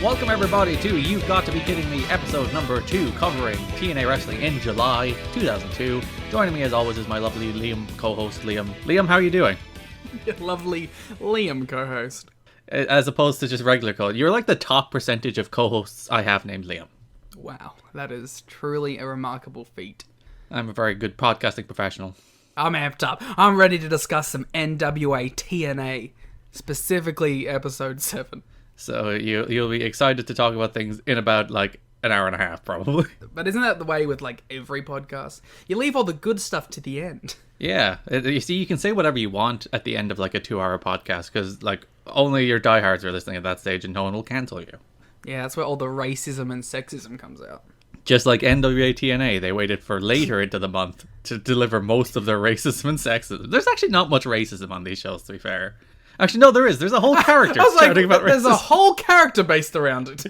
Welcome everybody to You've Got to Be Kidding Me, episode number 2, covering TNA Wrestling in July 2002. Joining me as always is my lovely Liam co-host, Liam. Liam, how are you doing? Your lovely Liam co-host. As opposed to just regular co-host. You're like the top percentage of co-hosts I have named Liam. Wow, that is truly a remarkable feat. I'm a very good podcasting professional. I'm amped up. I'm ready to discuss some NWA-TNA, specifically episode 7. So you'll be excited to talk about things in about like an hour and a half, probably. But isn't that the way with like every podcast? You leave all the good stuff to the end. Yeah, you see, you can say whatever you want at the end of like a 2-hour podcast because like only your diehards are listening at that stage and no one will cancel you. Yeah, that's where all the racism and sexism comes out. Just like NWA-TNA, they waited for later into the month to deliver most of their racism and sexism. There's actually not much racism on these shows, to be fair. Actually, no, there is. There's a whole character shouting about racism. There's a whole character based around it.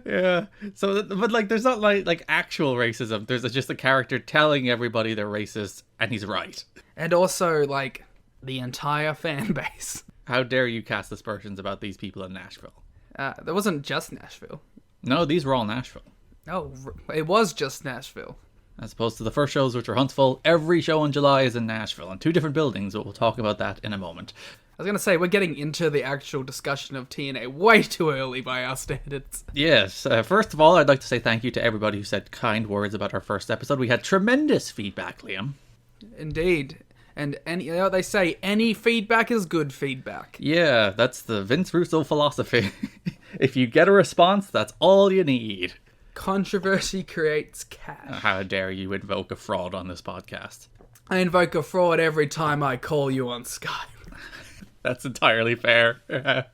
Yeah. So, but like, there's not like actual racism. There's just a character telling everybody they're racist, and he's right. And also, like, the entire fan base. How dare you cast aspersions about these people in Nashville? There wasn't just Nashville. No, these were all Nashville. Oh, it was just Nashville. As opposed to the first shows, which were Huntsville. Every show in July is in Nashville, in 2 different buildings, but we'll talk about that in a moment. I was going to say, we're getting into the actual discussion of TNA way too early by our standards. Yes. First of all, I'd like to say thank you to everybody who said kind words about our first episode. We had tremendous feedback, Liam. Indeed. And you know what they say, any feedback is good feedback. Yeah, that's the Vince Russo philosophy. If you get a response, that's all you need. Controversy creates cash. How dare you invoke a fraud on this podcast? I invoke a fraud every time I call you on Skype. That's entirely fair. But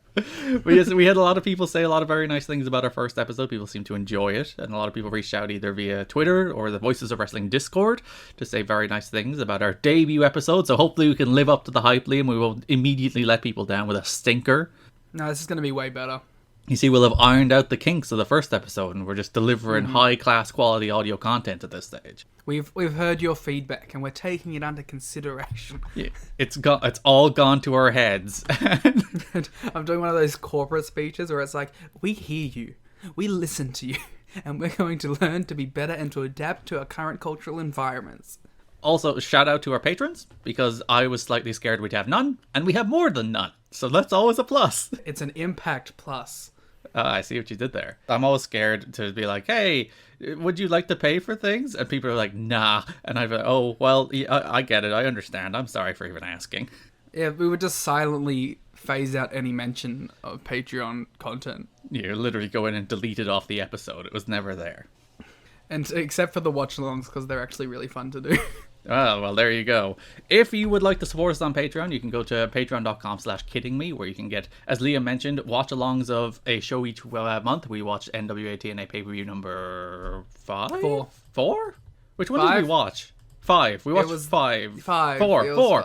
yes, we had a lot of people say a lot of very nice things about our first episode. People seem to enjoy it. And a lot of people reached out either via Twitter or the Voices of Wrestling Discord to say very nice things about our debut episode. So hopefully we can live up to the hype, Liam. We won't immediately let people down with a stinker. No, this is going to be way better. You see, we'll have ironed out the kinks of the first episode, and we're just delivering high-class quality audio content at this stage. We've heard your feedback, and we're taking it under consideration. Yeah, it's all gone to our heads. I'm doing one of those corporate speeches where it's like, we hear you, we listen to you, and we're going to learn to be better and to adapt to our current cultural environments. Also, shout out to our patrons, because I was slightly scared we'd have none, and we have more than none. So that's always a plus. It's an impact plus. I see what you did there. I'm always scared to be like, hey, would you like to pay for things? And people are like, nah. And I'm like, oh, well, I get it. I understand. I'm sorry for even asking. Yeah, we would just silently phase out any mention of Patreon content. You literally go in and delete it off the episode. It was never there. And except for the watch-alongs, because they're actually really fun to do. Oh, well, there you go. If you would like to support us on Patreon, you can go to patreon.com/kiddingme, where you can get, as Liam mentioned, watch-alongs of a show each month. We watched NWA-TNA pay-per-view number 5? 4? Which one did we watch? 5. We watched 5. 5. 4.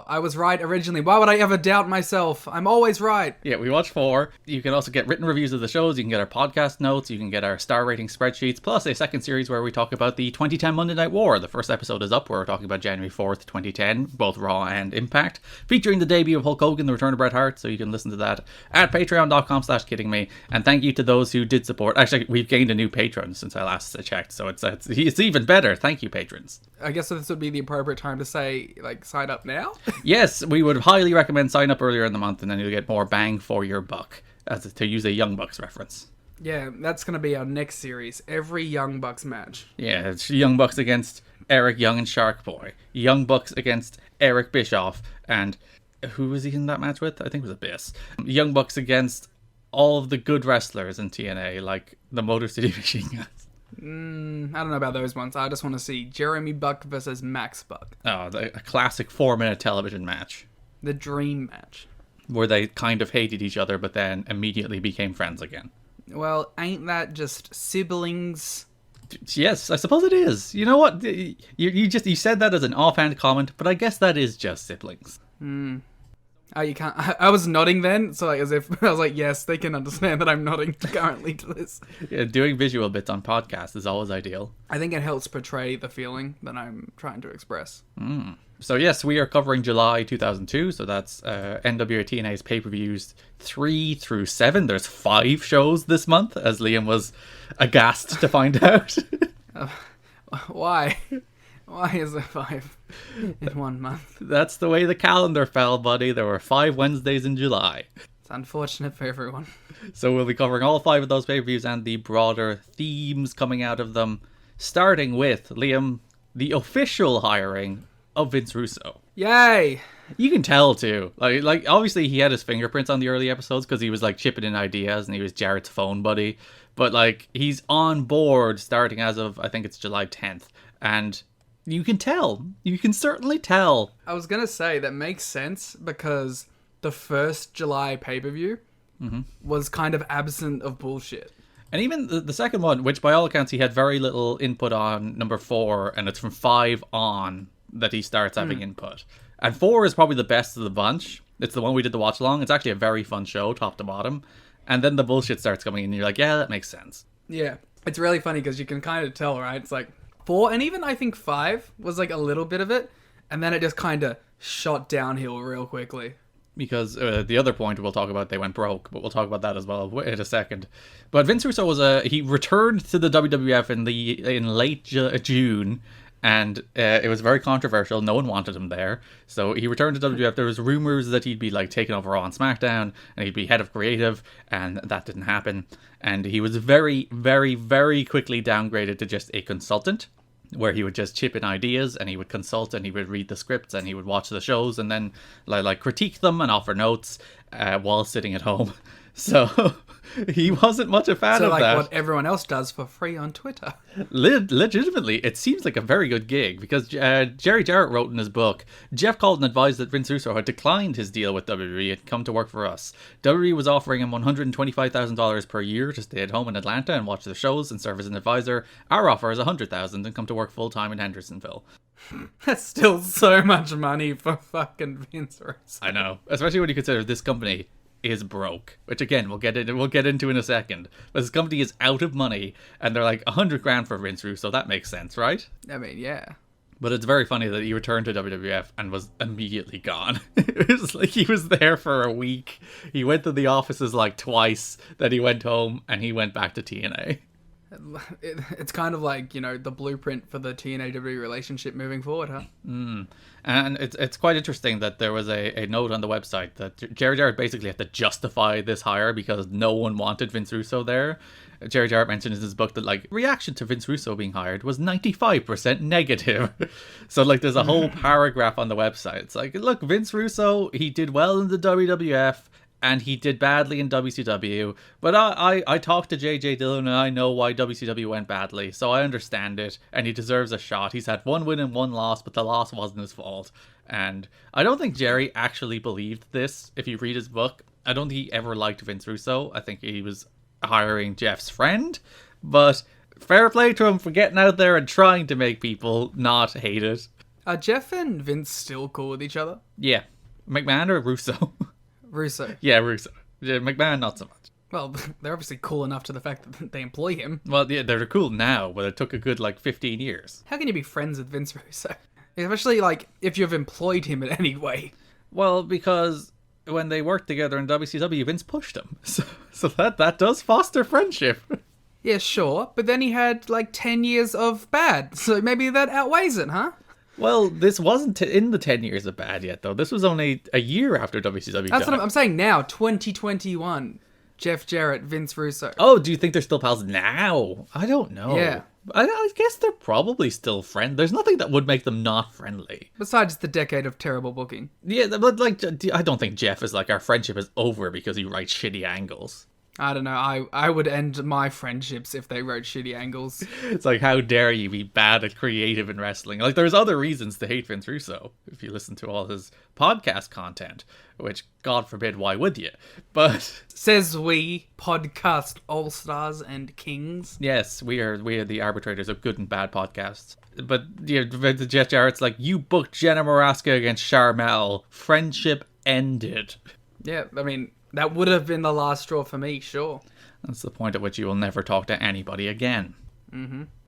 I was right originally. Why would I ever doubt myself? I'm always right. Yeah, we watched 4. You can also get written reviews of the shows. You can get our podcast notes. You can get our star rating spreadsheets, plus a second series where we talk about the 2010 Monday Night War. The first episode is up where we're talking about January 4th, 2010, both Raw and Impact, featuring the debut of Hulk Hogan, the return of Bret Hart, so you can listen to that at patreon.com/kiddingme. And thank you to those who did support. Actually, we've gained a new patron since I last checked, so it's even better. Thank you, patrons. I guess this would be the appropriate time to say, like, sign up now? Yes, we would highly recommend sign up earlier in the month, and then you'll get more bang for your buck, to use a Young Bucks reference. Yeah, that's going to be our next series. Every Young Bucks match. Yeah, it's Young Bucks against Eric Young and Shark Boy. Young Bucks against Eric Bischoff. And who was he in that match with? I think it was Abyss. Young Bucks against all of the good wrestlers in TNA, like the Motor City Machine Guns. I don't know about those ones. I just want to see Jeremy Buck versus Max Buck. Oh, a classic 4-minute television match. The dream match. Where they kind of hated each other, but then immediately became friends again. Well, ain't that just siblings? Yes, I suppose it is. You know what? You said that as an offhand comment, but I guess that is just siblings. I Oh, you can't. I was nodding then, so like, as if I was like, yes, they can understand that I'm nodding currently to this. Yeah, doing visual bits on podcasts is always ideal. I think it helps portray the feeling that I'm trying to express. So yes, we are covering July 2002, so that's NWA-TNA's pay-per-views 3 through 7. There's 5 shows this month, as Liam was aghast to find out. Why? Why is there 5 in 1 month? That's the way the calendar fell, buddy. There were 5 Wednesdays in July. It's unfortunate for everyone. So we'll be covering all 5 of those pay-per-views and the broader themes coming out of them, starting with, Liam, the official hiring of Vince Russo. Yay! You can tell too. Like obviously he had his fingerprints on the early episodes because he was like chipping in ideas and he was Jarrett's phone buddy. But like he's on board starting as of I think it's July 10th, and you can tell. You can certainly tell. I was gonna say that makes sense because the first July pay-per-view was kind of absent of bullshit. And even the second one, which by all accounts he had very little input on, number 4, and it's from 5 on that he starts having input. And 4 is probably the best of the bunch. It's the one we did the watch along. It's actually a very fun show, top to bottom. And then the bullshit starts coming in and you're like, yeah, that makes sense. Yeah. It's really funny because you can kind of tell, right? It's like 4, and even I think 5 was like a little bit of it. And then it just kind of shot downhill real quickly. Because the other point we'll talk about, they went broke, but we'll talk about that as well in a second. But Vince Russo he returned to the WWF in late June, and it was very controversial. No one wanted him there, so he returned to WWF. There was rumors that he'd be like taking over Raw and SmackDown, and he'd be head of creative, and that didn't happen. And he was very, very, very quickly downgraded to just a consultant, where he would just chip in ideas and he would consult and he would read the scripts and he would watch the shows and then like critique them and offer notes while sitting at home. So he wasn't much a fan of that. So like what everyone else does for free on Twitter. Legitimately, it seems like a very good gig because Jerry Jarrett wrote in his book, Jeff called and advised that Vince Russo had declined his deal with WWE and come to work for us. WWE was offering him $125,000 per year to stay at home in Atlanta and watch the shows and serve as an advisor. Our offer is $100,000 and come to work full-time in Hendersonville. That's still so much money for fucking Vince Russo. I know, especially when you consider this company is broke, which again we'll get into in a second. But this company is out of money, and they're like $100,000 for Vince Russo. That makes sense, right? I mean, yeah. But it's very funny that he returned to WWF and was immediately gone. It was like he was there for a week. He went to the offices like twice. Then he went home and he went back to TNA. It's kind of like, you know, the blueprint for the TNA-WWE relationship moving forward, huh? And it's quite interesting that there was a note on the website that Jerry Jarrett basically had to justify this hire because no one wanted Vince Russo there. Jerry Jarrett mentioned in his book that like reaction to Vince Russo being hired was 95% negative. So like there's a whole paragraph on the website. It's like, look, Vince Russo, he did well in the WWF. And he did badly in WCW. But I talked to JJ Dillon and I know why WCW went badly. So I understand it. And he deserves a shot. He's had 1 win and 1 loss, but the loss wasn't his fault. And I don't think Jerry actually believed this. If you read his book, I don't think he ever liked Vince Russo. I think he was hiring Jeff's friend. But fair play to him for getting out there and trying to make people not hate it. Are Jeff and Vince still cool with each other? Yeah. McMahon or Russo? Russo. Yeah, Russo. Yeah, McMahon, not so much. Well, they're obviously cool enough to the fact that they employ him. Well, yeah, they're cool now, but it took a good, 15 years. How can you be friends with Vince Russo? Especially, if you've employed him in any way. Well, because when they worked together in WCW, Vince pushed him. So that does foster friendship. Yeah, sure. But then he had, 10 years of bad. So maybe that outweighs it, huh? Well, this wasn't in the 10 years of bad yet, though. This was only a year after WCW. That's what I'm saying now, 2021. Jeff Jarrett, Vince Russo. Oh, do you think they're still pals now? I don't know. Yeah. I guess they're probably still friends. There's nothing that would make them not friendly. Besides the decade of terrible booking. Yeah, but, I don't think Jeff is our friendship is over because he writes shitty angles. I don't know. I would end my friendships if they wrote shitty angles. It's like, how dare you be bad at creative in wrestling? There's other reasons to hate Vince Russo if you listen to all his podcast content, which, God forbid, why would you? But says we, podcast all-stars and kings. Yes, we are the arbitrators of good and bad podcasts. But Jeff Jarrett's like, you booked Jenna Maraska against Charmel. Friendship ended. Yeah, I mean, that would have been the last straw for me, sure. That's the point at which you will never talk to anybody again.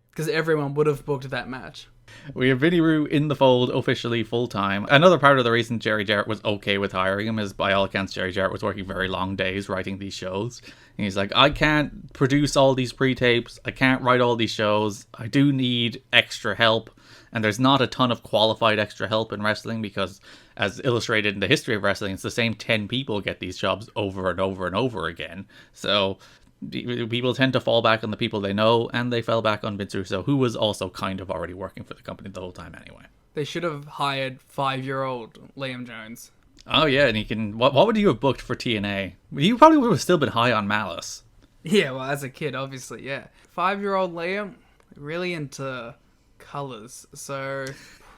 Because everyone would have booked that match. We have Vinny Roo in the fold officially full-time. Another part of the reason Jerry Jarrett was okay with hiring him is, by all accounts, Jerry Jarrett was working very long days writing these shows. And he's like, I can't produce all these pre-tapes. I can't write all these shows. I do need extra help. And there's not a ton of qualified extra help in wrestling because, as illustrated in the history of wrestling, it's the same 10 people get these jobs over and over and over again. So people tend to fall back on the people they know, and they fell back on Vince Russo, who was also kind of already working for the company the whole time anyway. They should have hired 5-year-old Liam Jones. Oh yeah, and he can... What would you have booked for TNA? You probably would have still been high on Malice. Yeah, well, as a kid, obviously, yeah. 5-year-old Liam, really into colors, so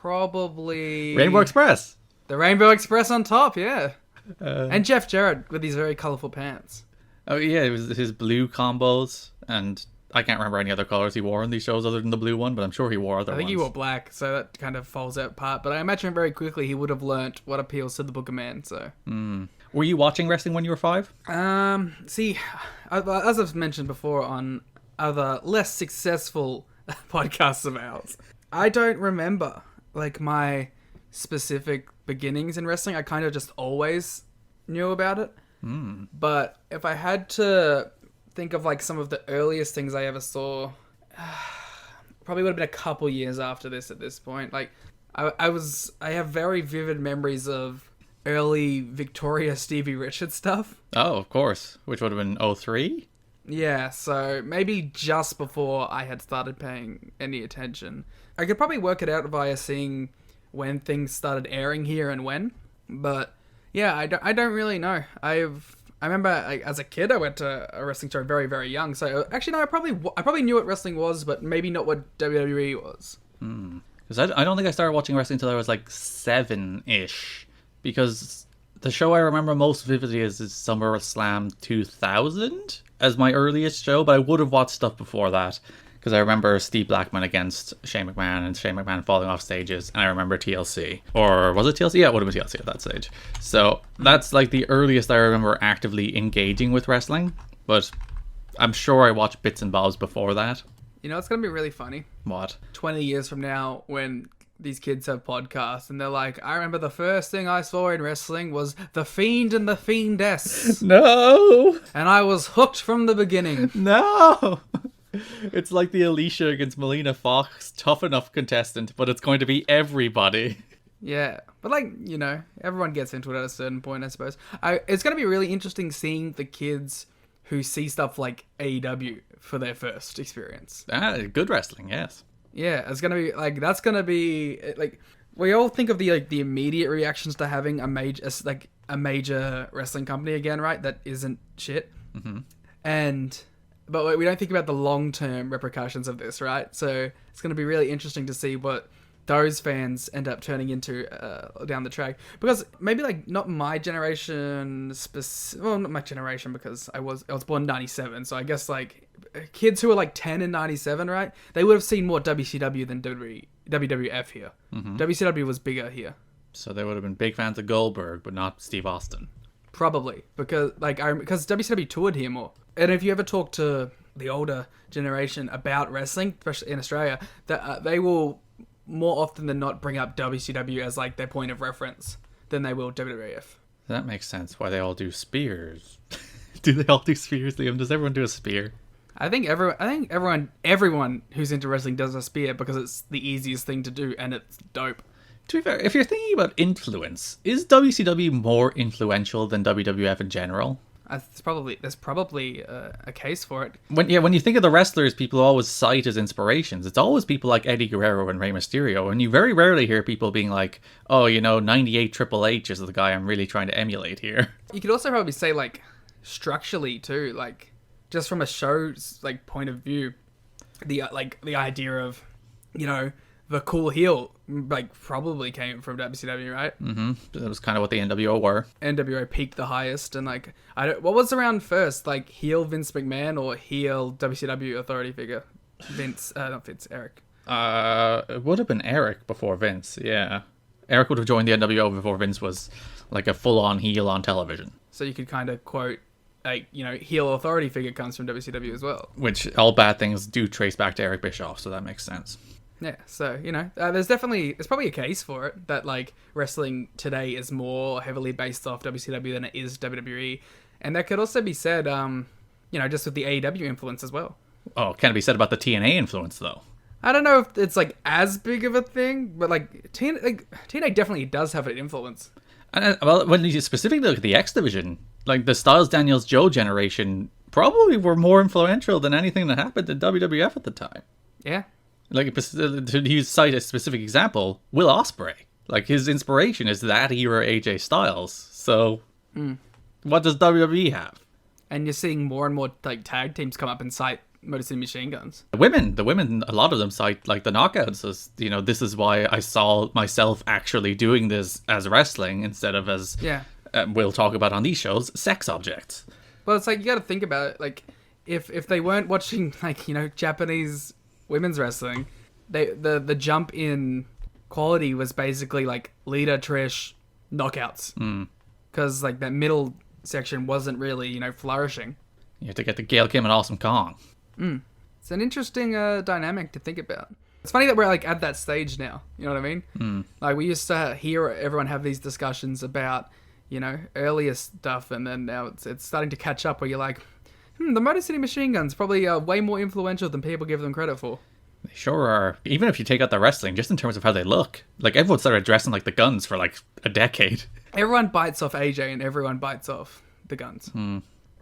probably... Rainbow Express! The Rainbow Express on top, yeah. And Jeff Jarrett with these very colourful pants. Oh yeah, it was his blue combos, and I can't remember any other colours he wore in these shows other than the blue one, but I'm sure he wore other ones. I think he wore black, so that kind of falls out part. But I imagine very quickly he would have learnt what appeals to the Book of Man, so... Were you watching wrestling when you were 5? See, as I've mentioned before on other less successful podcasts of ours, I don't remember, like, my specific beginnings in wrestling. I kind of just always knew about it. But if I had to think of like some of the earliest things I ever saw, probably would have been a couple years after this at this point. Like I have very vivid memories of early Victoria Stevie Richards stuff. Oh, of course. Which would have been 03? Yeah, so maybe just before I had started paying any attention. I could probably work it out via seeing when things started airing here and when, but yeah, I don't really know. I remember as a kid I went to a wrestling show very, very young. So actually, no, I probably knew what wrestling was, but maybe not what WWE was. Because I don't think I started watching wrestling until I was like 7-ish. Because the show I remember most vividly is SummerSlam 2000 as my earliest show, but I would have watched stuff before that. Because I remember Steve Blackman against Shane McMahon and Shane McMahon falling off stages. And I remember TLC. Or was it TLC? Yeah, it would have been TLC at that stage. So that's like the earliest I remember actively engaging with wrestling. But I'm sure I watched bits and bobs before that. You know, it's going to be really funny. What? 20 years from now when these kids have podcasts and they're like, I remember the first thing I saw in wrestling was The Fiend and the Fiendess. No! And I was hooked from the beginning. No! It's like the Alicia against Melina Fox Tough Enough contestant, but it's going to be everybody. Yeah, but like, you know, everyone gets into it at a certain point, I suppose. It's going to be really interesting seeing the kids who see stuff like AEW for their first experience. Good wrestling, yes. Yeah, it's going to be like, that's going to be like, we all think of the immediate reactions to having a major wrestling company again, right? That isn't shit. But we don't think about the long-term repercussions of this, right? So it's going to be really interesting to see what those fans end up turning into down the track. Because maybe like not my generation, well, not my generation because I was born in 97. So I guess like kids who were like 10 in 97, right? They would have seen more WCW than WWF here. WCW was bigger here. So they would have been big fans of Goldberg, but not Steve Austin. Probably because WCW toured here more. And if you ever talk to the older generation about wrestling, especially in Australia, that they will more often than not bring up WCW as like their point of reference than they will WWF. That makes sense. Why they all do spears? Do they all do spears, Liam? Does everyone do a spear? I think everyone who's into wrestling does a spear because it's the easiest thing to do and it's dope. To be fair, if you're thinking about influence, is WCW more influential than WWF in general? There's probably a case for it. When you think of the wrestlers people always cite as inspirations, it's always people like Eddie Guerrero and Rey Mysterio, and you very rarely hear people being like, oh, 98 Triple H is the guy I'm really trying to emulate here. You could also probably say, like, structurally too, like, just from a show's, like, point of view, the idea of, the cool heel, like, probably came from WCW, right? That was kind of what the NWO were. NWO peaked the highest, and like, what was around first? Like, heel Vince McMahon or heel WCW authority figure? Not Vince, Eric. It would have been Eric before Vince, yeah. Eric would have joined the NWO before Vince was like a full-on heel on television. So you could kind of quote, like, you know, heel authority figure comes from WCW as well. Which all bad things do trace back to Eric Bischoff, so that makes sense. Yeah, so, you know, there's probably a case for it, that, like, wrestling today is more heavily based off WCW than it is WWE. And that could also be said, you know, just with the AEW influence as well. Oh, can it be said about the TNA influence, though? I don't know if it's, like, as big of a thing, but, like, TNA definitely does have an influence. And, well, when you specifically look at the X Division, like, the Styles, Daniels, Joe generation probably were more influential than anything that happened in WWF at the time. Yeah. Like, to cite a specific example, Will Ospreay. Like, his inspiration is that era AJ Styles. So, what does WWE have? And you're seeing more and more, like, tag teams come up and cite Motor City Machine Guns. The women, a lot of them cite, like, the Knockouts as, you know, this is why I saw myself actually doing this as wrestling instead of as, we'll talk about on these shows, sex objects. Well, it's like, you gotta think about it. Like, if they weren't watching, like, you know, Japanese women's wrestling, the jump in quality was basically like Lita, Trish, knockouts, because like that middle section wasn't really, you know, flourishing. You have to get the Gail Kim and Awesome Kong. It's an interesting dynamic to think about. It's funny that we're like at that stage now, you know what I mean? Like, we used to hear everyone have these discussions about, you know, earlier stuff, and then now it's starting to catch up where you're like, the Motor City Machine Guns probably are way more influential than people give them credit for. They sure are. Even if you take out the wrestling, just in terms of how they look. Like, everyone started dressing like the Guns for like a decade. Everyone bites off AJ and everyone bites off the Guns.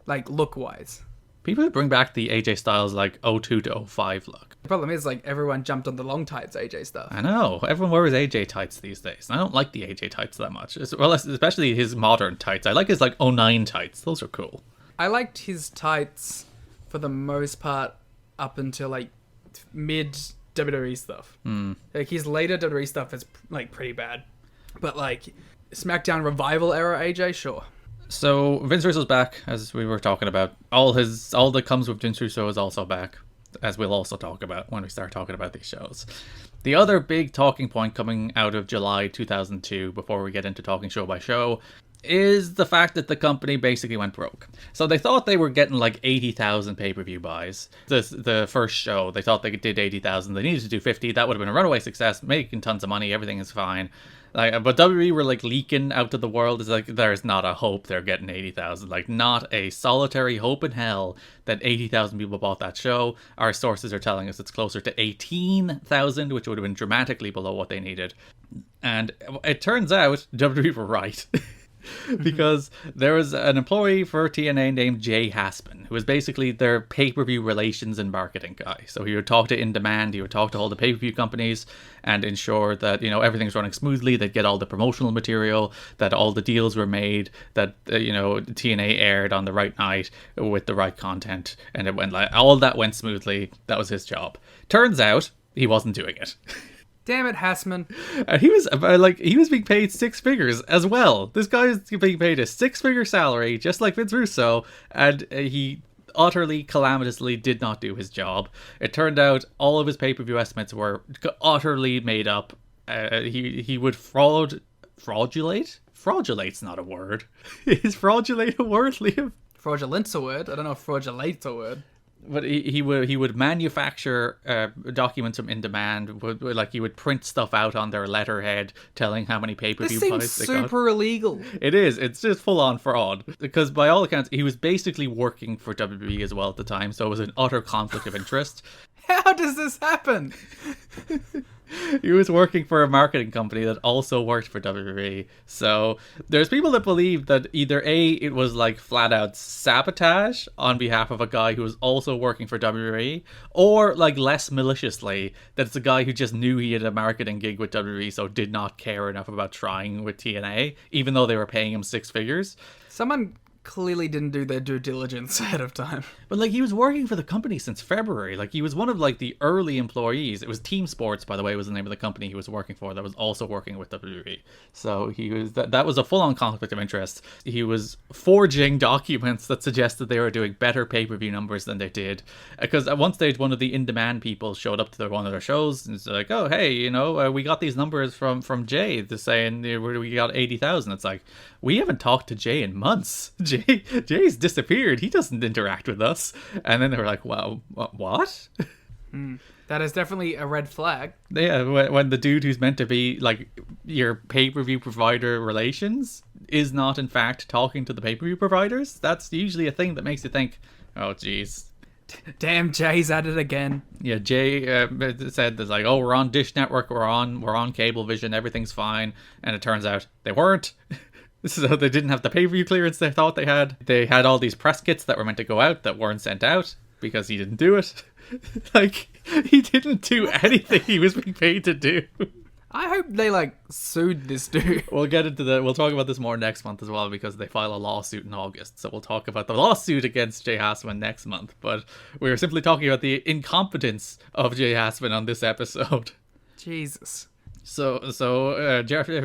Like, look-wise. People who bring back the AJ Styles like 02 to 05 look. The problem is, like, everyone jumped on the long tights AJ stuff. I know. Everyone wears AJ tights these days. And I don't like the AJ tights that much. Well, especially his modern tights. I like his like 09 tights. Those are cool. I liked his tights for the most part up until like mid WWE stuff. Like, his later WWE stuff is like pretty bad, but like SmackDown Revival era AJ, sure. So Vince Russo's back, as we were talking about. All that comes with Vince Russo is also back, as we'll also talk about when we start talking about these shows. The other big talking point coming out of July 2002, before we get into talking show by show, is the fact that the company basically went broke. So they thought they were getting like 80,000 pay-per-view buys. The first show, they thought they did 80,000. They needed to do 50. That would have been a runaway success, making tons of money. Everything is fine. Like, but WWE were like leaking out to the world. It's like, there's not a hope they're getting 80,000. Like, not a solitary hope in hell that 80,000 people bought that show. Our sources are telling us it's closer to 18,000, which would have been dramatically below what they needed. And it turns out WWE were right. Because there was an employee for TNA named Jay Hassman, who was basically their pay-per-view relations and marketing guy. So he would talk to In Demand, he would talk to all the pay-per-view companies and ensure that, you know, everything's running smoothly, they'd get all the promotional material, that all the deals were made, that, you know, TNA aired on the right night with the right content, and it went like, all that went smoothly. That was his job. Turns out, he wasn't doing it. Damn it, Hassman. And he was being paid six figures as well. This guy is being paid a six-figure salary, just like Vince Russo, and he utterly calamitously did not do his job. It turned out all of his pay-per-view estimates were utterly made up. He would fraudulate? Fraudulate's not a word. Is fraudulate a word, Liam? Fraudulent's a word. I don't know if fraudulate's a word. But he would manufacture documents from In Demand. Like, he would print stuff out on their letterhead, telling how many pay-per-view buys they got. This seems super illegal. It is. It's just full-on fraud. Because by all accounts, he was basically working for WWE as well at the time, so it was an utter conflict of interest. How does this happen? He was working for a marketing company that also worked for WWE. So there's people that believe that either A, it was like flat out sabotage on behalf of a guy who was also working for WWE, or like less maliciously, that it's a guy who just knew he had a marketing gig with WWE, so did not care enough about trying with TNA, even though they were paying him six figures. Someone clearly didn't do their due diligence ahead of time. But like he was working for the company since February. Like he was one of like the early employees. It was Team Sports, by the way, was the name of the company he was working for that was also working with WWE. So he was that was a full-on conflict of interest. He was forging documents that suggested they were doing better pay-per-view numbers than they did. Because at one stage, one of the in-demand people showed up to one of their shows and it's like, "Oh, hey, you know, we got these numbers from Jay, they're saying we got 80,000." It's like, we haven't talked to Jay in months. Jay's disappeared. He doesn't interact with us. And then they were like, "Wow, what?" That is definitely a red flag. Yeah, when the dude who's meant to be like your pay-per-view provider relations is not in fact talking to the pay-per-view providers, that's usually a thing that makes you think, "Oh, geez." Damn, Jay's at it again. Yeah, Jay said there's like, "Oh, we're on Dish Network, we're on Cablevision, everything's fine," and it turns out they weren't. So they didn't have the pay-per-view clearance they thought they had. They had all these press kits that were meant to go out that weren't sent out because he didn't do it. Like, he didn't do anything he was being paid to do. I hope they like sued this dude. We'll get into we'll talk about this more next month as well because they file a lawsuit in August. So we'll talk about the lawsuit against Jay Hassman next month. But we were simply talking about the incompetence of Jay Hassman on this episode. Jesus. So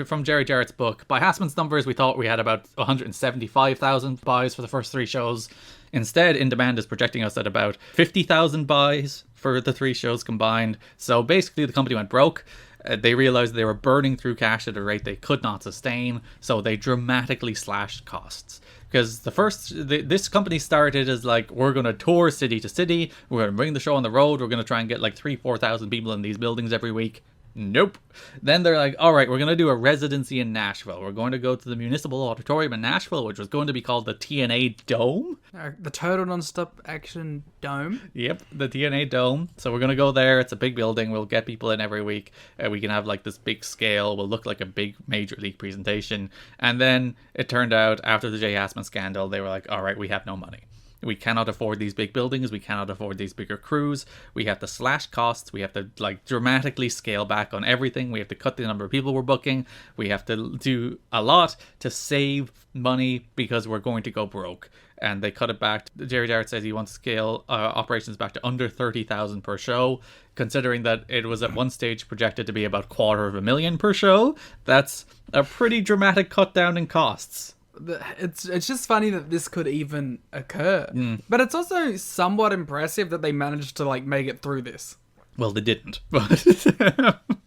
from Jerry Jarrett's book, by Hassman's numbers, we thought we had about 175,000 buys for the first three shows. Instead, In Demand is projecting us at about 50,000 buys for the three shows combined. So basically, the company went broke. They realized they were burning through cash at a rate they could not sustain, so they dramatically slashed costs. Because this company started as like, we're going to tour city to city, we're going to bring the show on the road, we're going to try and get like 3,000-4,000 people in these buildings every week. Nope. Then they're like, all right, we're going to do a residency in Nashville. We're going to go to the Municipal Auditorium in Nashville, which was going to be called the TNA Dome. The Total Nonstop Action Dome. Yep, the TNA Dome. So we're going to go there. It's a big building. We'll get people in every week. We can have like this big scale. We'll look like a big major league presentation. And then it turned out after the Jay Hassman scandal, they were like, all right, we have no money. We cannot afford these big buildings. We cannot afford these bigger crews. We have to slash costs. We have to like dramatically scale back on everything. We have to cut the number of people we're booking. We have to do a lot to save money because we're going to go broke. And they cut it back. Jerry Jarrett says he wants to scale operations back to under 30,000 per show, considering that it was at one stage projected to be about $250,000 per show. That's a pretty dramatic cut down in costs. It's just funny that this could even occur. But it's also somewhat impressive that they managed to like make it through this. Well, they didn't, but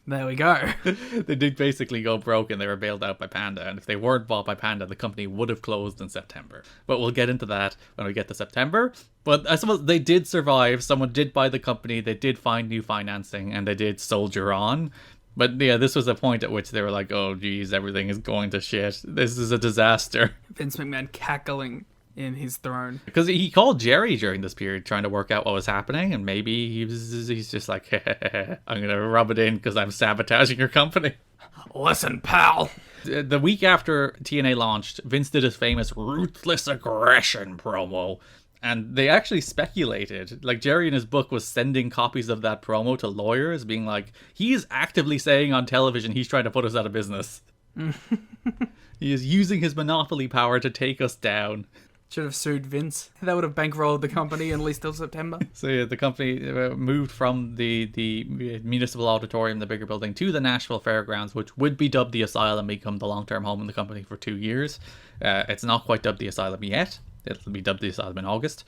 there we go. They did basically go broke and they were bailed out by Panda. And if they weren't bought by Panda, the company would have closed in September. But we'll get into that when we get to September. But I suppose they did survive. Someone did buy the company. They did find new financing and they did soldier on. But yeah, this was a point at which they were like, oh, geez, everything is going to shit. This is a disaster. Vince McMahon cackling in his throne. Because he called Jerry during this period trying to work out what was happening. And maybe he's just like, I'm going to rub it in because I'm sabotaging your company. Listen, pal. The week after TNA launched, Vince did his famous ruthless aggression promo. And they actually speculated, like Jerry in his book was sending copies of that promo to lawyers, being like, he is actively saying on television he's trying to put us out of business. He is using his monopoly power to take us down. Should have sued Vince. That would have bankrolled the company at least till September. So yeah, the company moved from the Municipal Auditorium, the bigger building, to the Nashville Fairgrounds, which would be dubbed the Asylum, become the long-term home of the company for 2 years. It's not quite dubbed the Asylum yet. It'll be dubbed the Asylum in August.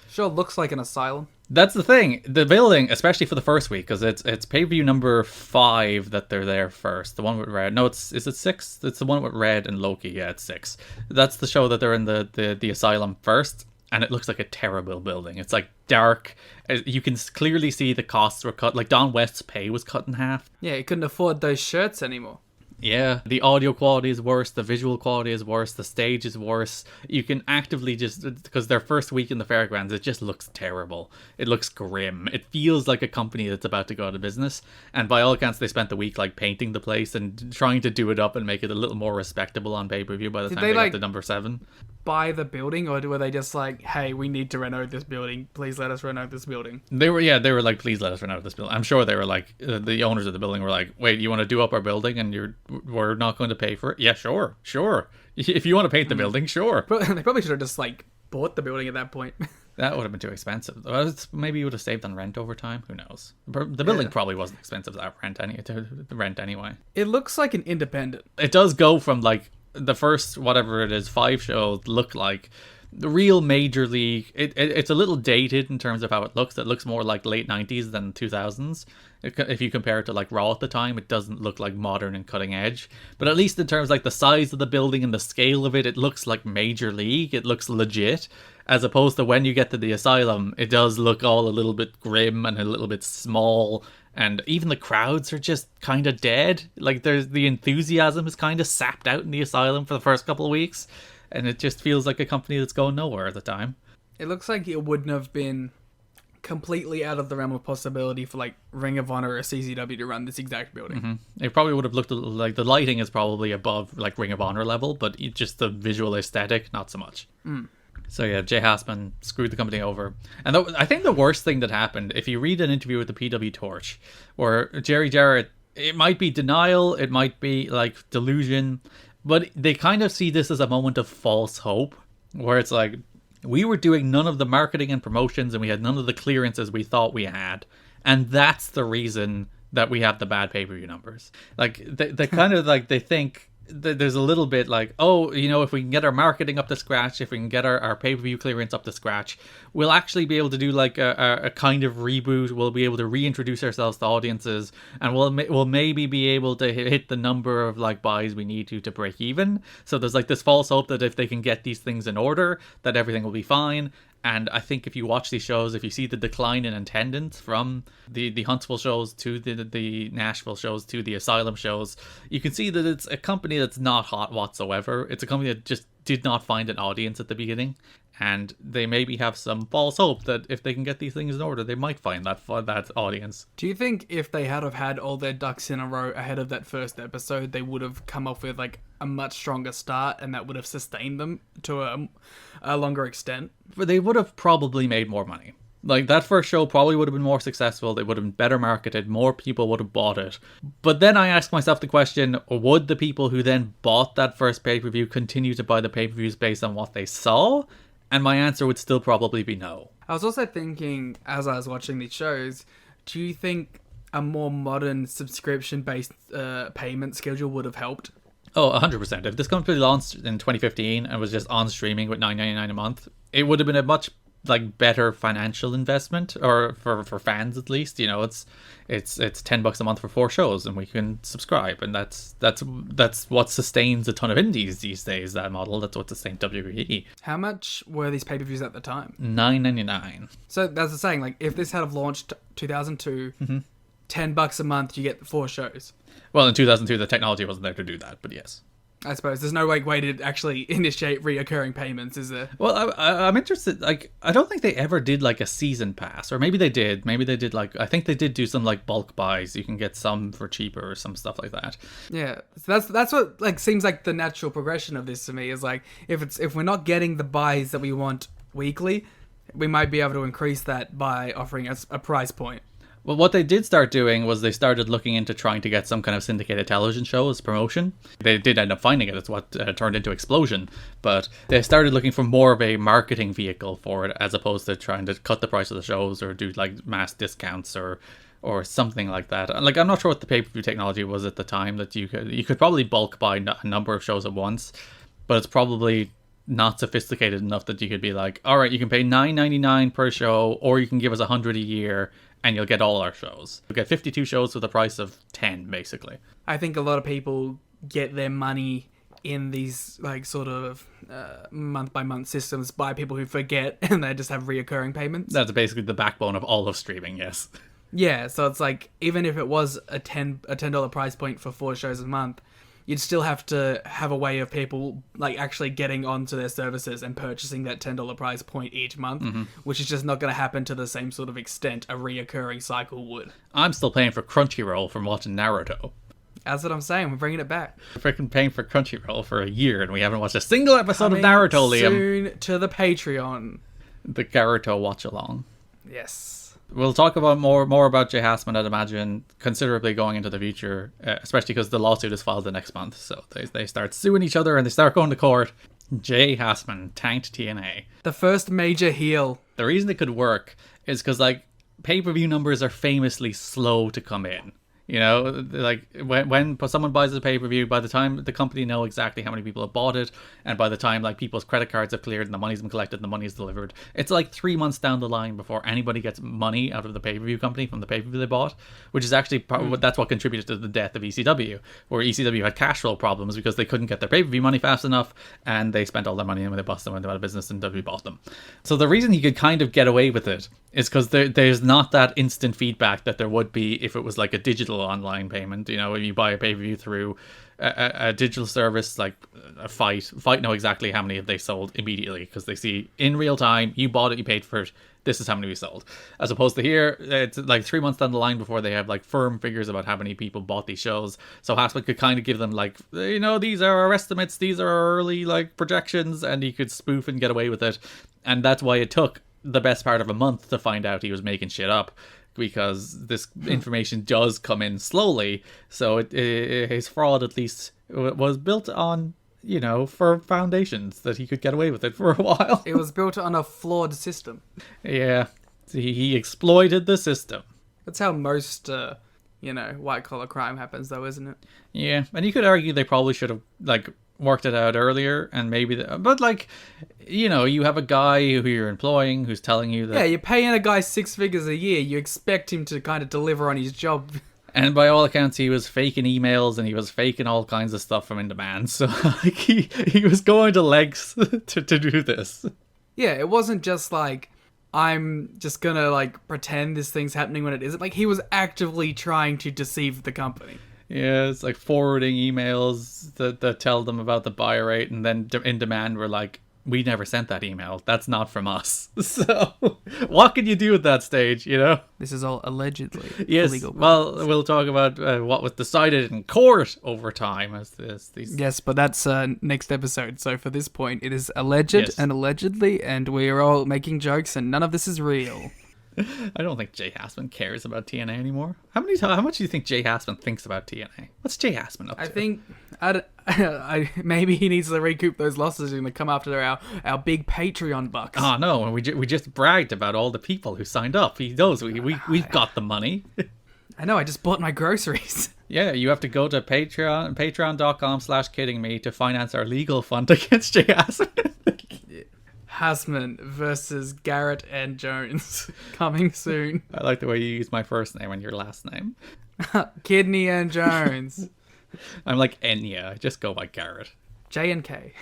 Sure looks like an asylum. That's the thing. The building, especially for the first week, because it's pay-per-view number 5 that they're there first. The one with Red. No, is it 6? It's the one with Red and Loki. Yeah, it's 6. That's the show that they're in the Asylum first. And it looks like a terrible building. It's like dark. You can clearly see the costs were cut. Like Don West's pay was cut in half. Yeah, he couldn't afford those shirts anymore. Yeah, the audio quality is worse, the visual quality is worse, the stage is worse. You can actively just, because their first week in the fairgrounds, it just looks terrible. It looks grim. It feels like a company that's about to go out of business. And by all accounts, they spent the week like painting the place and trying to do it up and make it a little more respectable on pay-per-view by the time they got to number 7. Buy the building, or were they just like, hey, we need to renovate this building, please let us renovate this building? They were like, please let us renovate this building. I'm sure they were like, the owners of the building were like, wait, you want to do up our building and we're not going to pay for it. Yeah, sure. If you want to paint the building, sure. They probably should have just like bought the building at that point. That would have been too expensive. Maybe you would have saved on rent over time. Who knows? The building probably wasn't expensive to rent anyway. It looks like an independent. It does go from like the first, whatever it is, 5 shows look like the real major league. It's a little dated in terms of how it looks. It looks more like late 90s than 2000s. If you compare it to like Raw at the time, it doesn't look like modern and cutting edge. But at least in terms of like the size of the building and the scale of it, it looks like major league. It looks legit. As opposed to when you get to the Asylum, it does look all a little bit grim and a little bit small. And even the crowds are just kind of dead. Like the enthusiasm is kind of sapped out in the Asylum for the first couple of weeks. And it just feels like a company that's going nowhere at the time. It looks like it wouldn't have been completely out of the realm of possibility for like Ring of Honor or CZW to run this exact building. Mm-hmm. It probably would have looked like the lighting is probably above like Ring of Honor level, but just the visual aesthetic, not so much. So yeah, Jay Hassman screwed the company over. And I think the worst thing that happened, if you read an interview with the PW Torch, where Jerry Jarrett, it might be denial, it might be like delusion, but they kind of see this as a moment of false hope, where it's like, we were doing none of the marketing and promotions and we had none of the clearances we thought we had. And that's the reason that we have the bad pay-per-view numbers. Like, they kind of like, they think there's a little bit like, oh, you know, if we can get our marketing up to scratch, if we can get our pay-per-view clearance up to scratch, we'll actually be able to do like a kind of reboot. We'll be able to reintroduce ourselves to audiences, and we'll maybe be able to hit the number of like buys we need to break even. So there's like this false hope that if they can get these things in order, that everything will be fine. And I think if you watch these shows, if you see the decline in attendance from the Huntsville shows to the Nashville shows to the Asylum shows, you can see that it's a company that's not hot whatsoever. It's a company that just did not find an audience at the beginning. And they maybe have some false hope that if they can get these things in order, they might find that audience. Do you think if they had have had all their ducks in a row ahead of that first episode, they would have come up with like a much stronger start, and that would have sustained them to a longer extent? But they would have probably made more money. Like, that first show probably would have been more successful. They would have been better marketed. More people would have bought it. But then I asked myself the question, would the people who then bought that first pay-per-view continue to buy the pay-per-views based on what they saw? And my answer would still probably be no. I was also thinking, as I was watching these shows, do you think a more modern subscription-based payment schedule would have helped? Oh, 100%. If this company launched in 2015 and was just on streaming with $9.99 a month, it would have been a much like better financial investment, or for fans at least. You know, it's $10 a month for 4 shows, and we can subscribe, and that's what sustains a ton of indies these days. That model, that's what sustains WWE. How much were these pay-per-views at the time? $9.99. So that's the saying. Like, if this had have launched 2002, $10 a month, you get 4 shows. Well, in 2002, the technology wasn't there to do that, but yes. I suppose there's no way to actually initiate reoccurring payments, is there? Well, I'm interested. Like, I don't think they ever did like a season pass, or maybe they did. Maybe they did like, I think they did do some like bulk buys. You can get some for cheaper or some stuff like that. Yeah, so that's what like seems like the natural progression of this to me, is like if we're not getting the buys that we want weekly, we might be able to increase that by offering us a price point. Well, what they did start doing was they started looking into trying to get some kind of syndicated television show as promotion. They did end up finding it. It's what turned into Explosion. But they started looking for more of a marketing vehicle for it, as opposed to trying to cut the price of the shows or do like mass discounts or something like that. Like, I'm not sure what the pay-per-view technology was at the time, that you could probably bulk buy a number of shows at once, but it's probably not sophisticated enough that you could be like, all right, you can pay $9.99 per show, or you can give us $100 a year, and you'll get all our shows. You'll get 52 shows for the price of 10, basically. I think a lot of people get their money in these like sort of month-by-month systems by people who forget, and they just have reoccurring payments. That's basically the backbone of all of streaming, yes. Yeah, so it's like, even if it was a $10 price point for 4 shows a month, you'd still have to have a way of people like actually getting onto their services and purchasing that $10 price point each month, which is just not going to happen to the same sort of extent a reoccurring cycle would. I'm still paying for Crunchyroll from watching Naruto. That's what I'm saying. We're bringing it back. We're freaking paying for Crunchyroll for a year, and we haven't watched a single episode of Naruto, Liam. Soon to the Patreon. The Naruto watch along. Yes. We'll talk about more about Jay Hassman, I'd imagine, considerably going into the future, especially because the lawsuit is filed the next month. So they start suing each other and they start going to court. Jay Hassman tanked TNA. The first major heel. The reason it could work is because, like, pay-per-view numbers are famously slow to come in. You know, like when someone buys a pay-per-view, by the time the company know exactly how many people have bought it, and by the time like people's credit cards have cleared and the money's been collected and the money's delivered, it's like 3 months down the line before anybody gets money out of the pay-per-view company from the pay-per-view they bought, which is actually that's what contributed to the death of ECW, where ECW had cash flow problems because they couldn't get their pay-per-view money fast enough, and they spent all their money and when they busted them, went out of business, and WWE bought them. So the reason he could kind of get away with it is because there's not that instant feedback that there would be if it was like a digital online payment. You know, when you buy a pay-per-view through a digital service like a Fight know exactly how many have they sold immediately because they see in real time, you bought it, you paid for it, this is how many we sold. As opposed to here, it's like 3 months down the line before they have like firm figures about how many people bought these shows. So Hassman could kind of give them like, you know, these are our estimates, these are our early like projections, and he could spoof and get away with it. And that's why it took the best part of a month to find out he was making shit up, because this information does come in slowly. So his fraud at least was built on, you know, firm foundations that he could get away with it for a while. It was built on a flawed system. Yeah, he exploited the system. That's how most, white collar crime happens, though, isn't it? Yeah, and you could argue they probably should have like worked it out earlier, and maybe but like, you know, you have a guy who you're employing who's telling you that, yeah, you're paying a guy 6 figures a year, you expect him to kind of deliver on his job. And by all accounts, he was faking emails and he was faking all kinds of stuff from In Demand. So like he was going to lengths to do this. Yeah, it wasn't just like, I'm just gonna like pretend this thing's happening when it isn't. Like, he was actively trying to deceive the company. Yeah, it's like forwarding emails that tell them about the buy rate, and then In Demand were like, we never sent that email. That's not from us. So what can you do at that stage, you know? This is all allegedly. Yes, illegal. Well, we'll talk about what was decided in court over time. Yes, but that's next episode. So for this point, it is alleged and allegedly, and we are all making jokes, and none of this is real. I don't think Jay Hassman cares about TNA anymore. How much do you think Jay Hassman thinks about TNA? What's Jay Hassman up to? I think maybe he needs to recoup those losses and come after our big Patreon bucks. Oh no, we just bragged about all the people who signed up. He knows we've got the money. I know, I just bought my groceries. Yeah, you have to go to patreon.com/kiddingme to finance our legal fund against Jay Hassman. Hassman versus Garrett and Jones. Coming soon. I like the way you use my first name and your last name. Kidney and Jones. I'm like Enya. Just go by Garrett. J and K.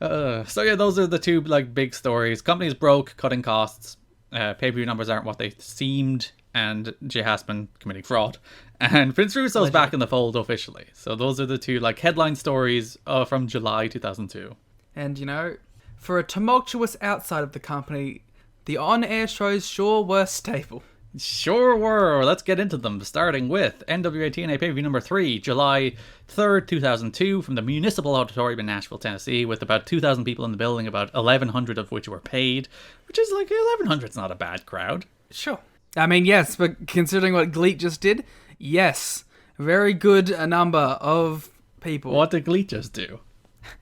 So yeah, those are the two like big stories. Companies broke, cutting costs. Pay-per-view numbers aren't what they seemed, and Jay Hassman committing fraud. And Vince Russo's back in the fold officially. So those are the two like headline stories from July 2002. And you know, for a tumultuous outside of the company, the on-air shows sure were stable. Sure were. Let's get into them, starting with NWA-TNA pay-per-view number 3, July 3rd, 2002, from the Municipal Auditorium in Nashville, Tennessee, with about 2,000 people in the building, about 1,100 of which were paid, which is like, 1,100's not a bad crowd. Sure. I mean, yes, but considering what Gleat just did, yes. Very good a number of people. What did Gleat just do?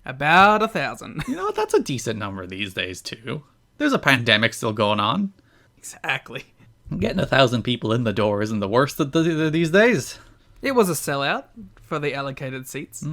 About 1,000. You know, that's a decent number these days, too. There's a pandemic still going on. Exactly. Getting 1,000 people in the door isn't the worst these days. It was a sellout for the allocated seats.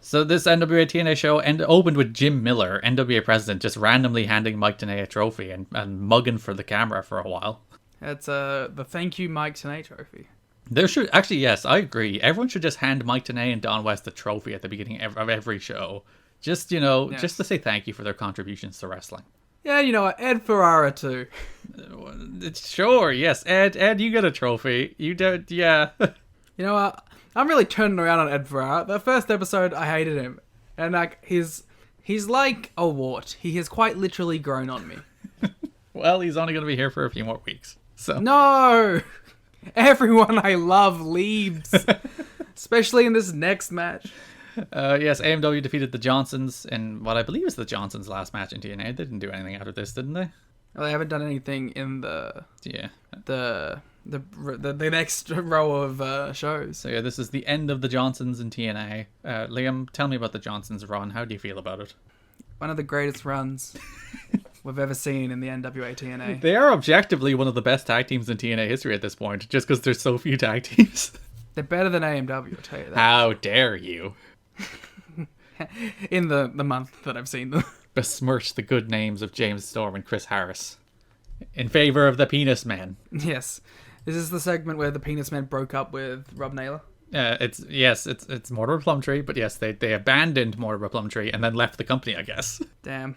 So this NWA-TNA show opened with Jim Miller, NWA president, just randomly handing Mike Tenay a trophy and mugging for the camera for a while. It's the thank you Mike Tenay trophy. There should actually, yes, I agree. Everyone should just hand Mike Tenay and Don West a trophy at the beginning of every show. Just, just to say thank you for their contributions to wrestling. Yeah, you know what? Ed Ferrara too. Sure, yes. Ed, you get a trophy. You don't, yeah. You know what? I'm really turning around on Ed Ferrara. The first episode, I hated him. And like, he's like a wart. He has quite literally grown on me. Well, he's only going to be here for a few more weeks. So no! Everyone I love leaves. Especially in this next match. Yes, AMW defeated the Johnsons in what I believe is the Johnsons' last match in TNA. They didn't do anything out of this, didn't they? Well, they haven't done anything in the Yeah. the next row of shows. So yeah, this is the end of the Johnsons in TNA. Liam, tell me about the Johnsons run. How do you feel about it? One of the greatest runs we've ever seen in the NWA-TNA. They are objectively one of the best tag teams in TNA history at this point, just because there's so few tag teams. They're better than AMW, I'll tell you that. How dare you In the month that I've seen them. besmirch the good names of James Storm and Chris Harris in favor of the Penis Men. Yes. This is the segment where the Penis Men broke up with Rob Naylor. It's Mortimer Plumtree, but yes, they abandoned Mortimer Plumtree and then left the company, I guess. Damn.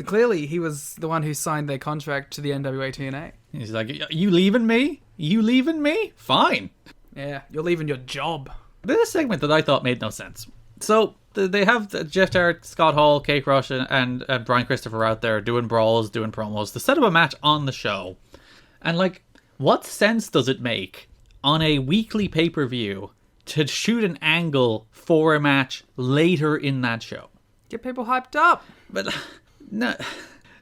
Clearly, he was the one who signed their contract to the NWA-TNA. He's like, you leaving me? You leaving me? Fine. Yeah, you're leaving your job. This is a segment that I thought made no sense. So they have Jeff Jarrett, Scott Hall, Kate Rush, and Brian Christopher out there doing brawls, doing promos to set up a match on the show. And like, what sense does it make on a weekly pay-per-view to shoot an angle for a match later in that show? Get people hyped up. But no,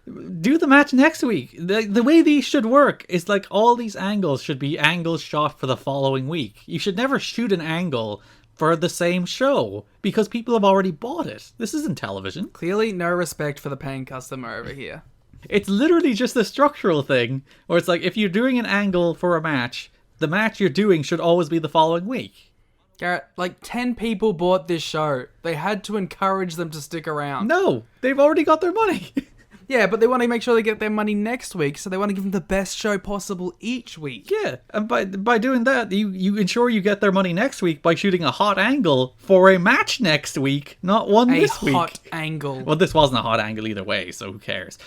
do the match next week. The way these should work is like all these angles should be angles shot for the following week. You should never shoot an angle for the same show because people have already bought it. This isn't television. Clearly, no respect for the paying customer over here. It's literally just a structural thing where it's like if you're doing an angle for a match, the match you're doing should always be the following week. Garrett, like 10 people bought this show. They had to encourage them to stick around. No, they've already got their money. Yeah, but they want to make sure they get their money next week, so they want to give them the best show possible each week. Yeah, and by doing that, you ensure you get their money next week by shooting a hot angle for a match next week, not one this week. A hot angle. Well, this wasn't a hot angle either way, so who cares?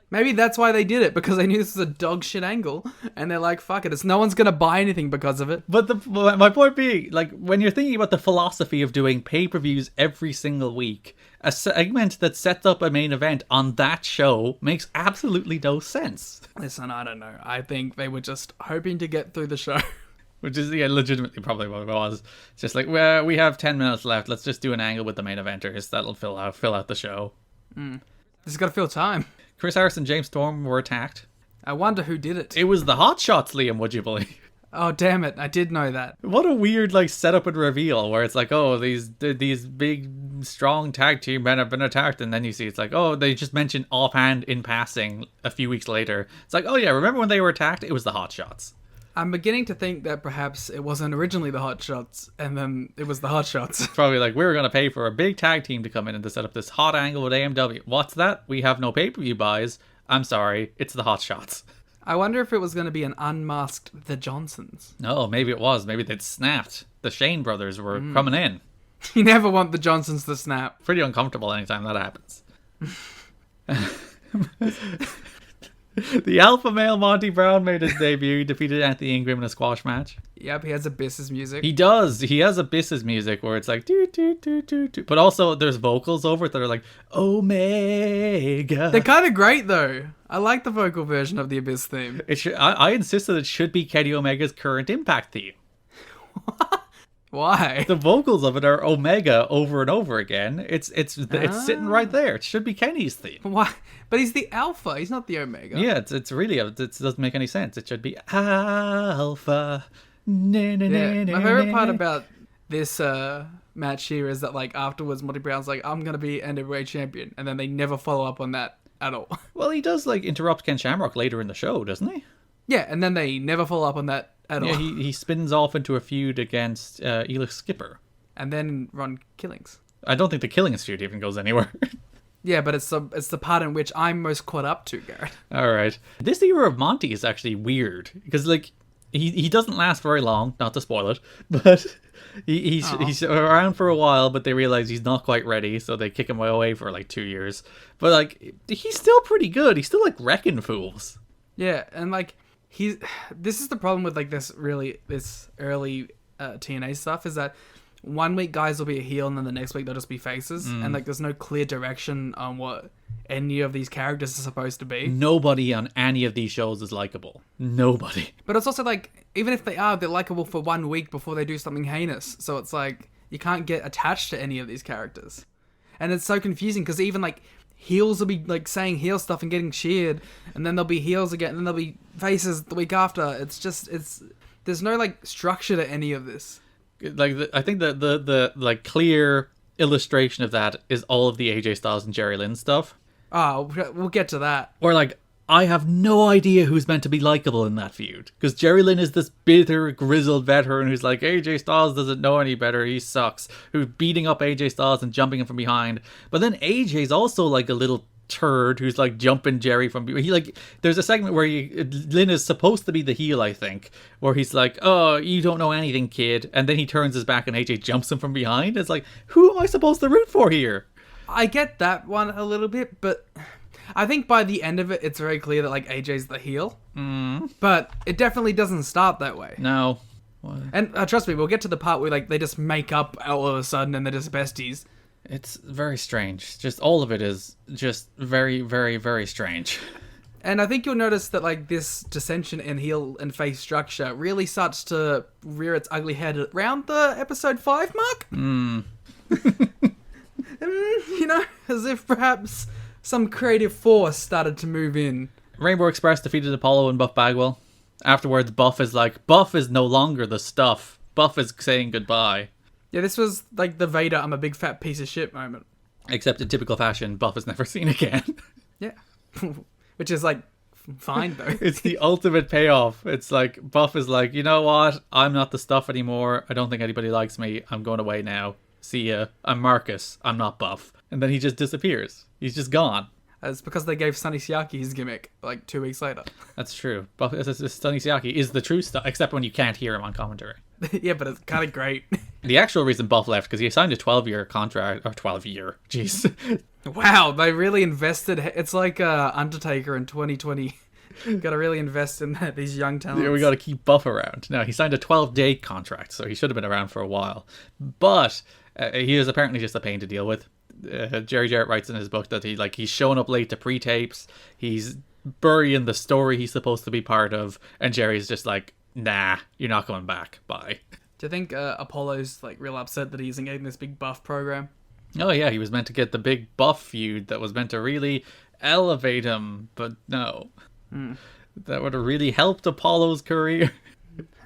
Maybe that's why they did it, because they knew this was a dog shit angle, and they're like, fuck it, it's no one's going to buy anything because of it. But my point being, like, when you're thinking about the philosophy of doing pay-per-views every single week, a segment that sets up a main event on that show makes absolutely no sense. Listen, I don't know. I think they were just hoping to get through the show. Which is, yeah, legitimately probably what it was. It's just like, well, we have 10 minutes left. Let's just do an angle with the main eventers. That'll fill out the show. This has got to fill time. Chris Harris and James Storm were attacked. I wonder who did it. It was the Hot Shots, Liam, would you believe? Oh, damn it. I did know that. What a weird, like, setup and reveal where it's like, oh, these big, strong tag team men have been attacked. And then you see it's like, oh, they just mentioned offhand in passing a few weeks later. It's like, oh, yeah, remember when they were attacked? It was the Hot Shots. I'm beginning to think that perhaps it wasn't originally the Hot Shots, and then it was the Hot Shots. It's probably like, we were going to pay for a big tag team to come in and to set up this hot angle with AMW. What's that? We have no pay-per-view buys. I'm sorry, it's the Hot Shots. I wonder if it was going to be an unmasked The Johnsons. No, maybe it was. Maybe they'd snapped. The Shane brothers were coming in. You never want The Johnsons to snap. Pretty uncomfortable anytime that happens. The alpha male Monty Brown made his debut, defeated Anthony Ingram in a squash match. Yep, he has Abyss's music. He does. He has Abyss's music where it's like doo doo doo doo doo. But also there's vocals over it that are like Omega. They're kind of great though. I like the vocal version of the Abyss theme. I insist that it should be Kenny Omega's current Impact theme. Why? The vocals of it are Omega over and over again. It's sitting right there. It should be Kenny's theme. Why? But he's the Alpha. He's not the Omega. Yeah, it's really it doesn't make any sense. It should be Alpha. My favorite part about this match here is that like afterwards, Monty Brown's like, "I'm gonna be NWA champion," and then they never follow up on that at all. Well, he does like interrupt Ken Shamrock later in the show, doesn't he? Yeah, and then they never follow up on that at all. Yeah, he spins off into a feud against Elix Skipper. And then Ron Killings. I don't think the Killings feud even goes anywhere. Yeah, but it's the part in which I'm most caught up to, Garrett. All right. This era of Monty is actually weird because like he doesn't last very long, not to spoil it, but he's around for a while, but they realize he's not quite ready, so they kick him away for like 2 years. But like he's still pretty good. He's still like wrecking fools. Yeah, and like this is the problem with like this early TNA stuff is that 1 week guys will be a heel and then the next week they'll just be faces, and like there's no clear direction on what any of these characters are supposed to be. Nobody on any of these shows is likable. Nobody. But it's also like even if they are, they're likable for 1 week before they do something heinous. So it's like you can't get attached to any of these characters, and it's so confusing because even like heels will be like saying heel stuff and getting cheered, and then there'll be heels again, and then there'll be faces the week after. It's just there's no like structure to any of this. Like I think the like clear illustration of that is all of the AJ Styles and Jerry Lynn stuff. Oh, we'll get to that. Or like, I have no idea who's meant to be likable in that feud. Because Jerry Lynn is this bitter, grizzled veteran who's like, AJ Styles doesn't know any better, he sucks. Who's beating up AJ Styles and jumping him from behind. But then AJ's also like a little turd who's like jumping Jerry from behind. He like, there's a segment where Lynn is supposed to be the heel, I think. Where he's like, oh, you don't know anything, kid. And then he turns his back and AJ jumps him from behind. It's like, who am I supposed to root for here? I get that one a little bit, but I think by the end of it, it's very clear that like AJ's the heel. But it definitely doesn't start that way. No. What? And trust me, we'll get to the part where like they just make up all of a sudden and they're just besties. It's very strange. Just all of it is just very, very, very strange. And I think you'll notice that like this dissension in heel and face structure really starts to rear its ugly head around the episode 5 mark. You know, as if perhaps some creative force started to move in. Rainbow Express defeated Apollo and Buff Bagwell. Afterwards, Buff is like, Buff is no longer the stuff. Buff is saying goodbye. Yeah, this was like the Vader, I'm a big fat piece of shit moment. Except in typical fashion, Buff is never seen again. Yeah. Which is like, fine though. It's the ultimate payoff. It's like, Buff is like, you know what? I'm not the stuff anymore. I don't think anybody likes me. I'm going away now. See ya. I'm Marcus. I'm not Buff. And then he just disappears. He's just gone. It's because they gave Sonny Siaki his gimmick like 2 weeks later. That's true. Buff, Sonny Siaki is the true stuff, except when you can't hear him on commentary. Yeah, but it's kind of great. The actual reason Buff left, because he signed a 12-year contract, or 12-year, jeez. Wow, they really invested. It's like Undertaker in 2020. Got to really invest in these young talents. Yeah, we got to keep Buff around. No, he signed a 12-day contract, so he should have been around for a while. But he is apparently just a pain to deal with. Jerry Jarrett writes in his book that he's showing up late to pre-tapes. He's burying the story he's supposed to be part of, and Jerry's just like, nah, you're not coming back. Bye. Do you think Apollo's like real upset that he isn't getting this big Buff program? Oh yeah, he was meant to get the big Buff feud that was meant to really elevate him, but no. That would have really helped Apollo's career.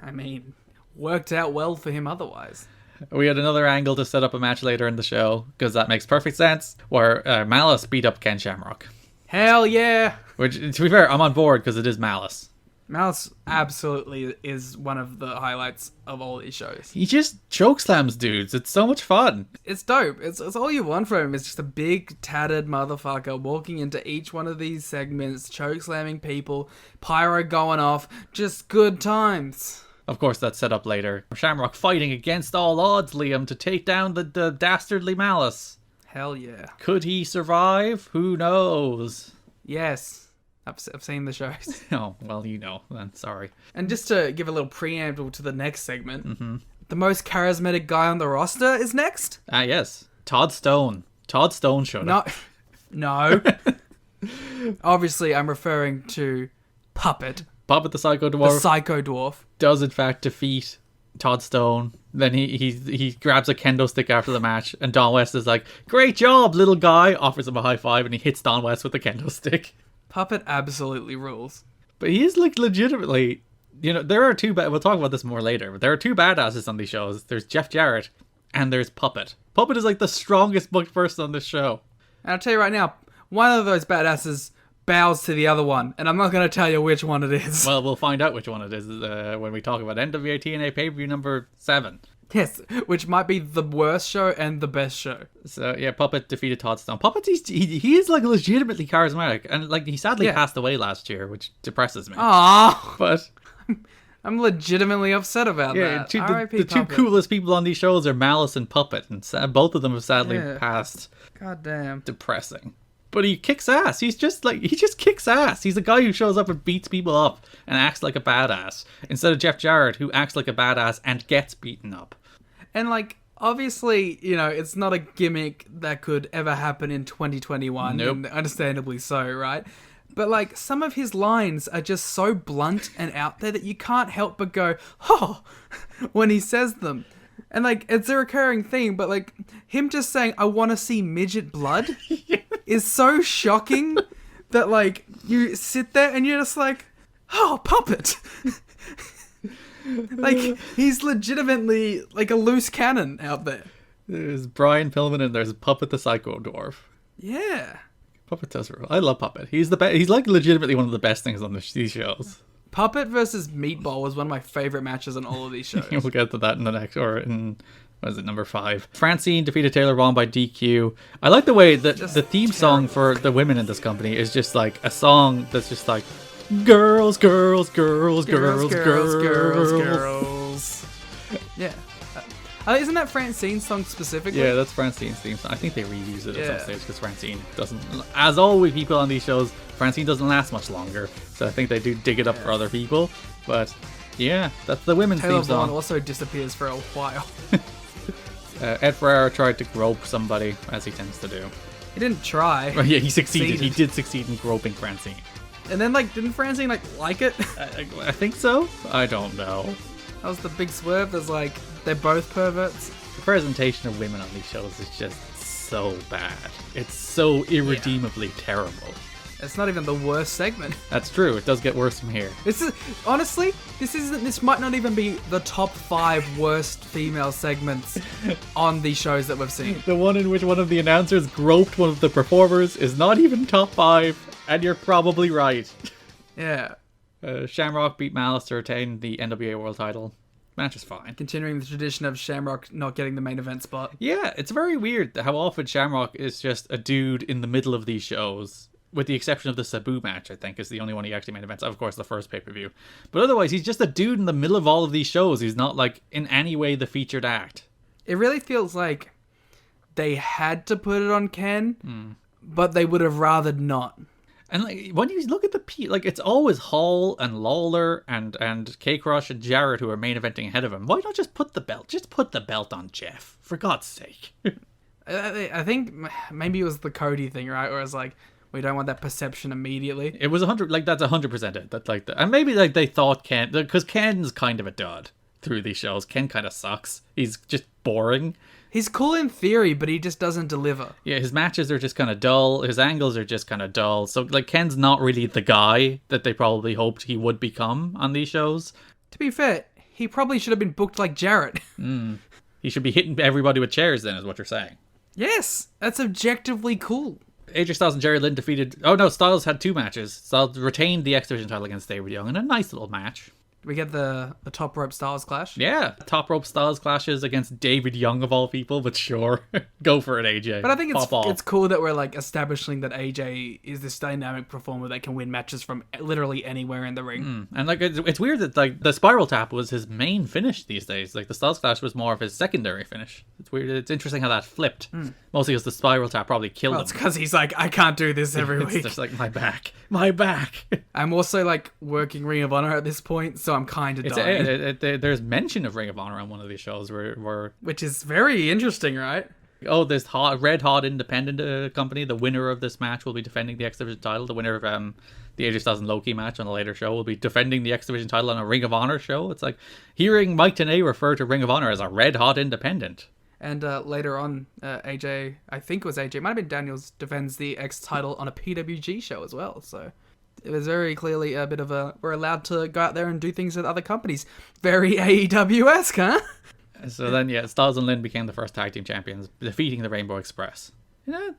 I mean, worked out well for him otherwise. We had another angle to set up a match later in the show, because that makes perfect sense, where Malice beat up Ken Shamrock. Hell yeah! Which, to be fair, I'm on board because it is Malice. Malice absolutely is one of the highlights of all these shows. He just chokeslams dudes. It's so much fun. It's dope. It's all you want from him. It's just a big, tattered motherfucker walking into each one of these segments, chokeslamming people, pyro going off, just good times. Of course, that's set up later. Shamrock fighting against all odds, Liam, to take down the dastardly Malice. Hell yeah. Could he survive? Who knows? Yes. I've seen the shows. Oh, well, you know, then. Sorry. And just to give a little preamble to the next segment, the most charismatic guy on the roster is next? Ah, yes. Todd Stone. Todd Stone showed up. No. Obviously, I'm referring to Puppet. Puppet the Psycho Dwarf. The Psycho Dwarf. Does, in fact, defeat Todd Stone. Then he grabs a kendo stick after the match, and Don West is like, great job, little guy. Offers him a high five, and he hits Don West with the kendo stick. Puppet absolutely rules. But he is like legitimately, you know, there are two, we'll talk about this more later, but there are two badasses on these shows. There's Jeff Jarrett and there's Puppet. Puppet is like the strongest booked person on this show. And I'll tell you right now, one of those badasses bows to the other one, and I'm not going to tell you which one it is. Well, we'll find out which one it is when we talk about NWA-TNA pay-per-view number 7. Yes, which might be the worst show and the best show. So yeah, Puppet defeated Todd Stone. Puppet, he is like legitimately charismatic, and like he sadly passed away last year, which depresses me. Aww. But I'm legitimately upset about that. The two coolest people on these shows are Malice and Puppet, and both of them have sadly passed. God damn. Depressing. But he kicks ass. He just kicks ass. He's a guy who shows up and beats people up and acts like a badass, instead of Jeff Jarrett, who acts like a badass and gets beaten up. And like, obviously, you know, it's not a gimmick that could ever happen in 2021. Nope. And understandably so, right? But like, some of his lines are just so blunt and out there that you can't help but go, oh, when he says them. And, like, it's a recurring theme, but, like, him just saying, I want to see midget blood is so shocking that, like, you sit there and you're just like, oh, puppet. Like, he's legitimately, like, a loose cannon out there. There's Brian Pillman and there's Puppet the Psycho Dwarf. Yeah. Puppet does rule. I love Puppet. He's the best. He's, like, legitimately one of the best things on these shows. Puppet versus Meatball was one of my favorite matches on all of these shows. We'll get to that in the next, or in, what is it, number 5. Francine defeated Taylor Vaughn by DQ. I like the way that the theme song for the women in this company is just like a song that's just like, girls, girls, girls, girls, girls, girls. Yeah. Isn't that Francine's song specifically? Yeah, that's Francine's theme song. I think they reuse it at some stage because Francine doesn't, as always people on these shows, Francine doesn't last much longer. So I think they do dig it up for other people. But yeah, that's the women's Taylor theme song. Vaughn also disappears for a while. Ed Ferrara tried to grope somebody, as he tends to do. He didn't try. Well, yeah, he succeeded. He did succeed in groping Francine. And then, like, didn't Francine, like it? I think so. I don't know. That was the big swerve. There's, like, they're both perverts. The presentation of women on these shows is just so bad. It's so irredeemably terrible. It's not even the worst segment. That's true. It does get worse from here. This is honestly, this might not even be the top 5 worst female segments on the shows that we've seen. The one in which one of the announcers groped one of the performers is not even top 5, and you're probably right. Yeah. Shamrock beat Malice to retain the NWA World Title. Match is fine. Continuing the tradition of Shamrock not getting the main event spot. Yeah, it's very weird how often Shamrock is just a dude in the middle of these shows. With the exception of the Sabu match, I think, is the only one he actually made events. Of course, the first pay-per-view. But otherwise, he's just a dude in the middle of all of these shows. He's not, like, in any way the featured act. It really feels like they had to put it on Ken, but they would have rather not. And, like, when you look at like, it's always Hall and Lawler and K-Crush and Jarrett who are main eventing ahead of him. Why not just put the belt? Just put the belt on Jeff, for God's sake. I think maybe it was the Cody thing, right? Where it's like, we don't want that perception immediately. It was 100, like, that's 100% it. That's like, and maybe, like, they thought Ken, because Ken's kind of a dud through these shows. Ken kind of sucks. He's just boring. He's cool in theory, but he just doesn't deliver. Yeah, his matches are just kind of dull. His angles are just kind of dull. So, like, Ken's not really the guy that they probably hoped he would become on these shows. To be fair, he probably should have been booked like Jarrett. He should be hitting everybody with chairs then, is what you're saying. Yes, that's objectively cool. AJ Styles and Jerry Lynn defeated... Oh, no, Styles had 2 matches. Styles retained the X Division title against David Young in a nice little match. We get the top rope Styles clash. Yeah, top rope Styles clashes against David Young of all people, but sure. Go for it, AJ. But I think it's cool that we're like establishing that AJ is this dynamic performer that can win matches from literally anywhere in the ring. And like it's weird that like the spiral tap was his main finish these days. Like the Styles clash was more of his secondary finish. It's weird. It's interesting how that flipped. Mostly because the spiral tap probably killed him. It's because he's like, I can't do this every week. It's just like my back. I'm also like working Ring of Honor at this point, so I'm kind of dying. There's mention of Ring of Honor on one of these shows where which is very interesting, right? Oh, this red hot independent company. The winner of this match will be defending the X Division title. The winner of the AJ Styles and Loki match on a later show will be defending the X Division title on a Ring of Honor show. It's like hearing Mike Tenay refer to Ring of Honor as a red hot independent. And later on, AJ, I think it was AJ, might have been Daniels, defends the X title on a PWG show as well. So it was very clearly a bit of a, we're allowed to go out there and do things with other companies. Very AEW-esque, huh? So then, yeah, Styles and Lynn became the first tag team champions, defeating the Rainbow Express. You know,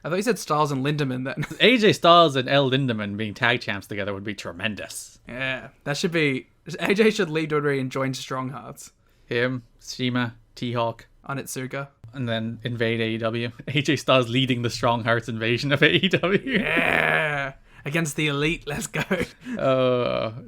I thought you said Styles and Lindemann then. AJ Styles and L. Lindemann being tag champs together would be tremendous. Yeah, that should be, AJ should leave WWE and join Strong Hearts. Him, Shima, T-Hawk. Onitsuka. And then invade AEW. AJ Styles leading the Strong Hearts invasion of AEW. Yeah! Against the Elite, let's go.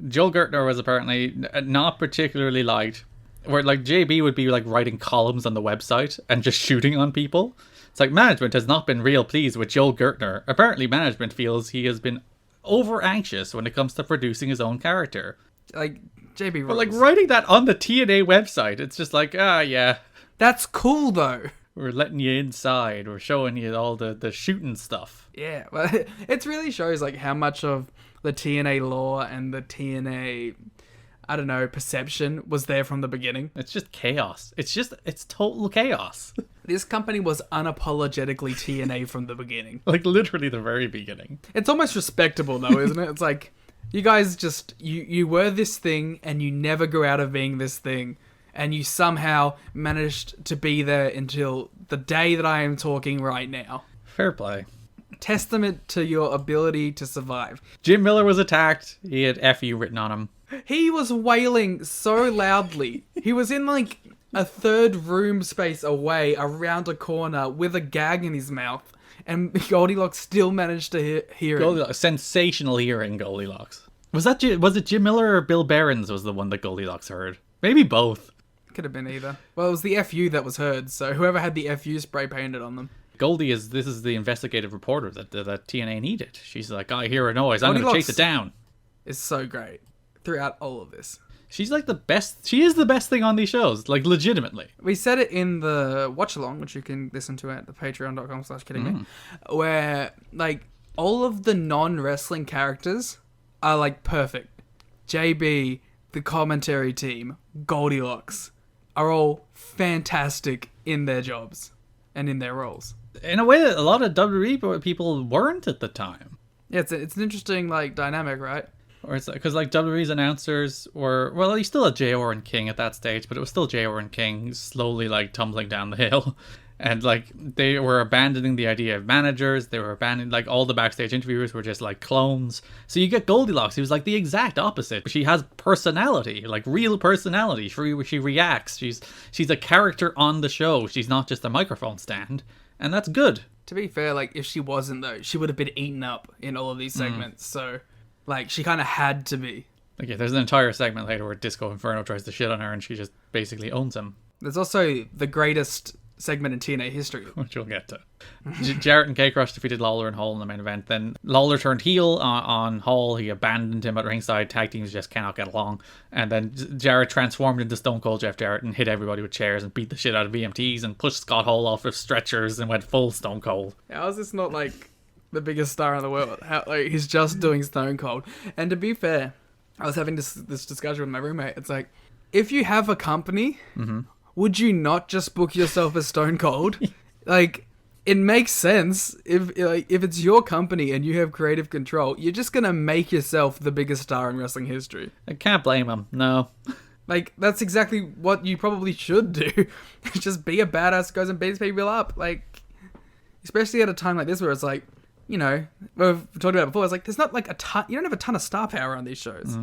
Joel Gertner was apparently not particularly liked. Where like JB would be like writing columns on the website and just shooting on people. It's like management has not been real pleased with Joel Gertner. Apparently management feels he has been over anxious when it comes to producing his own character. Like JB rules. But like writing that on the TNA website, it's just like, yeah. That's cool, though. We're letting you inside. We're showing you all the shooting stuff. Yeah, well, it really shows like how much of the TNA lore and the TNA I don't know, perception was there from the beginning. It's just chaos. It's total chaos. This company was unapologetically TNA from the beginning. Like, literally the very beginning. It's almost respectable, though, isn't it? It's like, you guys just, you were this thing, and you never grew out of being this thing. And you somehow managed to be there until the day that I am talking right now. Fair play. Testament to your ability to survive. Jim Miller was attacked. He had FU written on him. He was wailing so loudly. He was in like a third room space away around a corner with a gag in his mouth. And Goldilocks still managed to hear him. Sensational hearing, Goldilocks. Was it Jim Miller or Bill Behrens was the one that Goldilocks heard? Maybe both. Could have been either. Well, it was the FU that was heard, so whoever had the FU spray painted on them. Goldie this is the investigative reporter that TNA needed. She's like, I hear a noise, I'm going to chase it down. It's so great throughout all of this. She's like the best. She is the best thing on these shows, like legitimately. We said it in the watch along, which you can listen to at the patreon.com/kiddingme, where like all of the non-wrestling characters are like perfect. JB, the commentary team, Goldilocks are all fantastic in their jobs and in their roles. In a way that a lot of WWE people weren't at the time. Yeah, it's an interesting like dynamic, right? Or it's because like WWE's announcers were, well, you still had J.O. and King at that stage, but it was still J.O. and King slowly like tumbling down the hill. And like they were abandoning the idea of managers. They were abandoning like all the backstage interviewers were just like clones. So you get Goldilocks, who's like the exact opposite. She has personality, like real personality. She reacts. She's a character on the show. She's not just a microphone stand, and that's good. To be fair, like if she wasn't though, she would have been eaten up in all of these segments. So like she kind of had to be. Like yeah, there's an entire segment later where Disco Inferno tries to shit on her, and she just basically owns him. There's also the greatest segment in TNA history, which we'll get to. Jarrett and K-Crush defeated Lawler and Hall in the main event. Then Lawler turned heel on Hall. He abandoned him at ringside. Tag teams just cannot get along. And then Jarrett transformed into Stone Cold Jeff Jarrett and hit everybody with chairs and beat the shit out of EMTs and pushed Scott Hall off of stretchers and went full Stone Cold. How is this not like the biggest star in the world? How like he's just doing Stone Cold. And to be fair, I was having this discussion with my roommate. It's like, if you have a company, would you not just book yourself as Stone Cold? Like, it makes sense. If it's your company and you have creative control, you're just gonna make yourself the biggest star in wrestling history. I can't blame him. No. Like, that's exactly what you probably should do. Just be a badass who goes and beats people up. Like, especially at a time like this where it's like, you know, we've talked about it before, it's like, there's not like a ton, you don't have a ton of star power on these shows.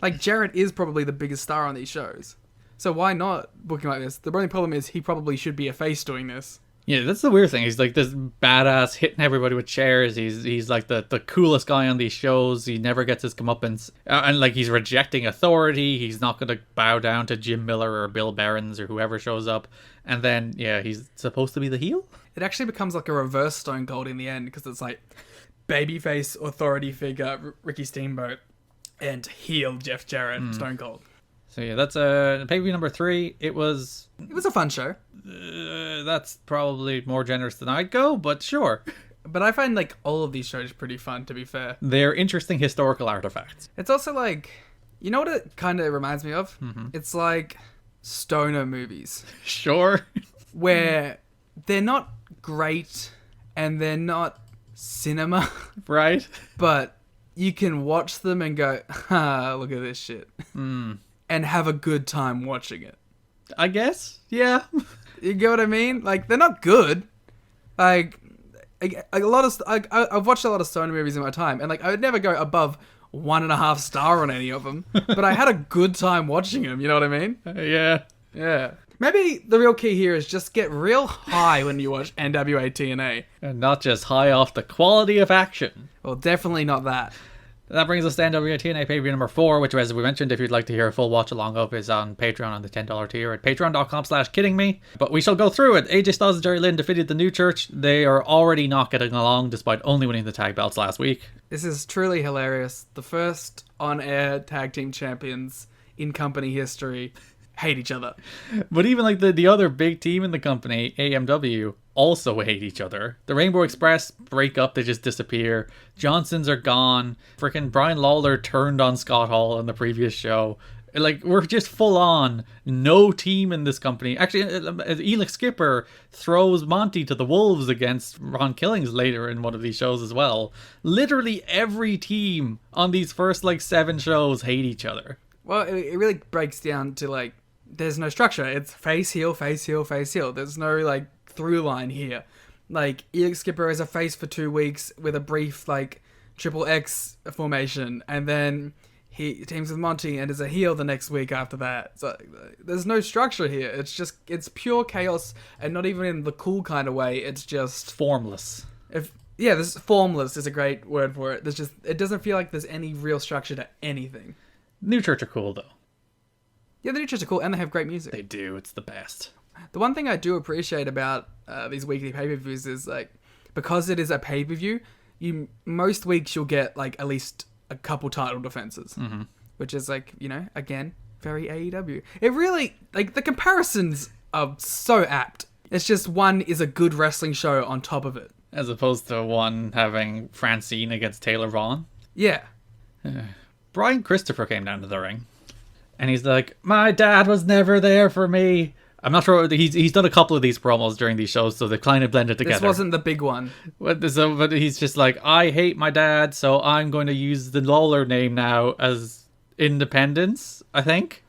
Like, Jarrett is probably the biggest star on these shows. So why not book him like this? The only problem is he probably should be a face doing this. Yeah, that's the weird thing. He's like this badass hitting everybody with chairs. He's like the coolest guy on these shows. He never gets his comeuppance. And like he's rejecting authority. He's not going to bow down to Jim Miller or Bill Behrens or whoever shows up. And then, yeah, he's supposed to be the heel? It actually becomes like a reverse Stone Cold in the end because it's like babyface authority figure Ricky Steamboat and heel Jeff Jarrett Stone Cold. So yeah, that's pay-per-view number 3. It was a fun show. That's probably more generous than I'd go, but sure. But I find like all of these shows pretty fun, to be fair. They're interesting historical artifacts. It's also like, you know what it kind of reminds me of? It's like stoner movies. Sure. Where they're not great and they're not cinema. Right. But you can watch them and go, look at this shit. And have a good time watching it. I guess. Yeah. You get what I mean? Like, they're not good. Like, I've watched a lot of stoner movies in my time, and like, I would never go above 1.5 star on any of them. But I had a good time watching them. You know what I mean? Yeah. Yeah. Maybe the real key here is just get real high when you watch NWA-TNA. And not just high off the quality of action. Well, definitely not that. That brings us to NWA-TNA pay-per-view number 4, which, as we mentioned, if you'd like to hear a full watch-along of, is on Patreon on the $10 tier at patreon.com/kiddingme. But we shall go through it. AJ Styles and Jerry Lynn defeated the New Church. They are already not getting along, despite only winning the tag belts last week. This is truly hilarious. The first on-air tag team champions in company history hate each other. But even like the other big team in the company, AMW, also hate each other. The Rainbow Express break up, they just disappear. Johnsons are gone. Freaking Brian Lawler turned on Scott Hall in the previous show. Like, we're just full on, no team in this company. Actually, Elix Skipper throws Monty to the wolves against Ron Killings later in one of these shows as well. Literally every team on these first, 7 shows hate each other. Well, it really breaks down to, there's no structure. It's face, heel, face, heel, face, heel. There's no, through line here. Elix Skipper is a face for 2 weeks with a brief, triple X formation, and then he teams with Monty and is a heel the next week after that. So there's no structure here. It's pure chaos, and not even in the cool kind of way. It's just formless. This formless is a great word for it. It doesn't feel like there's any real structure to anything. New Church are cool though. Yeah, the New Church are cool, and they have great music. They do. It's the best. The one thing I do appreciate about these weekly pay-per-views is because it is a pay-per-view, most weeks you'll get at least a couple title defenses, which is again, very AEW. It really, the comparisons are so apt. It's just one is a good wrestling show on top of it. As opposed to one having Francine against Taylor Vaughn. Yeah. Brian Christopher came down to the ring, and he's like, my dad was never there for me. I'm not sure. He's done a couple of these promos during these shows, so they kind of blended together. This wasn't the big one. But he's just like, I hate my dad, so I'm going to use the Lawler name now as Independence, I think.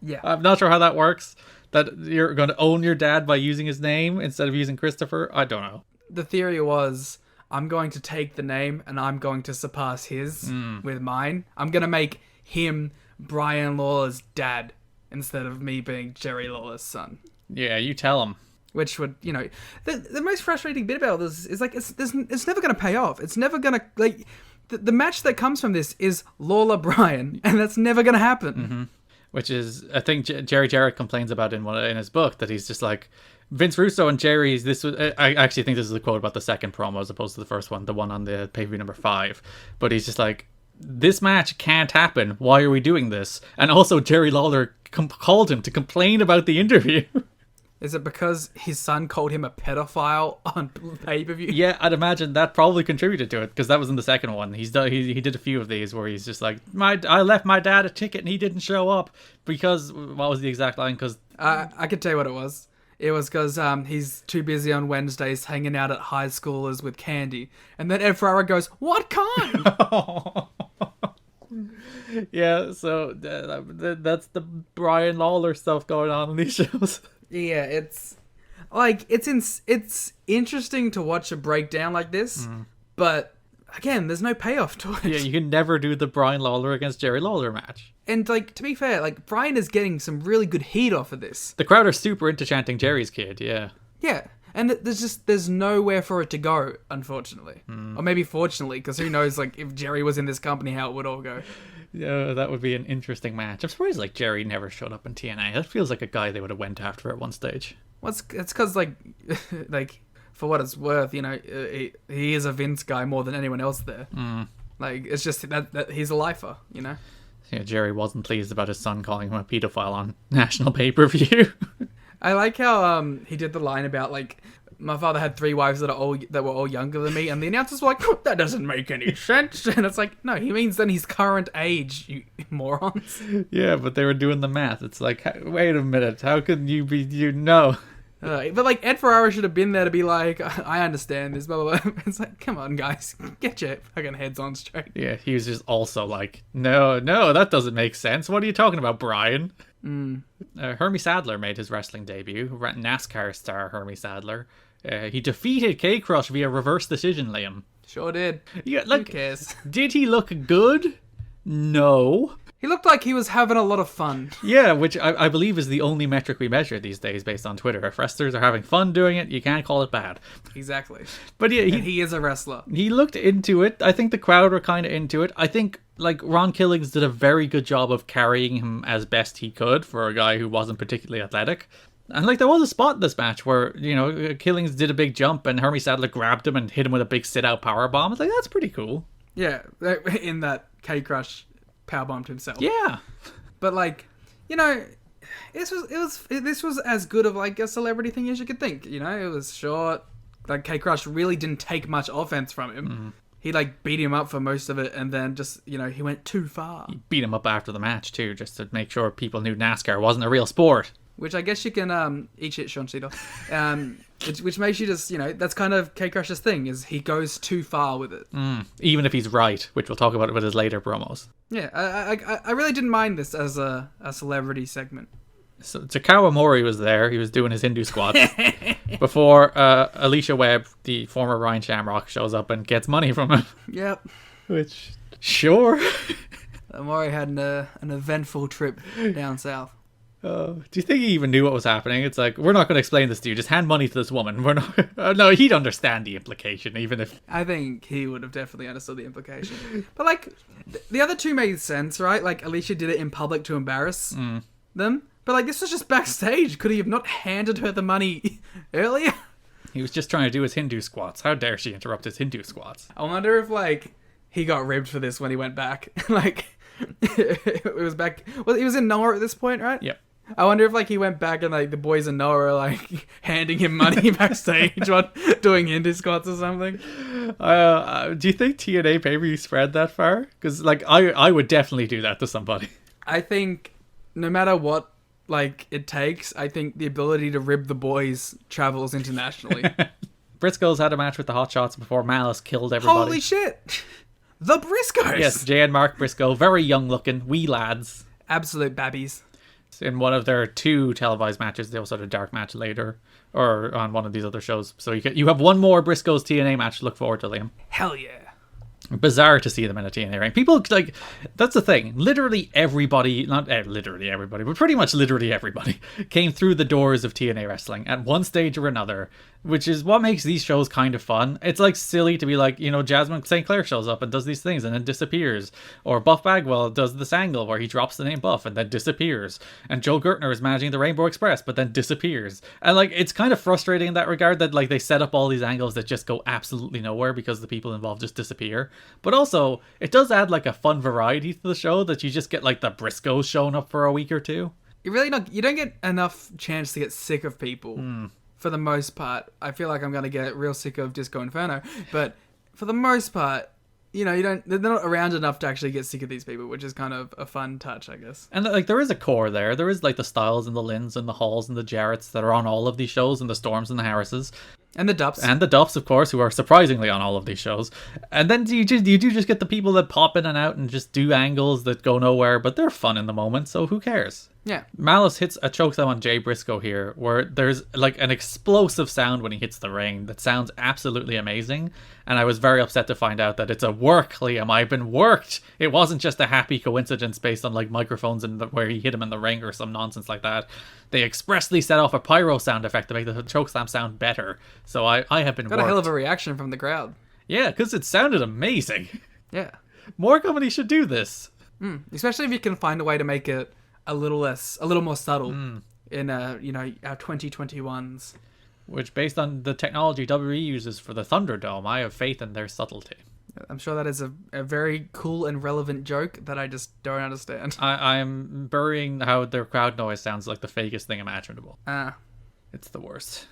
Yeah. I'm not sure how that works. That you're going to own your dad by using his name instead of using Christopher? I don't know. The theory was, I'm going to take the name and I'm going to surpass his with mine. I'm going to make him Brian Lawler's dad, instead of me being Jerry Lawler's son. Yeah, you tell him. Which would, the most frustrating bit about this is it's never going to pay off. It's never going to, the match that comes from this is Lawler Bryan, and that's never going to happen. Mm-hmm. Which is, I think Jerry Jarrett complains about in his book, that he's just like, Vince Russo and Jerry's, I actually think this is a quote about the second promo as opposed to the first one, the one on the pay-per-view number 5. But he's just like, this match can't happen. Why are we doing this? And also Jerry Lawler called him to complain about the interview. Is it because his son called him a pedophile on pay-per-view? Yeah, I'd imagine that probably contributed to it, because that was in the second one. He did a few of these where he's just like, I left my dad a ticket and he didn't show up because, what was the exact line? Because I could tell you what it was. It was because he's too busy on Wednesdays hanging out at high schoolers with candy. And then Ed Ferrara goes, what kind? Yeah, so that's the Brian Lawler stuff going on in these shows. Yeah, it's interesting to watch a breakdown like this, but again, there's no payoff to it. Yeah, you can never do the Brian Lawler against Jerry Lawler match. And to be fair, Brian is getting some really good heat off of this. The crowd are super into chanting Jerry's kid, yeah. Yeah, and there's nowhere for it to go, unfortunately. Or maybe fortunately, because who knows, if Jerry was in this company, how it would all go. Yeah, that would be an interesting match. I'm surprised Jerry never showed up in TNA. That feels like a guy they would have went after at one stage. Well, it's because for what it's worth, he is a Vince guy more than anyone else there. It's just that he's a lifer, Yeah, Jerry wasn't pleased about his son calling him a pedophile on national pay-per-view. I like how he did the line about my father had 3 wives that were all younger than me, and the announcers were like, that doesn't make any sense. And it's like, no, he means then his current age, you morons. Yeah, but they were doing the math. It's like, wait a minute, how can you be, but Ed Ferrara should have been there to be like, I understand this, blah, blah, blah. It's like, come on, guys, get your fucking heads on straight. Yeah, he was just also like, no, that doesn't make sense. What are you talking about, Brian? Hermie Sadler made his wrestling debut. NASCAR star Hermie Sadler. He defeated K-Crush via reverse decision, Liam. Sure did. Yeah, who cares? Did he look good? No. He looked like he was having a lot of fun. Yeah, which I believe is the only metric we measure these days based on Twitter. If wrestlers are having fun doing it, you can't call it bad. Exactly. But yeah, he is a wrestler. He looked into it. I think the crowd were kind of into it. I think Ron Killings did a very good job of carrying him as best he could for a guy who wasn't particularly athletic. And there was a spot in this match where, Killings did a big jump and Hermie Sadler grabbed him and hit him with a big sit-out powerbomb. It's like, that's pretty cool. Yeah, in that K-Crush powerbombed himself. Yeah. But this was as good of a celebrity thing as you could think. It was short. K-Crush really didn't take much offense from him. he like beat him up for most of it, and then just, you know, he went too far. He beat him up after the match too, just to make sure people knew NASCAR wasn't a real sport. Which I guess you can eat shit, Sean Cedar. Which makes you just, you know, that's kind of K-Crush's thing, is he goes too far with it. Even if he's right, which we'll talk about with his later promos. Yeah, I really didn't mind this as a celebrity segment. So Takawa Mori was there. He was doing his Hindu squats before Alicia Webb, the former Ryan Shamrock, shows up and gets money from him. Yep. Which, sure. Mori had an eventful trip down south. Do you think he even knew what was happening? It's like, we're not going to explain this to you. Just hand money to this woman. We're not. No, he'd understand the implication, even if. I think he would have definitely understood the implication. But like, the other two made sense, right? Like, Alicia did it in public to embarrass them. But like, this was just backstage. Could he have not handed her the money earlier? He was just trying to do his Hindu squats. How dare she interrupt his Hindu squats? I wonder if like he got ribbed for this when he went back. Like, it was back. Well, he was in Noah at this point, right? Yep. I wonder if like he went back and like the boys in Noah are like handing him money backstage while doing Hindu squats or something. Do you think TNA pay-per-view spread that far? Because like I would definitely do that to somebody. I think no matter what like it takes, I think the ability to rib the boys travels internationally. Briscoes had a match with the Hot Shots before Malice killed everybody. Holy shit! The Briscoes! Yes, Jay and Mark Briscoe, very young looking, wee lads. Absolute babbies. In one of their 2 televised matches. They also had a dark match later, or on one of these other shows. So you have one more Briscoes TNA match to look forward to, Liam. Hell yeah. Bizarre to see them in a TNA ring. People, like, that's the thing. Literally everybody, not literally everybody, but pretty much literally everybody came through the doors of TNA wrestling at one stage or another, which is what makes these shows kind of fun. It's like silly to be like, you know, Jasmine St. Clair shows up and does these things and then disappears. Or Buff Bagwell does this angle where he drops the name Buff and then disappears. And Joe Gertner is managing the Rainbow Express but then disappears. And like, it's kind of frustrating in that regard that like they set up all these angles that just go absolutely nowhere because the people involved just disappear. But also, it does add like a fun variety to the show that you just get like the Briscoes showing up for a week or two. You don't get enough chance to get sick of people. For the most part. I feel like I'm going to get real sick of Disco Inferno. But for the most part, you know, they're not around enough to actually get sick of these people, which is kind of a fun touch, I guess. And like, there is a core there. There is like the Styles and the Lynns and the Halls and the Jarretts that are on all of these shows, and the Storms and the Harrises. And the Duffs. And the Duffs, of course, who are surprisingly on all of these shows. And then you do just get the people that pop in and out and just do angles that go nowhere, but they're fun in the moment, so who cares? Yeah. Malice hits a chokeslam on Jay Briscoe here, where there's like an explosive sound when he hits the ring that sounds absolutely amazing. And I was very upset to find out that it's a work, Liam. I've been worked. It wasn't just a happy coincidence based on like microphones and where he hit him in the ring or some nonsense like that. They expressly set off a pyro sound effect to make the chokeslam sound better. So I have been Got worked. a hell of a reaction from the crowd. Yeah, because it sounded amazing. Yeah. More companies should do this. Especially if you can find a way to make it a little more subtle in our 2021s. Which, based on the technology WWE uses for the Thunderdome, I have faith in their subtlety. I'm sure that is a very cool and relevant joke that I just don't understand. I'm burying how their crowd noise sounds like the fakest thing imaginable. It's the worst.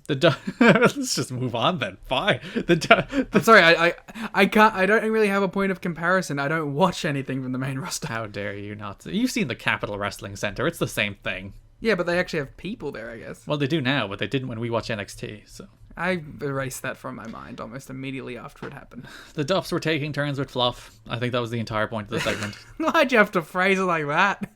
Let's just move on then. Fine. I'm sorry, I can't. I don't really have a point of comparison. I don't watch anything from the main roster. How dare you not? You've seen the Capitol Wrestling Center. It's the same thing. Yeah, but they actually have people there, I guess. Well, they do now, but they didn't when we watch NXT. So I erased that from my mind almost immediately after it happened. The Duffs were taking turns with Fluff. I think that was the entire point of the segment. Why'd you have to phrase it like that?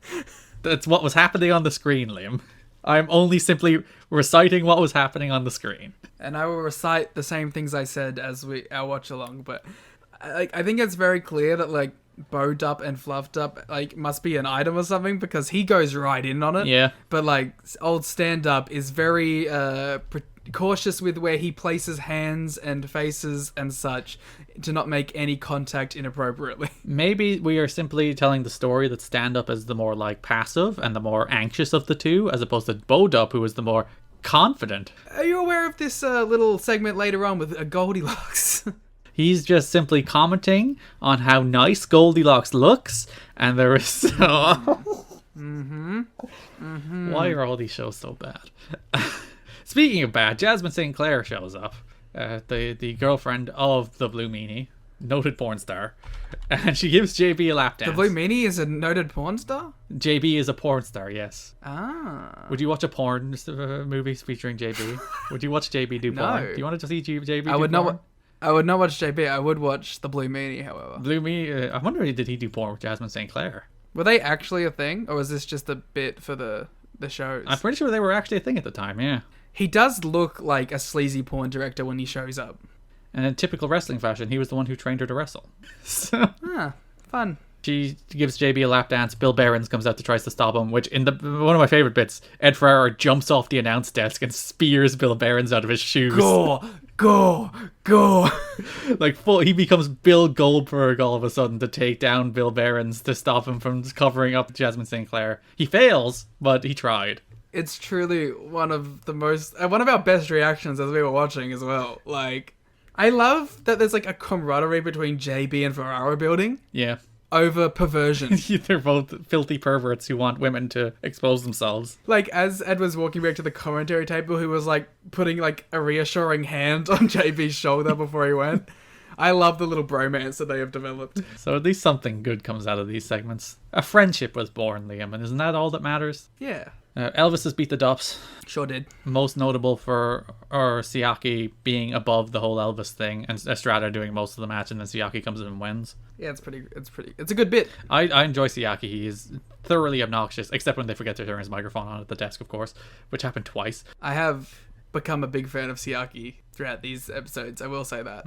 That's what was happening on the screen, Liam. I'm only simply reciting what was happening on the screen. And I will recite the same things I said as our watch along, but I think it's very clear that like Bowed Up and Fluffed Up like must be an item or something because he goes right in on it. Yeah. But like old Stand Up is very cautious with where he places hands and faces and such to not make any contact inappropriately. Maybe we are simply telling the story that Stand Up is the more like passive and the more anxious of the two, as opposed to Bowed Up, who is the more confident. Are you aware of this little segment later on with Goldilocks? He's just simply commenting on how nice Goldilocks looks, and there is so... Why are all these shows so bad? Speaking of bad, Jasmine St. Clair shows up, the girlfriend of the Blue Meanie, noted porn star, and she gives JB a lap dance. The Blue Meanie is a noted porn star? JB is a porn star, yes. Ah. Would you watch a porn movie featuring JB? Would you watch JB do porn? No. Do you want to see JB do I would porn? not. I would not watch JB. I would watch the Blue Meanie, however. Blue Me, I wonder did he do porn with Jasmine St. Clair? Were they actually a thing, or was this just a bit for the shows? I'm pretty sure they were actually a thing at the time, yeah. He does look like a sleazy porn director when he shows up. And in typical wrestling fashion, he was the one who trained her to wrestle. So Fun. she gives JB a lap dance. Bill Behrens comes out to try to stop him, which in one of my favorite bits, Ed Ferrara jumps off the announce desk and spears Bill Behrens out of his shoes. Go! Like he becomes Bill Goldberg all of a sudden to take down Bill Behrens to stop him from covering up Jasmine St. Clair. He fails, but he tried. It's truly one of our best reactions as we were watching as well. Like, I love that there's like a camaraderie between JB and Ferrara building. Yeah. Over perversion. They're both filthy perverts who want women to expose themselves. Like, as Ed was walking back to the commentary table, he was like putting like a reassuring hand on JB's shoulder before he went. I love the little bromance that they have developed. So at least something good comes out of these segments. A friendship was born, Liam, and isn't that all that matters? Yeah. Elvis has beat the Dups. Sure did. Most notable for Siaki being above the whole Elvis thing, and Estrada doing most of the match, and then Siaki comes in and wins. Yeah, it's a good bit. I enjoy Siaki. He is thoroughly obnoxious, except when they forget to turn his microphone on at the desk, of course, which happened twice. I have become a big fan of Siaki throughout these episodes, I will say that.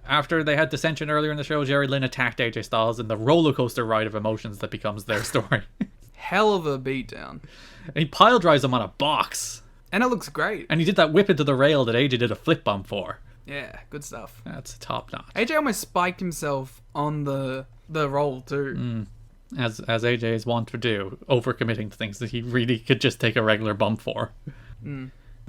After they had dissension earlier in the show, Jerry Lynn attacked AJ Styles in the roller coaster ride of emotions that becomes their story. Hell of a beatdown. And he pile drives him on a box. And it looks great. And he did that whip into the rail that AJ did a flip bump for. Yeah, good stuff. That's top notch. AJ almost spiked himself on the roll too. As AJ is wont to do, overcommitting to things that he really could just take a regular bump for.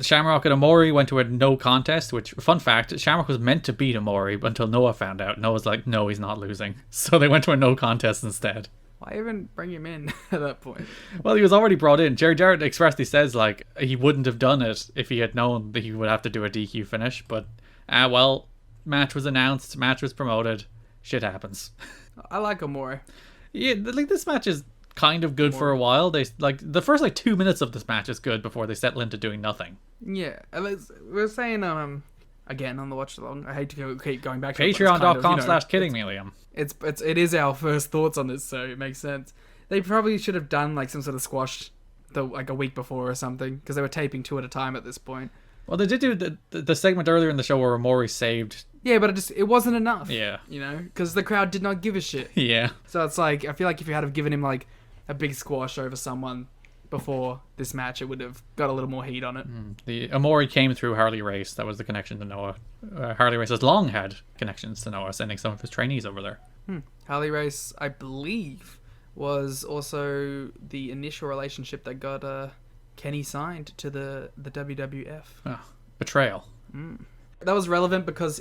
Shamrock and Amori went to a no contest, which, fun fact, Shamrock was meant to beat Amori until Noah found out. Noah's like, no, he's not losing. So they went to a no contest instead. Why even bring him in at that point? Well, he was already brought in. Jerry Jarrett expressly says, like, he wouldn't have done it if he had known that he would have to do a DQ finish. But, match was announced, match was promoted. Shit happens. I like Amore. Yeah, like, this match is kind of good for a while. They, like, the first, 2 minutes of this match is good before they settle into doing nothing. Yeah. We're saying, again, on the watch along, I hate to keep going back to Patreon.com/kidding me, Liam. It is our first thoughts on this, so it makes sense. They probably should have done some sort of squash a week before or something, because they were taping 2 at a time at this point. Well, they did do the segment earlier in the show where Amori saved. Yeah, but it wasn't enough. Yeah. Because the crowd did not give a shit. Yeah. So it's I feel like if you had have given him a big squash over someone before this match, it would have got a little more heat on it. The Amori came through Harley Race. That was the connection to Noah. Harley Race has long had connections to Noah, sending some of his trainees over there. Harley Race, I believe, was also the initial relationship that got Kenny signed to the WWF. Oh, betrayal. That was relevant because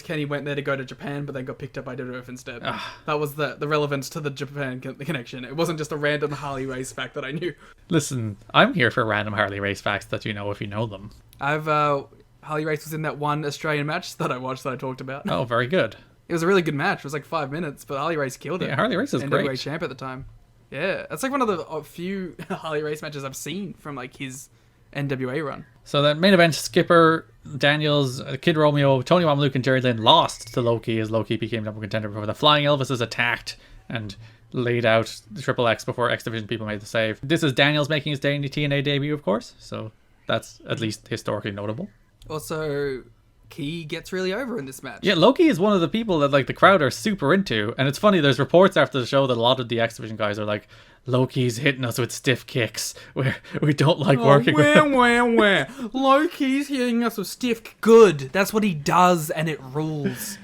Kenny went there to go to Japan, but then got picked up by WWF instead. That was the relevance to the Japan connection. It wasn't just a random Harley Race fact that I knew. Listen, I'm here for random Harley Race facts that you know if you know them. Harley Race was in that one Australian match that I watched that I talked about. Oh, very good. It was a really good match. It was 5 minutes, but Harley Race killed it. Yeah, Harley Race is great. NWA champ at the time. Yeah, that's one of the few Harley Race matches I've seen from his NWA run. So that main event, Skipper, Daniels, Kid Romeo, Tony Mamaluke, and Jerry Lynn lost to Low-Ki as Low-Ki became number one contender before the Flying Elvises attacked and laid out Triple X before X Division people made the save. This is Daniels making his TNA debut, of course, so that's at least historically notable. Also, Key gets really over in this match. Yeah, Low-Ki is one of the people that the crowd are super into, and it's funny, there's reports after the show that a lot of the X Division guys are like, Low-Ki's hitting us with stiff kicks. We don't like working with him. Where? Low-Ki's hitting us with stiff. Good. That's what he does, and it rules.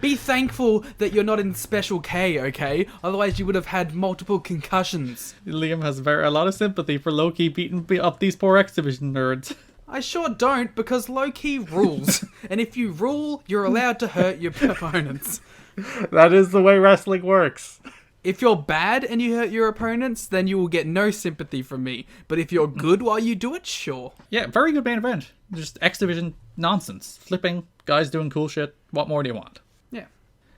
Be thankful that you're not in Special K, okay? Otherwise, you would have had multiple concussions. Liam has a lot of sympathy for Low-Ki beating up these poor X Division nerds. I sure don't, because Low-Ki rules. And if you rule, you're allowed to hurt your opponents. That is the way wrestling works. If you're bad and you hurt your opponents, then you will get no sympathy from me. But if you're good while you do it, sure. Yeah, very good main event. Just X Division nonsense. Flipping, guys doing cool shit. What more do you want? Yeah.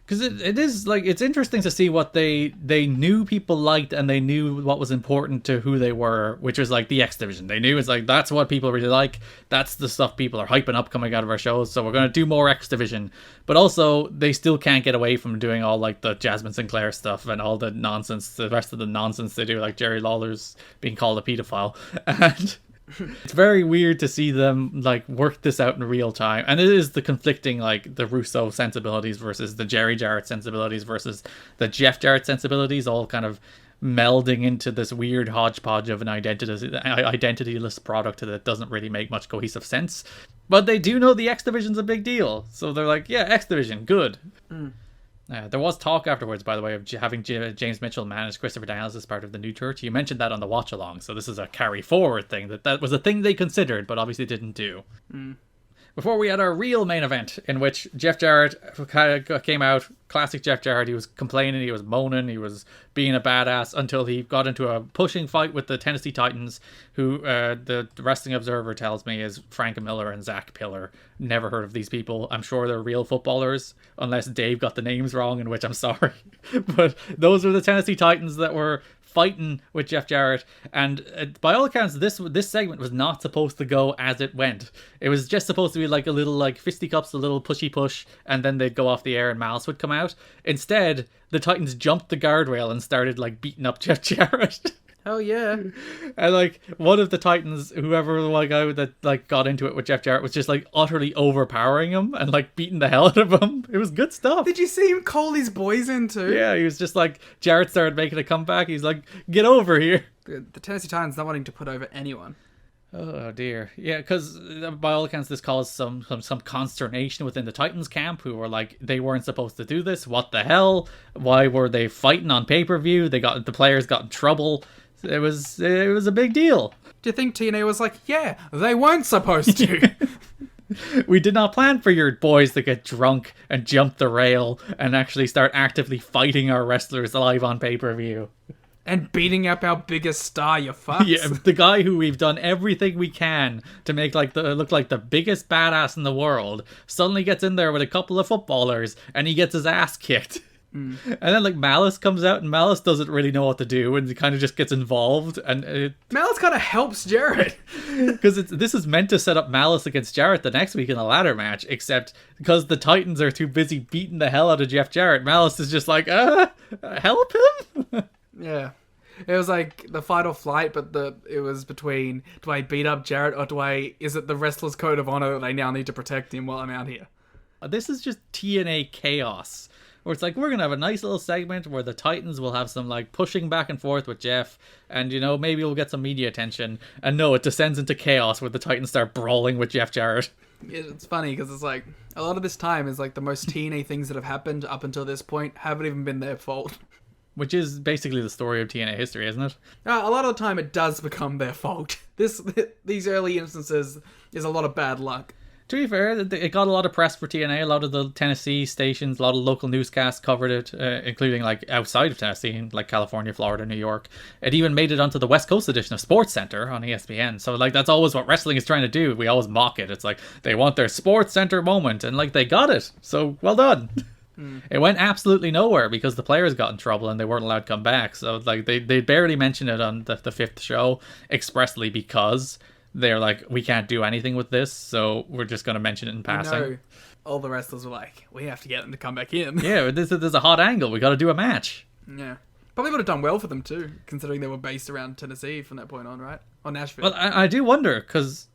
Because it is like, it's interesting to see what they knew people liked, and they knew what was important to who they were, which was like the X Division. They knew it's like, that's what people really like. That's the stuff people are hyping up coming out of our shows. So we're going to do more X Division. But also, they still can't get away from doing all like the Jasmine Sinclair stuff and all the nonsense, the rest of the nonsense they do, like Jerry Lawler's being called a pedophile. And it's very weird to see them like work this out in real time, and it is the conflicting, like the Russo sensibilities versus the Jerry Jarrett sensibilities versus the Jeff Jarrett sensibilities, all kind of melding into this weird hodgepodge of an identityless product that doesn't really make much cohesive sense. But they do know the X Division's a big deal, so they're like, yeah, X Division, good. There was talk afterwards, by the way, of having James Mitchell manage Christopher Daniels as part of the new church. You mentioned that on the watch along, so this is a carry forward thing. That was a thing they considered, but obviously didn't do. Before we had our real main event, in which Jeff Jarrett came out, classic Jeff Jarrett. He was complaining, he was moaning, he was being a badass until he got into a pushing fight with the Tennessee Titans, who the Wrestling Observer tells me is Frank Miller and Zach Pillar. Never heard of these people. I'm sure they're real footballers, unless Dave got the names wrong, in which I'm sorry. But those were the Tennessee Titans that were fighting with Jeff Jarrett, and by all accounts this segment was not supposed to go as it went. It was just supposed to be like a little like fisticuffs, a little pushy push, and then they'd go off the air and Malice would come out. Instead, the Titans jumped the guardrail and started like beating up Jeff Jarrett. Oh yeah. And like one of the Titans, whoever the one guy that like got into it with Jeff Jarrett, was just like utterly overpowering him and like beating the hell out of him. It was good stuff. Did you see him call his boys in too? Yeah, he was just like, Jarrett started making a comeback. He's like, get over here. The Tennessee Titans not wanting to put over anyone. Oh dear. Yeah, because by all accounts this caused some consternation within the Titans camp, who were like, they weren't supposed to do this. What the hell? Why were they fighting on pay-per-view? The players got in trouble. It was a big deal. Do you think TNA was like, yeah, they weren't supposed to? We did not plan for your boys to get drunk and jump the rail and actually start actively fighting our wrestlers live on pay-per-view. And beating up our biggest star, you fucks. Yeah, the guy who we've done everything we can to make look like the biggest badass in the world suddenly gets in there with a couple of footballers and he gets his ass kicked. And then like Malice comes out, and Malice doesn't really know what to do, and he kind of just gets involved. And Malice kind of helps Jarrett because this is meant to set up Malice against Jarrett the next week in a ladder match. Except because the Titans are too busy beating the hell out of Jeff Jarrett, Malice is just like, help him. Yeah, it was like the fight or flight, but it was between, do I beat up Jarrett or is it the wrestler's code of honor that I now need to protect him while I'm out here? This is just TNA chaos. Where it's like, we're going to have a nice little segment where the Titans will have some like pushing back and forth with Jeff, and you know, maybe we'll get some media attention. And no, it descends into chaos where the Titans start brawling with Jeff Jarrett. It's funny because it's like, a lot of this time is like the most TNA things that have happened up until this point haven't even been their fault. Which is basically the story of TNA history, isn't it? A lot of the time it does become their fault. These early instances is a lot of bad luck. To be fair, it got a lot of press for TNA. A lot of the Tennessee stations, a lot of local newscasts covered it, including like outside of Tennessee, like California, Florida, New York. It even made it onto the West Coast edition of SportsCenter on ESPN. So like that's always what wrestling is trying to do. We always mock it. It's like they want their SportsCenter moment, and like they got it. So well done. It went absolutely nowhere because the players got in trouble and they weren't allowed to come back. So like they barely mentioned it on the fifth show expressly because they're like, we can't do anything with this, so we're just going to mention it in passing. You know, all the wrestlers were like, we have to get them to come back in. Yeah, there's a hot angle. We got to do a match. Yeah. Probably would have done well for them too, considering they were based around Tennessee from that point on, right? Or Nashville. Well, I do wonder, because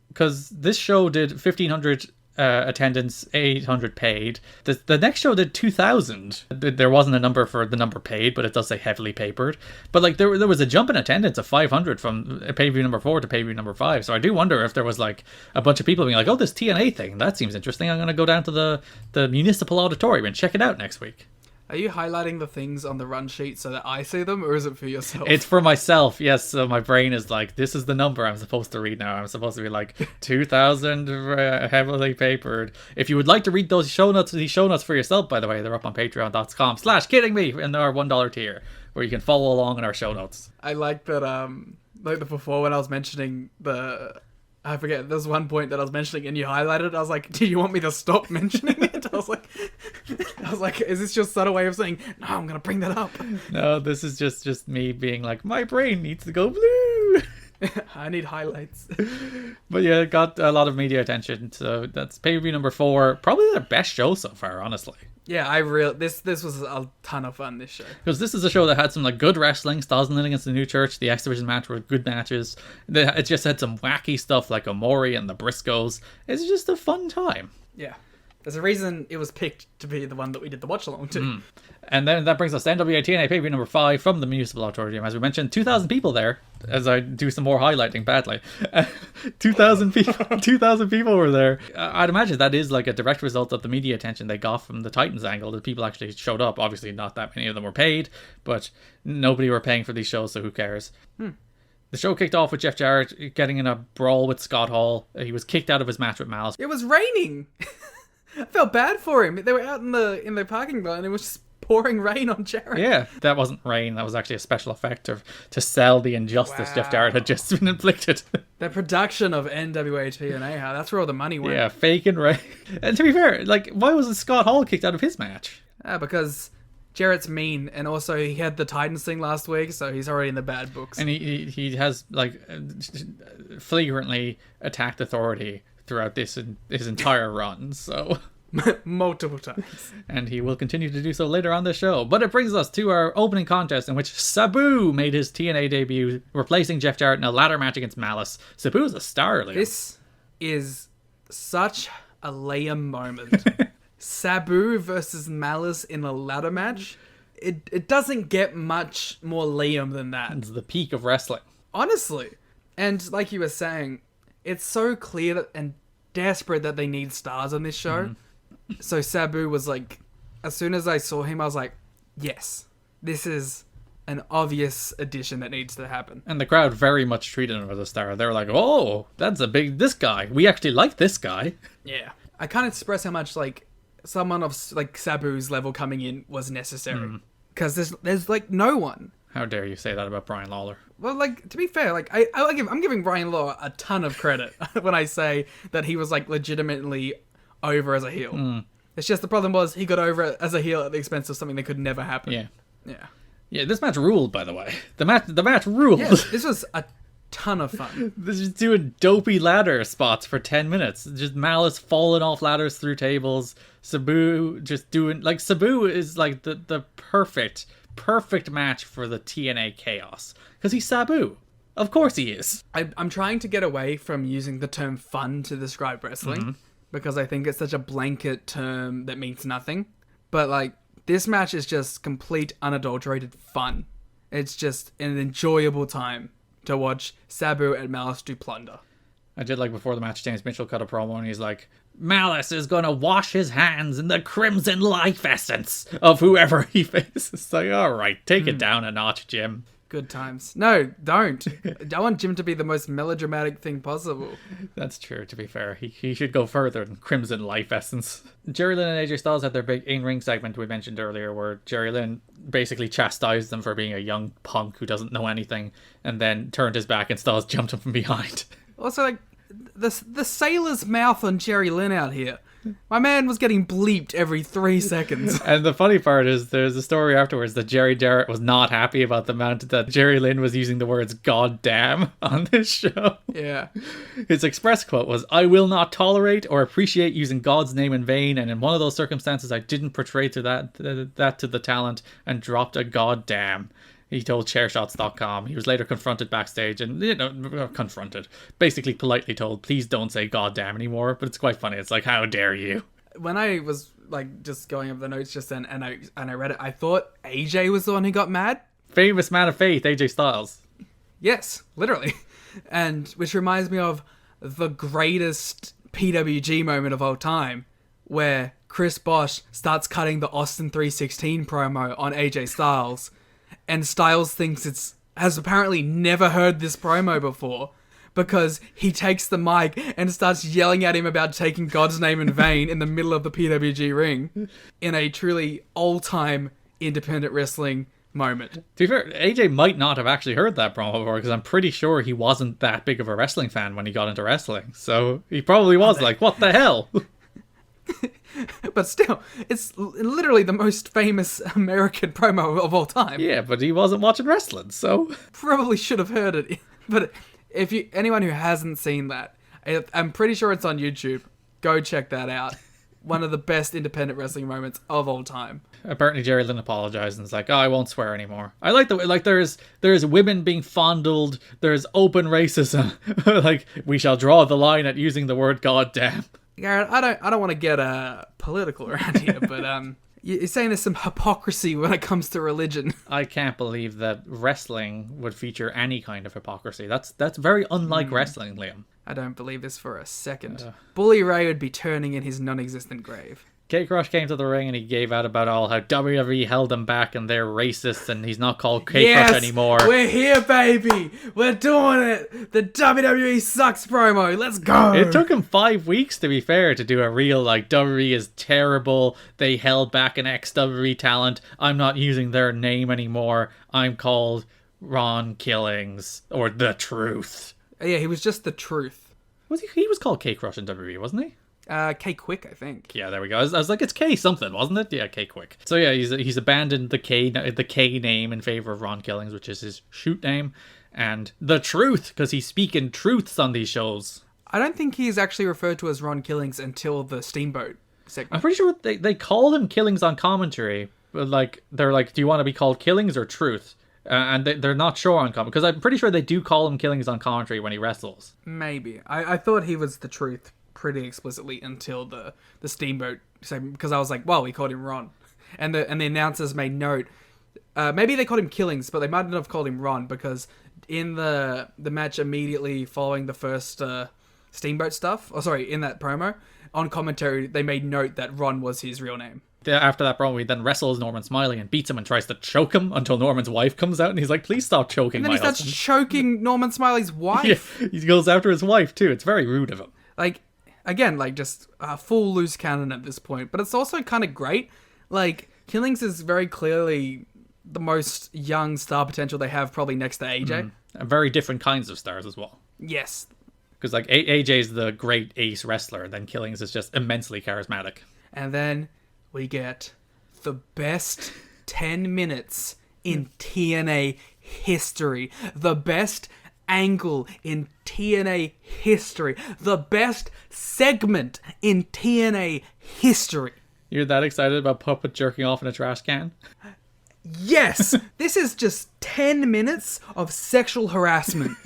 this show did 1,500 attendance, 800 paid. The next show did 2,000. There wasn't a number for the number paid, but it does say heavily papered. But like there was a jump in attendance of 500 from pay-per-view number 4 to pay-per-view number 5. So I do wonder if there was like a bunch of people being like, oh, this TNA thing, that seems interesting. I'm going to go down to the municipal auditorium and check it out next week. Are you highlighting the things on the run sheet so that I see them, or is it for yourself? It's for myself, yes. So my brain is like, this is the number I'm supposed to read now. I'm supposed to be like 2,000 heavily papered. If you would like to read these show notes for yourself, by the way, they're up on patreon.com/kiddingme in our $1 tier, where you can follow along in our show notes. I like that, like before when I was mentioning I forget, there's one point that I was mentioning and you highlighted it. I was like, do you want me to stop mentioning it? I was like, was like, is this your subtle way of saying, no, I'm going to bring that up? No, this is just me being like, my brain needs to go blue. I need highlights. But yeah, it got a lot of media attention. So that's pay-per-view number 4. Probably their best show so far, honestly. Yeah, this was a ton of fun, this show. Because this is a show that had some like good wrestling. Styles and Lynn against the New Church. The X Division match were good matches. It just had some wacky stuff like Omori and the Briscoes. It's just a fun time. Yeah. There's a reason it was picked to be the one that we did the watch along to. And then that brings us to NWA-TNA pay-per-view number 5 from the Municipal Auditorium. As we mentioned, 2,000 people there. As I do some more highlighting badly, 2,000 people. 2,000 people were there. I'd imagine that is like a direct result of the media attention they got from the Titans angle. That people actually showed up. Obviously, not that many of them were paid, but nobody were paying for these shows, so who cares? The show kicked off with Jeff Jarrett getting in a brawl with Scott Hall. He was kicked out of his match with Malice. It was raining. I felt bad for him. They were out in the parking lot and it was just pouring rain on Jarrett. Yeah, that wasn't rain. That was actually a special effect to sell the injustice Jeff Jarrett had just been inflicted. The production of NWA-TNA, that's where all the money went. Yeah, faking rain. And to be fair, like, why wasn't Scott Hall kicked out of his match? Because Jarrett's mean, and also he had the Titans thing last week, so he's already in the bad books. And he has, like, flagrantly attacked authority throughout his entire run, so... Multiple times. And he will continue to do so later on the show. But it brings us to our opening contest in which Sabu made his TNA debut, replacing Jeff Jarrett in a ladder match against Malice. Sabu is a star, Liam. This is such a Liam moment. Sabu versus Malice in a ladder match. It doesn't get much more Liam than that. It's the peak of wrestling. Honestly. And like you were saying, it's so clear and desperate that they need stars on this show. So Sabu was like, as soon as I saw him, I was like, yes, this is an obvious addition that needs to happen. And the crowd very much treated him as a star. They were like, oh, this guy. We actually like this guy. Yeah. I can't express how much like someone of like Sabu's level coming in was necessary. Because there's like no one. How dare you say that about Brian Lawler? Well, like, to be fair, like, I'm giving Brian Lawler a ton of credit when I say that he was, like, legitimately over as a heel. It's just the problem was he got over as a heel at the expense of something that could never happen. Yeah, this match ruled, by the way. The match ruled. Yeah, this was a ton of fun. This is doing dopey ladder spots for 10 minutes. Just Malice falling off ladders through tables. Sabu just doing... Like, Sabu is, like, the perfect match for the TNA chaos. Because he's Sabu. Of course he is. I'm trying to get away from using the term fun to describe wrestling. Because I think it's such a blanket term that means nothing. But, like, this match is just complete, unadulterated fun. It's just an enjoyable time to watch Sabu and Malice do plunder. I did like before the match, James Mitchell cut a promo and he's like, Malice is going to wash his hands in the crimson life essence of whoever he faces. It's like, all right, take it down a notch, Jim. Good times. No, don't. I want Jim to be the most melodramatic thing possible. That's true, to be fair. He should go further than crimson life essence. Jerry Lynn and AJ Styles had their big in-ring segment we mentioned earlier where Jerry Lynn basically chastised them for being a young punk who doesn't know anything and then turned his back and Styles jumped him from behind. Also, like, the sailor's mouth on Jerry Lynn out here. My man was getting bleeped every 3 seconds. And the funny part is there's a story afterwards that Jerry Jarrett was not happy about the amount that Jerry Lynn was using the words "God damn" on this show. Yeah. His express quote was, "I will not tolerate or appreciate using God's name in vain, and in one of those circumstances I didn't portray to that to the talent and dropped a god damn." He told Chairshots.com. He was later confronted backstage and, basically politely told, please don't say goddamn anymore. But it's quite funny. It's like, how dare you? When I was, like, just going over the notes just then and I read it, I thought AJ was the one who got mad. Famous man of faith, AJ Styles. Yes, literally. And which reminds me of the greatest PWG moment of all time, where Chris Bosch starts cutting the Austin 316 promo on AJ Styles. And Styles has apparently never heard this promo before because he takes the mic and starts yelling at him about taking God's name in vain in the middle of the PWG ring in a truly all-time independent wrestling moment. To be fair, AJ might not have actually heard that promo before because I'm pretty sure he wasn't that big of a wrestling fan when he got into wrestling. So he probably was like, what the hell? But still, it's literally the most famous American promo of all time. Yeah, but he wasn't watching wrestling, so... Probably should have heard it. But if anyone who hasn't seen that, I'm pretty sure it's on YouTube. Go check that out. One of the best independent wrestling moments of all time. Apparently Jerry Lynn apologized and is like, oh, I won't swear anymore. I like the way, like, there's women being fondled, there's open racism. Like, we shall draw the line at using the word goddamn. Garrett, I don't want to get political around here, but you're saying there's some hypocrisy when it comes to religion. I can't believe that wrestling would feature any kind of hypocrisy. That's very unlike wrestling, Liam. I don't believe this for a second. Bully Ray would be turning in his non-existent grave. K-Crush came to the ring and he gave out about all how WWE held him back and they're racist and he's not called K-Crush anymore. We're here, baby! We're doing it! The WWE sucks promo, let's go! It took him 5 weeks, to be fair, to do a real, like, WWE is terrible, they held back an ex-WWE talent, I'm not using their name anymore, I'm called Ron Killings, or The Truth. Yeah, he was just The Truth. He was called K-Crush in WWE, wasn't he? K-Quick, I think. Yeah, there we go. I was like, it's K something, wasn't it? Yeah, K-Quick. So yeah, he's abandoned the K name in favor of Ron Killings, which is his shoot name, and The Truth, because he's speaking truths on these shows. I don't think he's actually referred to as Ron Killings until the Steamboat segment. I'm pretty sure they call him Killings on commentary, but like they're like, do you want to be called Killings or Truth? And they're not sure on commentary, because I'm pretty sure they do call him Killings on commentary when he wrestles. Maybe. I thought he was The Truth pretty explicitly until the Steamboat segment, because I was like, well, we called him Ron. And the announcers made note. Maybe they called him Killings, but they might not have called him Ron, because in the match immediately following the first Steamboat stuff, in that promo, on commentary, they made note that Ron was his real name. After that promo, he then wrestles Norman Smiley and beats him and tries to choke him until Norman's wife comes out and he's like, please stop choking my husband. And then he starts choking Norman Smiley's wife. Yeah, he goes after his wife too. It's very rude of him. Like, again, like, just full loose cannon at this point. But it's also kind of great. Like, Killings is very clearly the most young star potential they have, probably next to AJ. And very different kinds of stars as well. Yes. Because, like, AJ's the great ace wrestler, then Killings is just immensely charismatic. And then we get the best 10 minutes in TNA history. The best angle in TNA history. The best segment in TNA history. You're that excited about Puppet jerking off in a trash can? Yes! This is just 10 minutes of sexual harassment.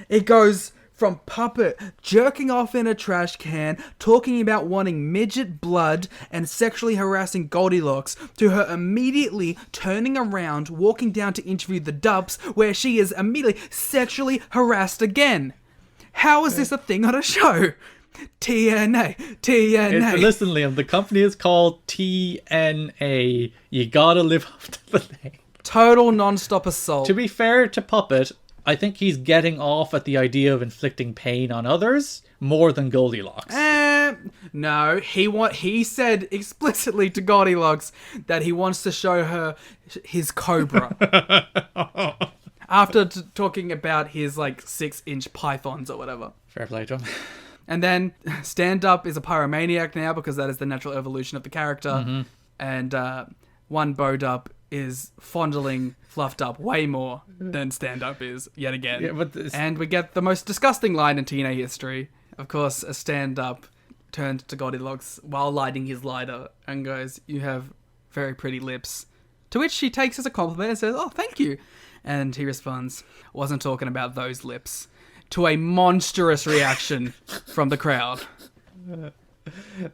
It goes from Puppet jerking off in a trash can, talking about wanting midget blood and sexually harassing Goldilocks, to her immediately turning around, walking down to interview the Dubs, where she is immediately sexually harassed again. How is this a thing on a show? TNA. Listen, Liam, the company is called TNA. You gotta live up to the name. Total non-stop assault. To be fair to Puppet, I think he's getting off at the idea of inflicting pain on others more than Goldilocks. No, he said explicitly to Goldilocks that he wants to show her his cobra. After talking about his, like, 6-inch pythons or whatever. Fair play to him. And then Stand-Up is a pyromaniac now, because that is the natural evolution of the character. Mm-hmm. And one Bo-Dub is fondling Fluffed Up way more than Stand-Up is, yet again. Yeah, and we get the most disgusting line in TNA history. Of course, a Stand-Up turned to Goldilocks while lighting his lighter and goes, "You have very pretty lips." To which she takes as a compliment and says, "Oh, thank you." And he responds, "Wasn't talking about those lips." To a monstrous reaction from the crowd.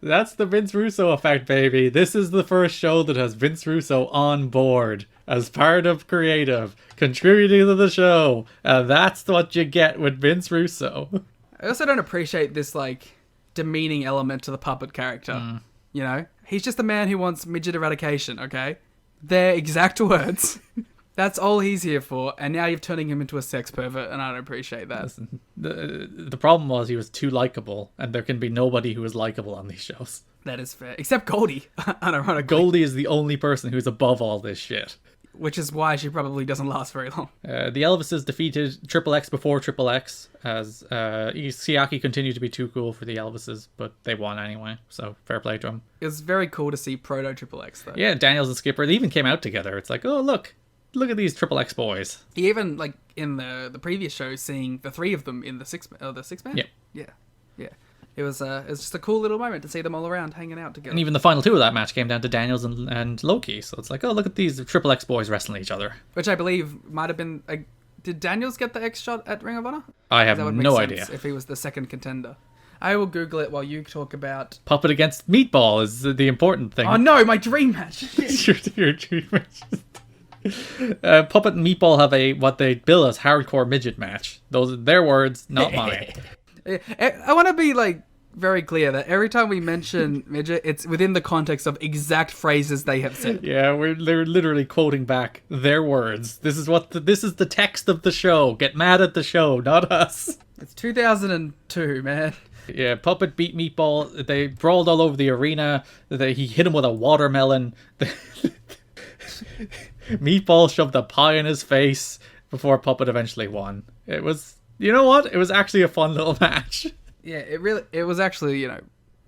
That's the Vince Russo effect, baby. This is the first show that has Vince Russo on board as part of creative, contributing to the show. And that's what you get with Vince Russo. I also don't appreciate this, like, demeaning element to the Puppet character. You know? He's just a man who wants midget eradication, okay? Their exact words. That's all he's here for, and now you're turning him into a sex pervert, and I don't appreciate that. Listen, the problem was he was too likable, and there can be nobody who is likable on these shows. That is fair. Except Goldie, unironically. Goldie is the only person who's above all this shit. which is why she probably doesn't last very long. The Elvises defeated Triple X before Triple X, as Siaki continued to be too cool for the Elvises, but they won anyway, so fair play to them. It was very cool to see Proto Triple X, though. Yeah, Daniels and Skipper, they even came out together. It's like, oh, look at these Triple X boys. Even, like, in the previous show, seeing the three of them in the six-man? Yeah. Yeah. It was just a cool little moment to see them all around hanging out together. And even the final two of that match came down to Daniels and Loki. So it's like, oh, look at these Triple X boys wrestling each other. Which I believe might have been... did Daniels get the X shot at Ring of Honor? I have no idea. If he was the second contender. I will Google it while you talk about... Puppet against Meatball is the important thing. Oh no, my dream match! your dream match. Puppet and Meatball have what they bill as hardcore midget match. Those are their words, not mine. I want to be, like, very clear that every time we mention midget, it's within the context of exact phrases they have said. Yeah, they're literally quoting back their words. This is the text of the show. Get mad at the show, not us. It's 2002, man. Yeah, Puppet beat Meatball. They brawled all over the arena. He hit him with a watermelon. Meatball shoved a pie in his face before Puppet eventually won. It was, you know what? It was actually a fun little match. Yeah, it was actually,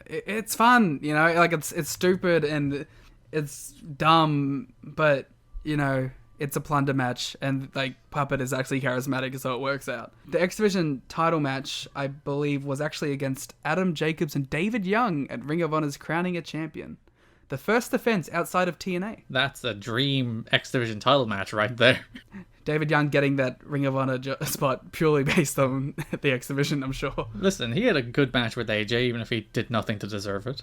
it's fun, like it's stupid and it's dumb, but, it's a plunder match and, like, Puppet is actually charismatic, so it works out. The X Division title match, I believe, was actually against Adam Jacobs and David Young at Ring of Honor's Crowning a Champion. The first defense outside of TNA. That's a dream X Division title match right there. David Young getting that Ring of Honor spot purely based on the X Division, I'm sure. Listen, he had a good match with AJ, even if he did nothing to deserve it.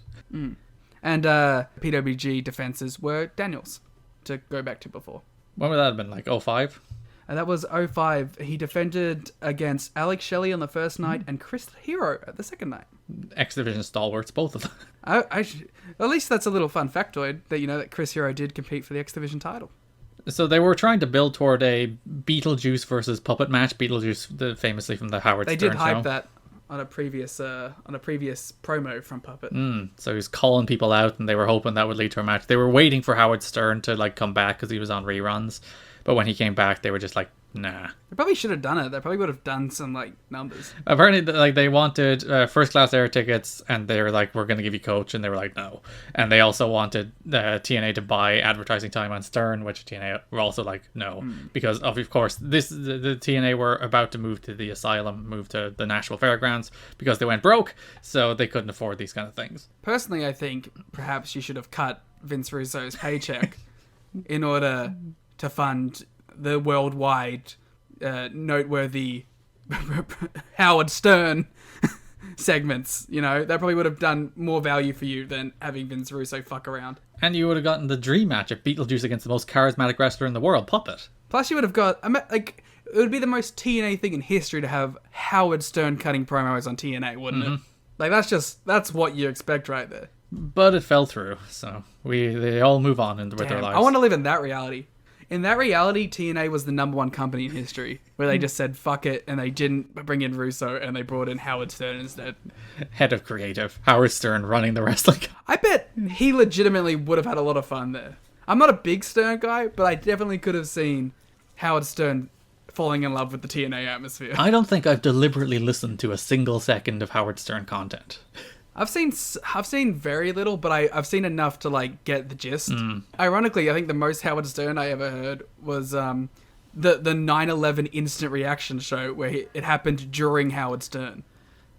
And PWG defenses were Daniels, to go back to before. When would that have been, like 05? And that was 05. He defended against Alex Shelley on the first night and Chris Hero at the second night. X Division stalwarts, both of them. At least that's a little fun factoid that Chris Hero did compete for the X Division title. So they were trying to build toward a Beetlejuice versus Puppet match. Beetlejuice, famously from the Howard Stern show. They did hype that on a previous promo from Puppet. So he was calling people out, and they were hoping that would lead to a match. They were waiting for Howard Stern to, like, come back because he was on reruns. But when he came back, they were just like, nah. They probably should have done it. They probably would have done some, like, numbers. Apparently, like, they wanted first class air tickets, and they were like, we're going to give you coach, and they were like, no. And they also wanted TNA to buy advertising time on Stern, which TNA were also like, no. Because of course, the TNA were about to move to the Asylum, move to the Nashville Fairgrounds, because they went broke, so they couldn't afford these kind of things. Personally, I think perhaps you should have cut Vince Russo's paycheck in order to fund the worldwide noteworthy Howard Stern segments. That probably would have done more value for you than having Vince Russo fuck around. And you would have gotten the dream match of Beetlejuice against the most charismatic wrestler in the world, Puppet. Plus you would have got, it would be the most TNA thing in history to have Howard Stern cutting promos on TNA, wouldn't it? Like, that's what you expect right there. But it fell through, so they all move on with their lives. I want to live in that reality. In that reality, TNA was the number one company in history, where they just said, fuck it, and they didn't bring in Russo, and they brought in Howard Stern instead. Head of creative, Howard Stern running the wrestling. I bet he legitimately would have had a lot of fun there. I'm not a big Stern guy, but I definitely could have seen Howard Stern falling in love with the TNA atmosphere. I don't think I've deliberately listened to a single second of Howard Stern content. I've seen very little, but I've seen enough to, like, get the gist. Ironically, I think the most Howard Stern I ever heard was the 9/11 instant reaction show where it happened during Howard Stern.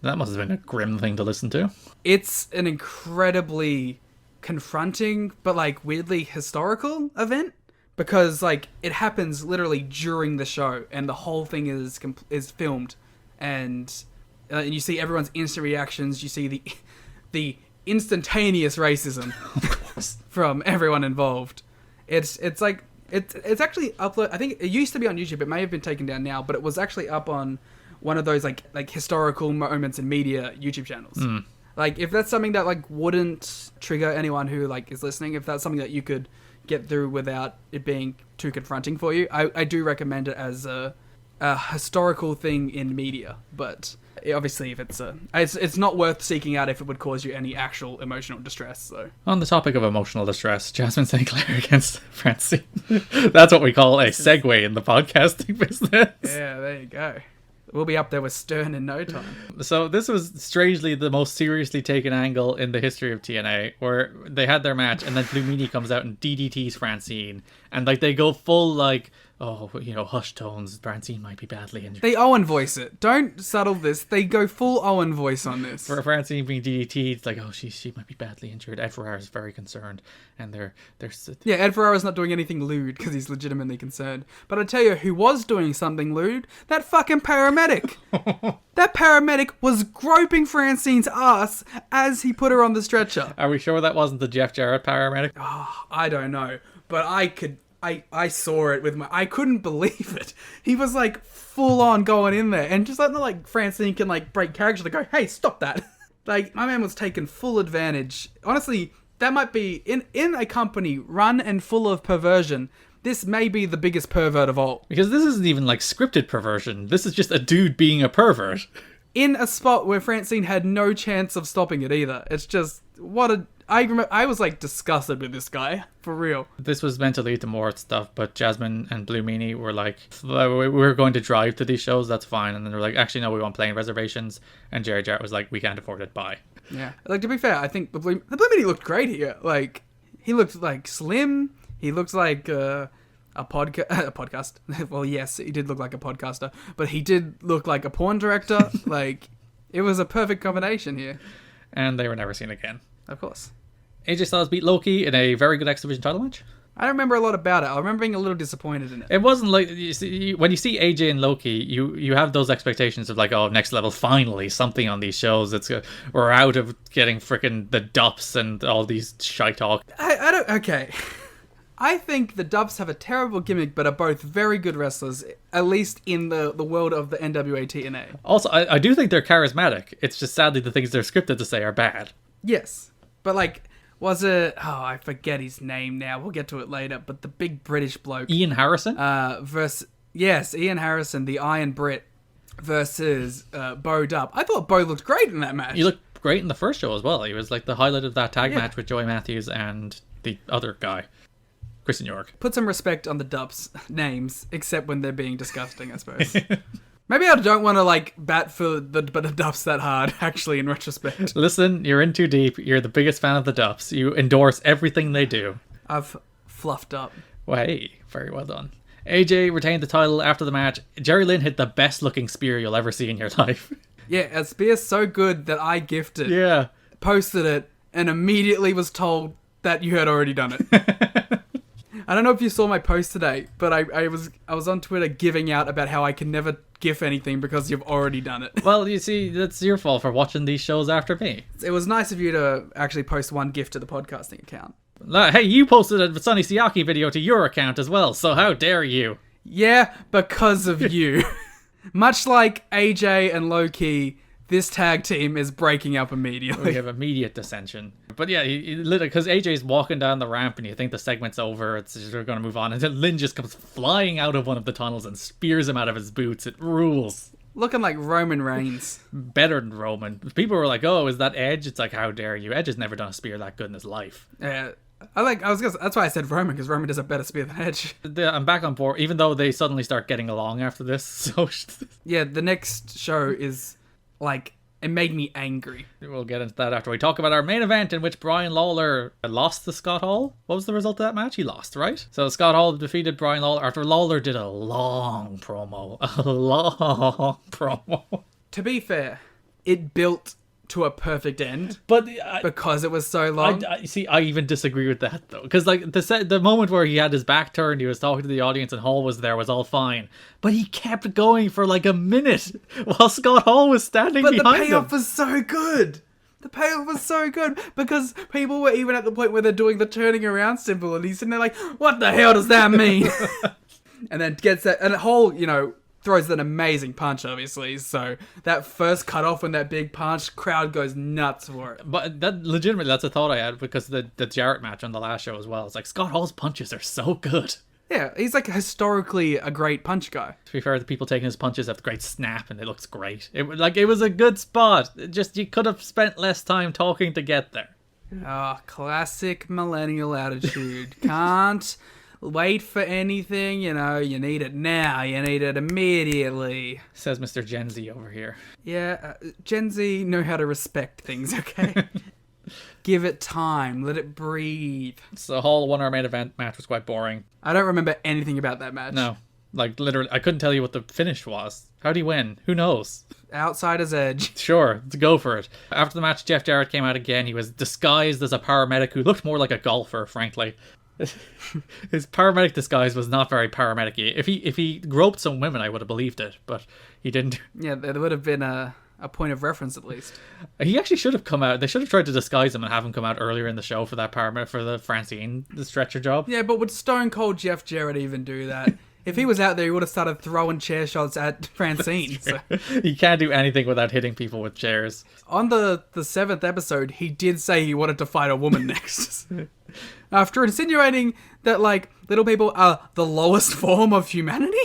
That must have been a grim thing to listen to. It's an incredibly confronting, but, like, weirdly historical event because, like, it happens literally during the show, and the whole thing is filmed, and you see everyone's instant reactions. You see the instantaneous racism from everyone involved. It's actually upload. I think it used to be on YouTube. It may have been taken down now, but it was actually up on one of those like historical moments in media YouTube channels. Like, if that's something that, like, wouldn't trigger anyone who, like, is listening, if that's something that you could get through without it being too confronting for you, I do recommend it as a historical thing in media. But Obviously, if it's not worth seeking out if it would cause you any actual emotional distress. So, On the topic of emotional distress, Jasmine St. Clair against Francine. That's what we call a segue in the podcasting business. yeah, there you go. We'll be up there with Stern in no time. So this was strangely the most seriously taken angle in the history of TNA, where they had their match and then Blue Meanie comes out and DDTs Francine, and like they go full like, oh, you know, hush tones, Francine might be badly injured. They Owen voice it. Don't settle this. They go full Owen voice on this. For Francine being DDT'd, it's like, oh, she might be badly injured. Ed Ferrara is very concerned, and they're Yeah, Ed Ferrara's not doing anything lewd because he's legitimately concerned. But I tell you who was doing something lewd, that fucking paramedic. That paramedic was groping Francine's ass as he put her on the stretcher. Are we sure that wasn't the Jeff Jarrett paramedic? Oh, I don't know, but I saw it with I couldn't believe it. He was like full on going in there and just letting like Francine can like break character to go, hey, stop that. Like, my man was taking full advantage. Honestly, that might be in a company run and full of perversion. This may be the biggest pervert of all. Because this isn't even like scripted perversion. This is just a dude being a pervert. In a spot where Francine had no chance of stopping it either. It's just, I was like disgusted with this guy, for real. This was meant to lead to more stuff, but Jasmine and Blue Meanie were like, we're going to drive to these shows, that's fine. And then they're like, actually, no, we want plane reservations. And Jerry Jarrett was like, we can't afford it, bye. Yeah. Like, to be fair, I think the Blue Meanie looked great here. Like, he looked like slim. He looks like a podcast. Well, yes, he did look like a podcaster, but he did look like a porn director. Like, it was a perfect combination here. And they were never seen again. Of course. AJ Styles beat Loki in a very good X Division title match. I don't remember a lot about it. I remember being a little disappointed in it. It wasn't like, you see, when you see AJ and Loki, you have those expectations of like, oh, next level, finally something on these shows. We're out of getting freaking the dups and all these shy talk. I don't. Okay. I think the Dubs have a terrible gimmick, but are both very good wrestlers, at least in the world of the NWA-TNA. Also, I do think they're charismatic. It's just sadly the things they're scripted to say are bad. Yes. But like, was it... Oh, I forget his name now. We'll get to it later. But the big British bloke... Ian Harrison? Yes, Ian Harrison, the Iron Brit, versus Bo Dub. I thought Bo looked great in that match. He looked great in the first show as well. He was like the highlight of that tag match with Joey Matthews and the other guy. Chris and York. Put some respect on the Dubs names, except when they're being disgusting, I suppose. Maybe I don't want to like bat for the Dubs that hard, actually, in retrospect. Listen, you're in too deep. You're the biggest fan of the Dubs. You endorse everything they do. I've fluffed up. Well, hey, very well done. AJ retained the title after the match. Jerry Lynn hit the best looking spear you'll ever see in your life. Yeah, a spear so good that I gifted. Yeah. Posted it, and immediately was told that you had already done it. I don't know if you saw my post today, but I was on Twitter giving out about how I can never gif anything because you've already done it. Well, you see, that's your fault for watching these shows after me. It was nice of you to actually post one gif to the podcasting account. Hey, you posted a Sonny Siaki video to your account as well, so how dare you? Yeah, because of you. Much like AJ and Low-Key, this tag team is breaking up immediately. We have immediate dissension. But yeah, because AJ's walking down the ramp and you think the segment's over, we're going to move on. And then Lynn just comes flying out of one of the tunnels and spears him out of his boots. It rules. Looking like Roman Reigns. Better than Roman. People were like, oh, is that Edge? It's like, how dare you? Edge has never done a spear that good in his life. Yeah. That's why I said Roman, because Roman does a better spear than Edge. I'm back on board, even though they suddenly start getting along after this. So yeah, the next show is like... It made me angry. We'll get into that after we talk about our main event, in which Brian Lawler lost to Scott Hall. What was the result of that match? He lost, right? So Scott Hall defeated Brian Lawler after Lawler did a long promo. To be fair, it built to a perfect end, but because it was so long. I even disagree with that though, because like the moment where he had his back turned, he was talking to the audience and Hall was there, was all fine, but he kept going for like a minute while Scott Hall was standing behind him. But the payoff was so good. The payoff was so good because people were even at the point where they're doing the turning around symbol and he's sitting there like, what the hell does that mean? And then gets that, and Hall, throws an amazing punch, obviously. So that first cut off when that big punch, crowd goes nuts for it. But that legitimately, that's a thought I had because the Jarrett match on the last show as well. It's like Scott Hall's punches are so good. Yeah, he's like historically a great punch guy. To be fair, the people taking his punches have the great snap, and it looks great. It was a good spot. You could have spent less time talking to get there. Oh, classic millennial attitude. Can't wait for anything, you need it now. You need it immediately. Says Mr. Gen Z over here. Yeah, Gen Z know how to respect things, okay? Give it time. Let it breathe. So the whole 1 hour main event match was quite boring. I don't remember anything about that match. No. Literally, I couldn't tell you what the finish was. How'd he win? Who knows? Outsider's edge. Sure, let's go for it. After the match, Jeff Jarrett came out again. He was disguised as a paramedic who looked more like a golfer, frankly. His paramedic disguise was not very paramedic-y. If he groped some women, I would have believed it, but he didn't. Yeah, there would have been a point of reference at least. He actually should have come out. They should have tried to disguise him and have him come out earlier in the show for that paramedic, for the Francine, the stretcher job. Yeah, but would Stone Cold Jeff Jarrett even do that? If he was out there, he would have started throwing chair shots at Francine. So. He can't do anything without hitting people with chairs. On the 7th episode, he did say he wanted to fight a woman next. After insinuating that, little people are the lowest form of humanity?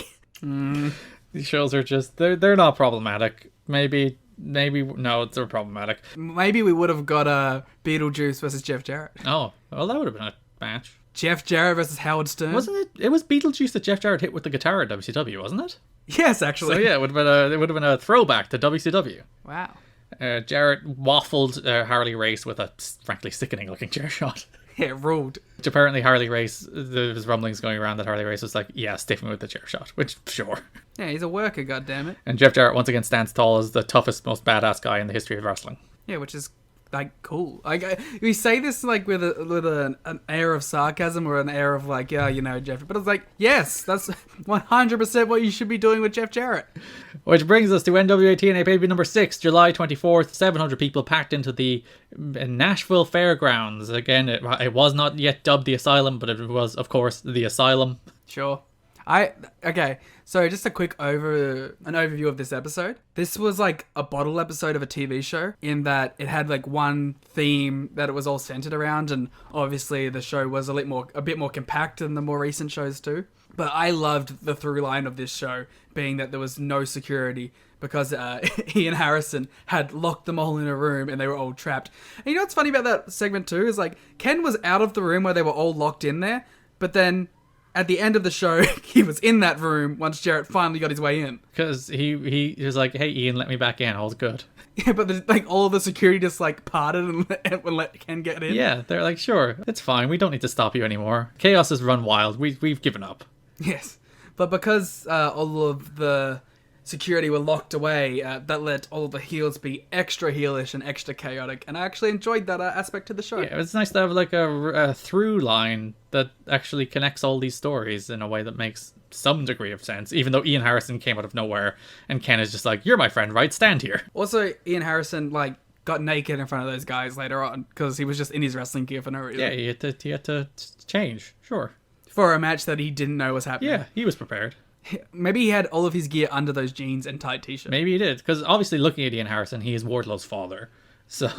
These shows are just, they're not problematic. Maybe, no, they're problematic. Maybe we would have got a Beetlejuice versus Jeff Jarrett. Oh, well, that would have been a match. Jeff Jarrett versus Howard Stern. Wasn't it? It was Beetlejuice that Jeff Jarrett hit with the guitar at WCW, wasn't it? Yes, actually. So yeah, it would have been a throwback to WCW. Wow. Jarrett waffled Harley Race with a frankly sickening looking chair shot. Yeah, ruled. Which apparently Harley Race, there's rumblings going around that Harley Race was like, yeah, stiff me with the chair shot. Which, sure. Yeah, he's a worker, goddammit. And Jeff Jarrett once again stands tall as the toughest, most badass guy in the history of wrestling. Yeah, which is cool. We say this with an air of sarcasm or an air of Jeff. But it's yes, that's 100% what you should be doing with Jeff Jarrett. Which brings us to NWA-TNA pay-per-view number 6, July 24th. 700 people packed into the Nashville Fairgrounds. Again, it was not yet dubbed the Asylum, but it was, of course, the Asylum. Sure. Okay, so just a quick overview of this episode. This was a bottle episode of a TV show in that it had one theme that it was all centered around, and obviously the show was a bit more compact than the more recent shows too. But I loved the through line of this show being that there was no security because Ian Harrison had locked them all in a room and they were all trapped. And you know what's funny about that segment too is Ken was out of the room where they were all locked in there, but then at the end of the show, he was in that room once Jarrett finally got his way in. Because he was like, hey, Ian, let me back in. All's good. Yeah, but all of the security just parted and let Ken get in. Yeah, they're like, sure, it's fine. We don't need to stop you anymore. Chaos has run wild. We've given up. Yes. But because all of the security were locked away, that let all of the heels be extra heelish and extra chaotic. And I actually enjoyed that aspect of the show. Yeah, it's nice to have a through line that actually connects all these stories in a way that makes some degree of sense, even though Ian Harrison came out of nowhere and Ken is just like, you're my friend, right? Stand here. Also, Ian Harrison, got naked in front of those guys later on because he was just in his wrestling gear for no reason. Yeah, he had to change, sure. For a match that he didn't know was happening. Yeah, he was prepared. Maybe he had all of his gear under those jeans and tight t-shirt. Maybe he did, because obviously looking at Ian Harrison, he is Wardlow's father. So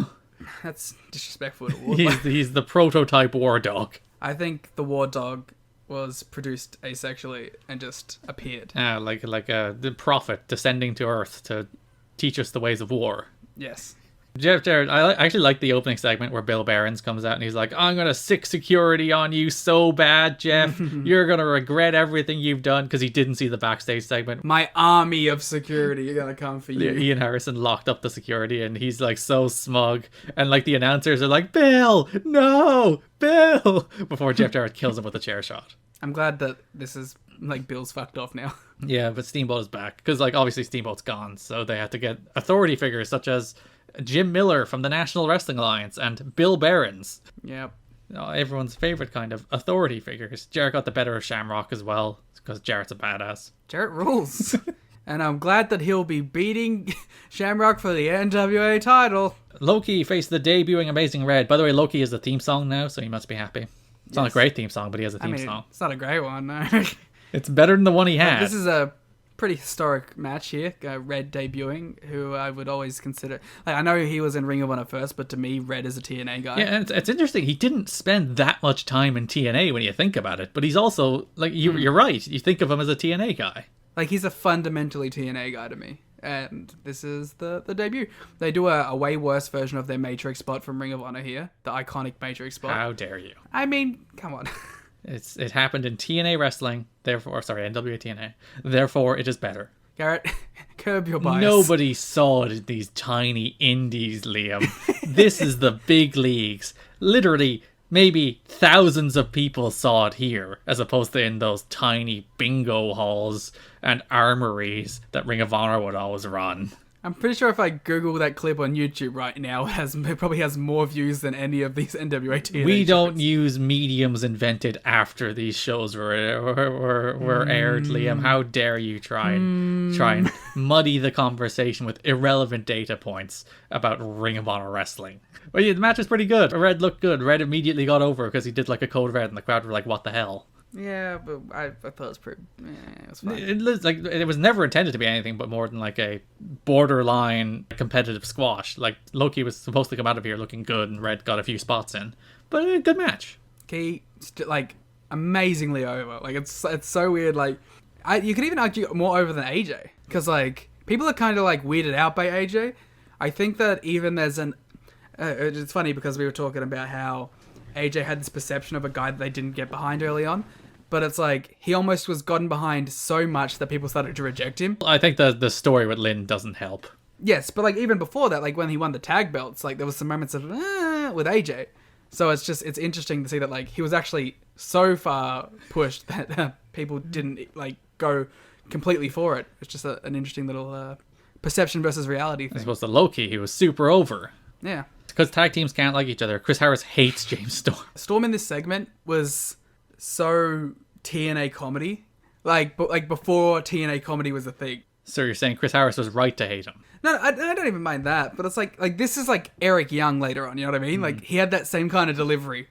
that's disrespectful to Wardlow. he's the prototype war dog. I think the war dog was produced asexually and just appeared. The prophet descending to Earth to teach us the ways of war. Yes. Jeff Jarrett, I actually like the opening segment where Bill Behrens comes out and he's like, I'm going to sick security on you so bad, Jeff. You're going to regret everything you've done, because he didn't see the backstage segment. My army of security are going to come for you. Ian Harrison locked up the security and he's so smug. And the announcers are like, Bill, no, Bill, before Jeff Jarrett kills him with a chair shot. I'm glad that this is Bill's fucked off now. Yeah, but Steamboat is back because obviously Steamboat's gone. So they had to get authority figures such as Jim Miller from the National Wrestling Alliance and Bill Behrens. Yep. Everyone's favorite kind of authority figures. Jarrett got the better of Shamrock as well because Jarrett's a badass. Jarrett rules. And I'm glad that he'll be beating Shamrock for the NWA title. Loki faced the debuting Amazing Red. By the way, Loki is the theme song now, so he must be happy. It's not a great theme song, but he has a theme song. It's not a great one, no. It's better than the one he had. This is a pretty historic match here. Red debuting, who I would always consider. Like, I know he was in Ring of Honor first, but to me, Red is a TNA guy. Yeah, and it's interesting. He didn't spend that much time in TNA when you think about it, but he's also like you're right. You think of him as a TNA guy. Like, he's a fundamentally TNA guy to me. And this is the debut. They do a way worse version of their Matrix spot from Ring of Honor here. The iconic Matrix spot. How dare you? I mean, come on. It happened in TNA wrestling, NWA-TNA. Therefore, it is better. Garrett, curb your bias. Nobody saw it in these tiny indies, Liam. This is the big leagues. Literally, maybe thousands of people saw it here, as opposed to in those tiny bingo halls and armories that Ring of Honor would always run. I'm pretty sure if I Google that clip on YouTube right now, it probably has more views than any of these NWA-TNA We shows. don't use mediums invented after these shows were aired, Liam. How dare you try and muddy the conversation with irrelevant data points about Ring of Honor wrestling. Well, yeah, the match was pretty good. Red looked good. Red immediately got over because he did like a code red, and the crowd were like, "What the hell?" Yeah, but I thought it was pretty... it was fine. It was never intended to be anything but more than like a borderline competitive squash. Like, Loki was supposed to come out of here looking good, and Red got a few spots in. But a good match. Like, amazingly over. Like, it's so weird. Like, you could even argue more over than AJ. Because, like, people are kind of, like, weirded out by AJ. I think that even there's an... it's funny because we were talking about how AJ had this perception of a guy that they didn't get behind early on. But it's like, he almost was gotten behind so much that people started to reject him. I think the story with Lynn doesn't help. Yes, but like even before that, like when he won the tag belts, like there was some moments of, with AJ. So it's interesting to see that like he was actually so far pushed that people didn't like go completely for it. It's just an interesting little perception versus reality thing. As opposed to Loki, he was super over. Yeah. Because tag teams can't like each other. Chris Harris hates James Storm. Storm in this segment was so TNA comedy, like before TNA comedy was a thing. So you're saying Chris Harris was right to hate him? No, I don't even mind that, but it's like this is like Eric Young later on, you know what I mean? Like he had that same kind of delivery,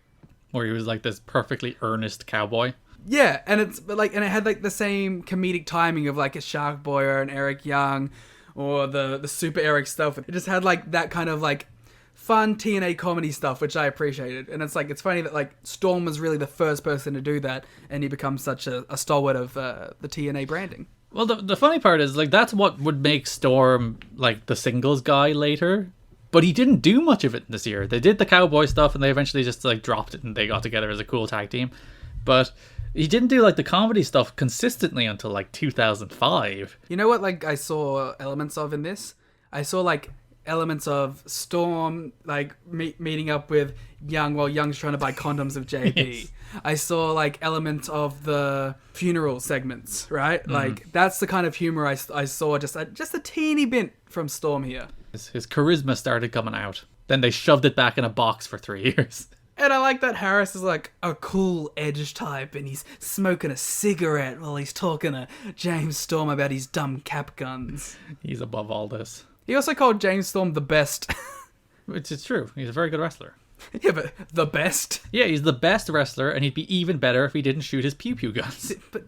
where he was like this perfectly earnest cowboy. Yeah, and it had like the same comedic timing of like a Shark Boy or an Eric Young, or the Super Eric stuff. It just had like that kind of like fun TNA comedy stuff, which I appreciated. And it's like, it's funny that like Storm was really the first person to do that, and he becomes such a stalwart of the TNA branding. Well, the funny part is like that's what would make Storm like the singles guy later, but he didn't do much of it this year. They did the cowboy stuff, and they eventually just like dropped it, and they got together as a cool tag team. But he didn't do like the comedy stuff consistently until like 2005. You know what? Like I saw elements of in this. I saw like elements of Storm like meeting up with Young while Young's trying to buy condoms of JB. Yes. I saw like elements of the funeral segments, right? Like that's the kind of humor I saw just a teeny bit from Storm here. His charisma started coming out. Then they shoved it back in a box for 3 years. And I like that Harris is like a cool edge type, and he's smoking a cigarette while he's talking to James Storm about his dumb cap guns. He's above all this. He also called James Storm the best. Which is true. He's a very good wrestler. Yeah, but the best? Yeah, he's the best wrestler, and he'd be even better if he didn't shoot his pew-pew guns. But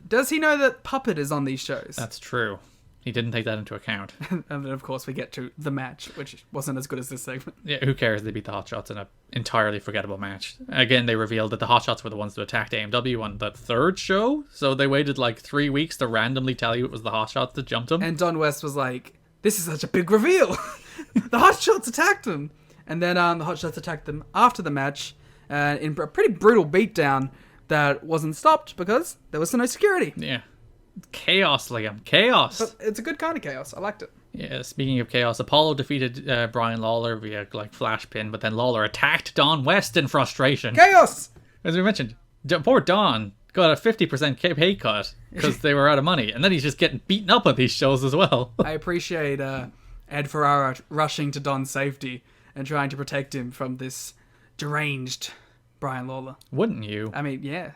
does he know that Puppet is on these shows? That's true. He didn't take that into account. And then, of course, we get to the match, which wasn't as good as this segment. Yeah, who cares? They beat the Hotshots in an entirely forgettable match. Again, they revealed that the Hotshots were the ones that attacked AMW on the third show, so they waited like 3 weeks to randomly tell you it was the Hotshots that jumped them. And Don West was like, this is such a big reveal! The Hotshots attacked them! And then the Hotshots attacked them after the match, in a pretty brutal beatdown that wasn't stopped because there was no security. Yeah. Chaos, Liam. Chaos. But it's a good kind of chaos. I liked it. Yeah, speaking of chaos, Apollo defeated Brian Lawler via like flash pin, but then Lawler attacked Don West in frustration. Chaos! As we mentioned, poor Don got a 50% pay cut because they were out of money, and then he's just getting beaten up on these shows as well. I appreciate Ed Ferrara rushing to Don's safety and trying to protect him from this deranged Brian Lawler. Wouldn't you? I mean, yeah.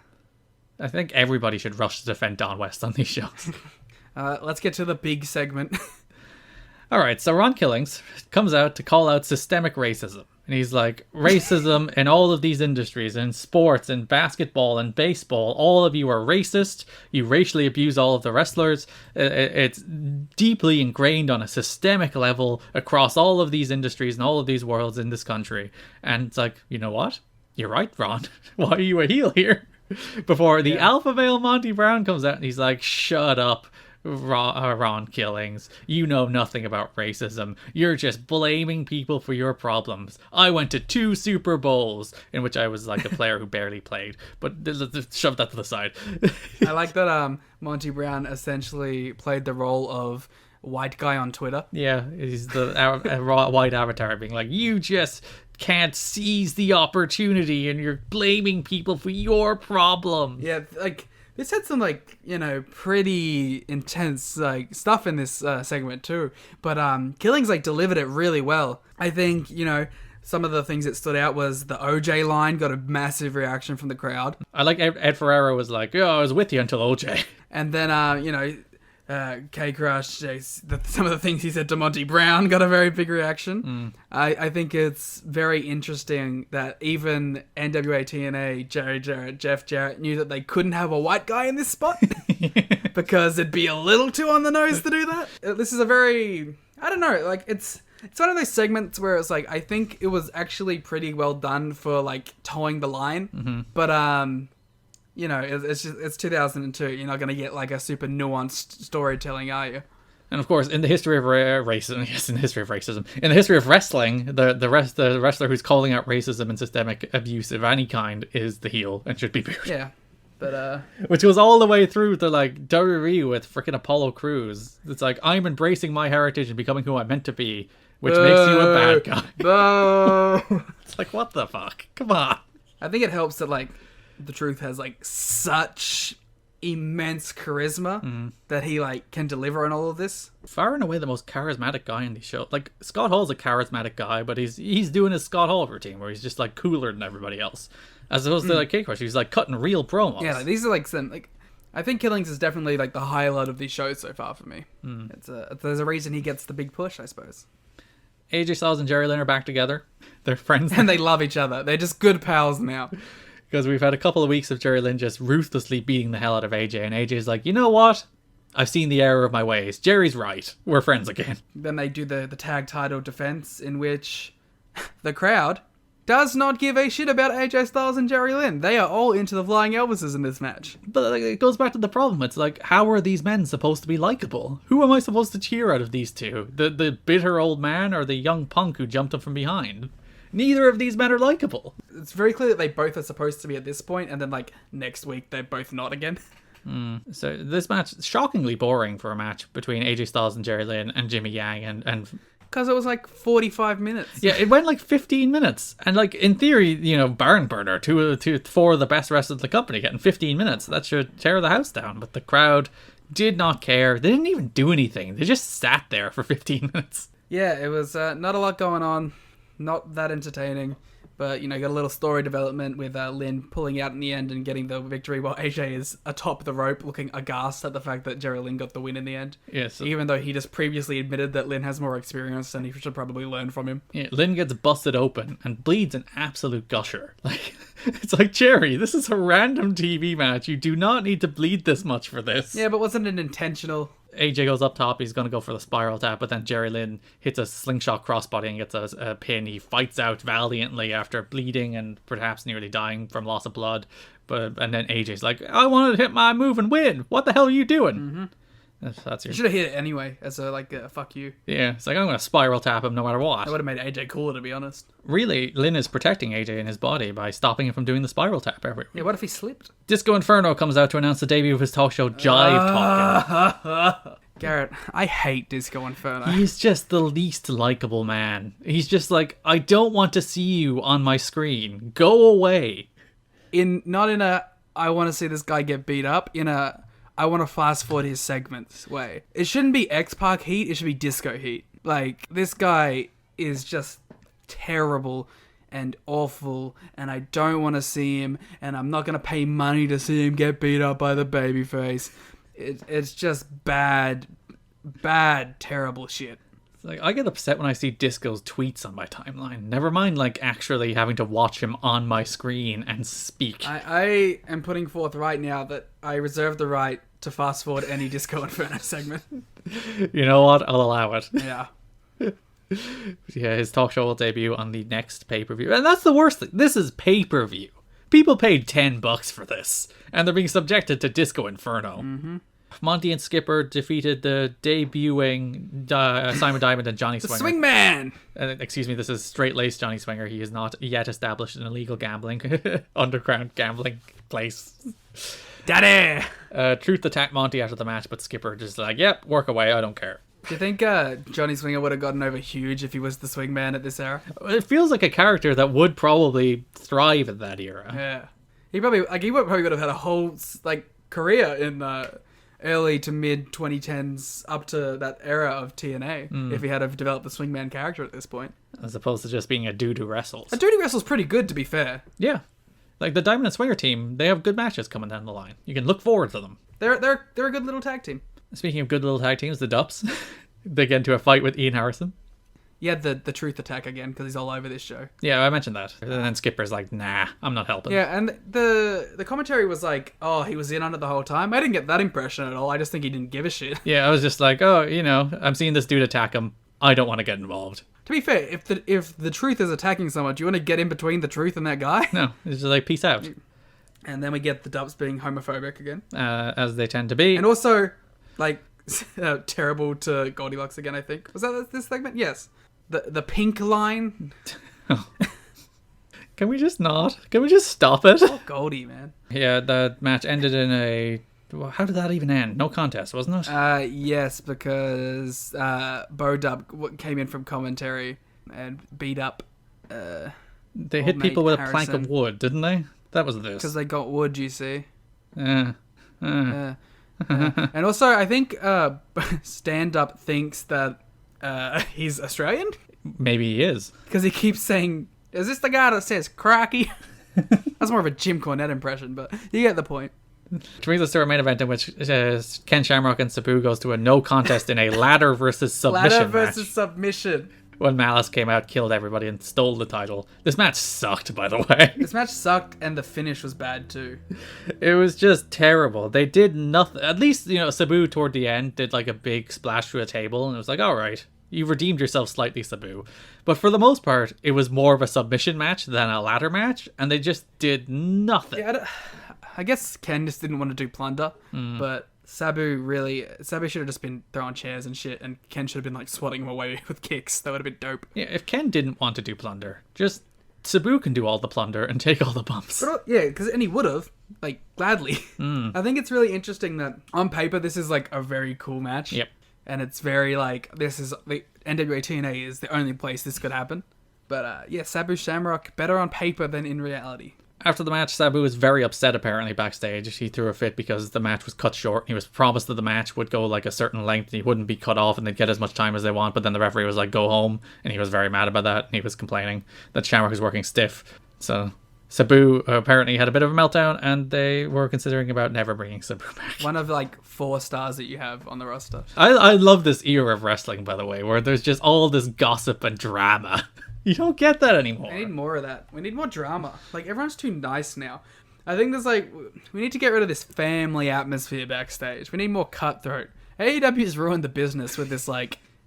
I think everybody should rush to defend Don West on these shows. Let's get to the big segment. Alright, so Ron Killings comes out to call out systemic racism. And he's like, racism in all of these industries, in sports, in basketball, and baseball, all of you are racist. You racially abuse all of the wrestlers. It's deeply ingrained on a systemic level across all of these industries and all of these worlds in this country. And it's like, you know what? You're right, Ron. Why are you a heel here? Before the alpha male Monty Brown comes out and he's like, shut up, Ron Killings. You know nothing about racism. You're just blaming people for your problems. I went to 2 Super Bowls in which I was like a player who barely played. But shove that to the side. I like that Monty Brown essentially played the role of white guy on Twitter. Yeah, he's the white avatar being like, you just can't seize the opportunity and you're blaming people for your problem. Yeah, like this had some like, you know, pretty intense like stuff in this segment too, but Killings like delivered it really well. I think, you know, some of the things that stood out was the OJ line got a massive reaction from the crowd. I like Ed Ferraro was like, I was with you until OJ. And then you know, K-Crush, some of the things he said to Monty Brown got a very big reaction. I think it's very interesting that even NWA-TNA, Jerry Jarrett, Jeff Jarrett knew that they couldn't have a white guy in this spot because it'd be a little too on the nose to do that. This is a very, I don't know, like it's one of those segments where it's like, I think it was actually pretty well done for like towing the line, but you know, it's 2002. You're not going to get like a super nuanced storytelling, are you? And of course, in the history of racism, yes, in the history of racism, in the history of wrestling, the wrestler who's calling out racism and systemic abuse of any kind is the heel and should be booed. Yeah, but which goes all the way through to like WWE with freaking Apollo Crews. It's like, I'm embracing my heritage and becoming who I'm meant to be, which makes you a bad guy. It's like, what the fuck? Come on. I think it helps that like the Truth has like such immense charisma that he like can deliver on all of this. Far and away the most charismatic guy in the show. Like, Scott Hall's a charismatic guy, but he's doing his Scott Hall routine where he's just like cooler than everybody else, as opposed to like K-Crush, he's like cutting real promos. Yeah, like, these are like some like, I think Killings is definitely like the highlight of these shows so far for me. There's a reason he gets the big push, I suppose. AJ Styles and Jerry Lynn are back together. They're friends and they love each other. They're just good pals now. Because we've had a couple of weeks of Jerry Lynn just ruthlessly beating the hell out of AJ, and AJ's like, you know what? I've seen the error of my ways. Jerry's right. We're friends again. Then they do the tag title defense, in which the crowd does not give a shit about AJ Styles and Jerry Lynn. They are all into the Flying Elvises in this match. But like, it goes back to the problem. It's like, how are these men supposed to be likable? Who am I supposed to cheer out of these two? The bitter old man or the young punk who jumped him from behind? Neither of these men are likable. It's very clear that they both are supposed to be at this point, and then like next week they're both not again. So this match is shockingly boring for a match between AJ Styles and Jerry Lynn and Jimmy Yang and because it was like 45 minutes. Yeah, it went like 15 minutes. And like in theory, you know, barn burner, four of the best wrestlers of the company getting 15 minutes. That should tear the house down. But the crowd did not care. They didn't even do anything. They just sat there for 15 minutes. Yeah, it was not a lot going on. Not that entertaining, but, you know, got a little story development with Lynn pulling out in the end and getting the victory while AJ is atop the rope looking aghast at the fact that Jerry Lynn got the win in the end. Yes. Even though he just previously admitted that Lynn has more experience and he should probably learn from him. Yeah, Lynn gets busted open and bleeds an absolute gusher. Like, it's like, Jerry, this is a random TV match. You do not need to bleed this much for this. Yeah, but wasn't it intentional? AJ goes up top, he's going to go for the spiral tap, but then Jerry Lynn hits a slingshot crossbody and gets a pin. He fights out valiantly after bleeding and perhaps nearly dying from loss of blood. And then AJ's like, I wanted to hit my move and win. What the hell are you doing? That's You should have hit it anyway, as a fuck you. Yeah, it's like, I'm going to spiral tap him no matter what. That would have made AJ cooler, to be honest. Really, Lynn is protecting AJ in his body by stopping him from doing the spiral tap everywhere. Yeah, what if he slipped? Disco Inferno comes out to announce the debut of his talk show, Jive Talking. Garrett, I hate Disco Inferno. He's just the least likable man. He's just like, I don't want to see you on my screen. Go away. Not in a, I want to see this guy get beat up, in a, I want to fast forward his segments way. It shouldn't be X-Pac heat, it should be disco heat. Like, this guy is just terrible and awful, and I don't want to see him, and I'm not going to pay money to see him get beat up by the babyface. It's just bad, terrible shit. It's like, I get upset when I see Disco's tweets on my timeline. Never mind, like, actually having to watch him on my screen and speak. I am putting forth right now that I reserve the right to fast forward any Disco Inferno segment. You know what? I'll allow it. Yeah. Yeah, his talk show will debut on the next pay-per-view. And that's the worst thing. This is pay-per-view. People paid $10 for this. And they're being subjected to Disco Inferno. Mm-hmm. Monty and Skipper defeated the debuting Simon Diamond and Johnny Swinger. The Swingman! Excuse me, this is straight-laced Johnny Swinger. He is not yet established an illegal gambling, underground gambling place. Daddy! Truth attacked Monty after the match, but Skipper just like, yep, work away, I don't care. Do you think Johnny Swinger would have gotten over huge if he was the Swingman at this era? It feels like a character that would probably thrive in that era. Yeah. He probably would have had a whole career in early to mid 2010s up to that era of TNA if he had have developed the Swingman character at this point. As opposed to just being a dude who wrestles. A dude who wrestles pretty good, to be fair. Yeah. Like the Diamond and Swinger team, they have good matches coming down the line. You can look forward to them. They're a good little tag team. Speaking of good little tag teams, the Dups. They get into a fight with Ian Harrison. Yeah, the truth attack again, because he's all over this show. Yeah, I mentioned that. And then Skipper's like, nah, I'm not helping. Yeah, and the commentary was like, oh, he was in on it the whole time. I didn't get that impression at all. I just think he didn't give a shit. Yeah, I was just like, oh, I'm seeing this dude attack him. I don't want to get involved. To be fair, if the truth is attacking someone, do you want to get in between the truth and that guy? No, it's just like, peace out. And then we get the Dubs being homophobic again. As they tend to be. And also, terrible to Goldilocks again, I think. Was that this segment? Yes. The pink line. Can we just not? Can we just stop it? Oh, Goldie, man. Yeah, the match ended in a... How did that even end? No contest, wasn't it? Yes, because Bo Dub came in from commentary and beat up... they hit people with a plank of wood, didn't they? That was this. Because they got wood, you see. And also, I think Stand Up thinks that he's Australian. Maybe he is. Because he keeps saying, is this the guy that says cracky? That's more of a Jim Cornette impression, but you get the point. Which brings us to our main event in which Ken Shamrock and Sabu goes to a no contest in a ladder versus submission match. Submission. When Malice came out, killed everybody, and stole the title. This match sucked, by the way. This match sucked, and the finish was bad, too. It was just terrible. They did nothing. At least, Sabu, toward the end, did, a big splash through a table, and it was like, all right, you redeemed yourself slightly, Sabu. But for the most part, it was more of a submission match than a ladder match, and they just did nothing. Yeah, I guess Ken just didn't want to do plunder, but... Sabu should have just been throwing chairs and shit, and Ken should have been swatting him away with kicks. That would have been dope. Yeah, if Ken didn't want to do plunder, just Sabu can do all the plunder and take all the bumps. But, and he would have, gladly. I think it's really interesting that on paper this is a very cool match. Yep. And it's very this is the NWA-TNA is the only place this could happen. But Sabu Shamrock better on paper than in reality. After the match, Sabu was very upset apparently backstage. He threw a fit because the match was cut short. He was promised that the match would go a certain length and he wouldn't be cut off and they'd get as much time as they want, but then the referee was like, go home, and he was very mad about that, and he was complaining that Shamrock was working stiff. So Sabu apparently had a bit of a meltdown, and they were considering about never bringing Sabu back. One of 4 stars that you have on the roster. I love this era of wrestling, by the way, where there's just all this gossip and drama. You don't get that anymore. We need more of that. We need more drama. Everyone's too nice now. I think there's we need to get rid of this family atmosphere backstage. We need more cutthroat. AEW's ruined the business with this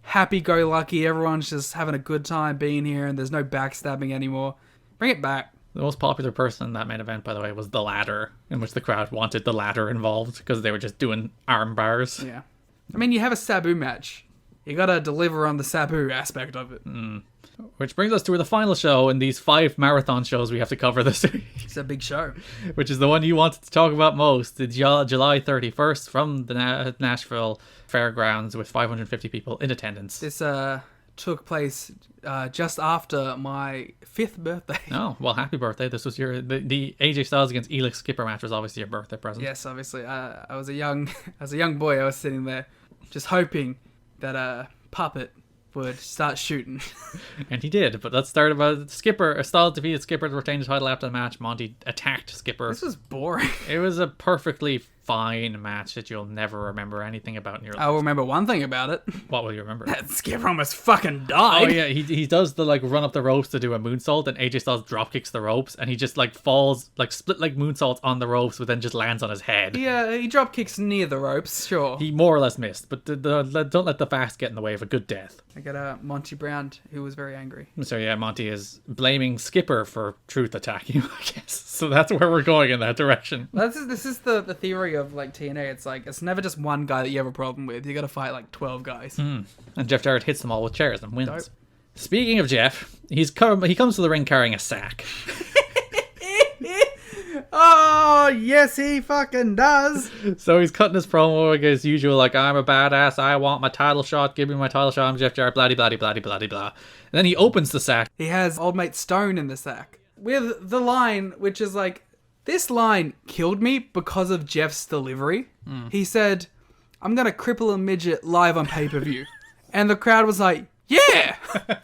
happy-go-lucky, everyone's just having a good time being here and there's no backstabbing anymore. Bring it back. The most popular person in that main event, by the way, was The Ladder, in which the crowd wanted The Ladder involved because they were just doing arm bars. Yeah. I mean, you have a Sabu match. You gotta deliver on the Sabu aspect of it. Which brings us to the final show in these 5 marathon shows we have to cover this week. It's a big show. Which is the one you wanted to talk about most. The July 31st from the Nashville Fairgrounds with 550 people in attendance. This took place just after my 5th birthday. Oh, well, happy birthday. This was the AJ Styles against Elix Skipper match was obviously your birthday present. Yes, obviously. I was a young boy. I was sitting there just hoping that Puppet would start shooting. And he did, but let's start about Skipper. Styles defeated Skipper to retain the title after the match. Monty attacked Skipper. This was boring. It was a perfectly fine match that you'll never remember anything about in your life. I'll remember one thing about it. What will you remember? That Skipper almost fucking died. Oh yeah, he does the like run up the ropes to do a moonsault, and AJ Styles drop kicks the ropes, and he just like falls like split like moonsaults on the ropes, but then just lands on his head. Yeah, he drop kicks near the ropes, sure. He more or less missed, but don't let the fast get in the way of a good death. I got Monty Brown, who was very angry. So yeah, Monty is blaming Skipper for truth attacking, I guess. So that's where we're going in that direction. This is the theory of like TNA. It's like it's never just one guy that you have a problem with. You got to fight like 12 guys. And Jeff Jarrett hits them all with chairs and wins. Dope. Speaking of Jeff, he comes to the ring carrying a sack. Oh, yes, he fucking does. So he's cutting his promo like his usual, like, I'm a badass, I want my title shot, give me my title shot, I'm Jeff Jarrett, blah, blah, blah, blah, blah, blah. And then he opens the sack. He has old mate Stone in the sack. With the line, which is like, this line killed me because of Jeff's delivery. He said, I'm going to cripple a midget live on pay-per-view. And the crowd was like, yeah, yeah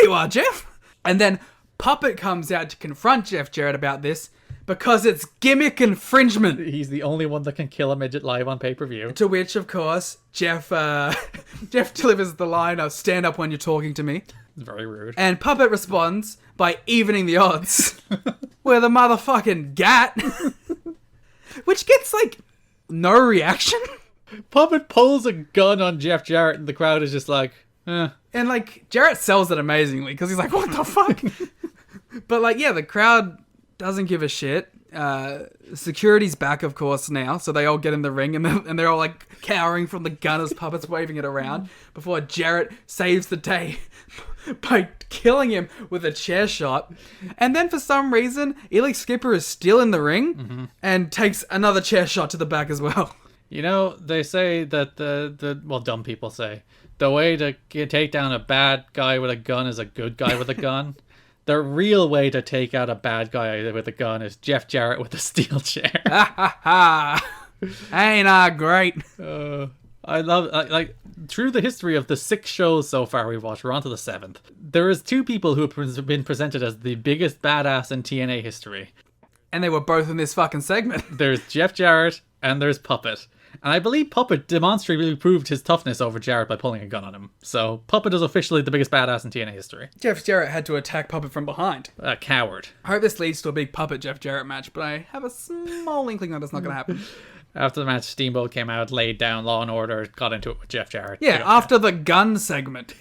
you are, Jeff. And then Puppet comes out to confront Jeff Jarrett about this because it's gimmick infringement. He's the only one that can kill a midget live on pay-per-view. To which, of course, Jeff delivers the line of stand up when you're talking to me. It's very rude. And Puppet responds by evening the odds with a motherfucking gat, which gets like no reaction. Puppet pulls a gun on Jeff Jarrett and the crowd is just like, eh. And like Jarrett sells it amazingly because he's like, what the fuck? But like, yeah, the crowd doesn't give a shit. Security's back, of course, now, so they all get in the ring and they're all like cowering from the gun as Puppet's waving it around before Jarrett saves the day by killing him with a chair shot. And then for some reason, Elix Skipper is still in the ring and takes another chair shot to the back as well. You know, they say that well, dumb people say, the way to take down a bad guy with a gun is a good guy with a gun. The real way to take out a bad guy with a gun is Jeff Jarrett with a steel chair. Ain't I great? I love, like, through the history of the 6 shows so far we've watched, we're on to the 7th. There is 2 people who have been presented as the biggest badass in TNA history. And they were both in this fucking segment. There's Jeff Jarrett and there's Puppet. And I believe Puppet demonstrably proved his toughness over Jarrett by pulling a gun on him. So Puppet is officially the biggest badass in TNA history. Jeff Jarrett had to attack Puppet from behind. A coward. I hope this leads to a big Puppet Jeff Jarrett match, but I have a small inkling that it's not going to happen. After the match, Steamboat came out, laid down Law and Order, got into it with Jeff Jarrett. Yeah, after the gun segment.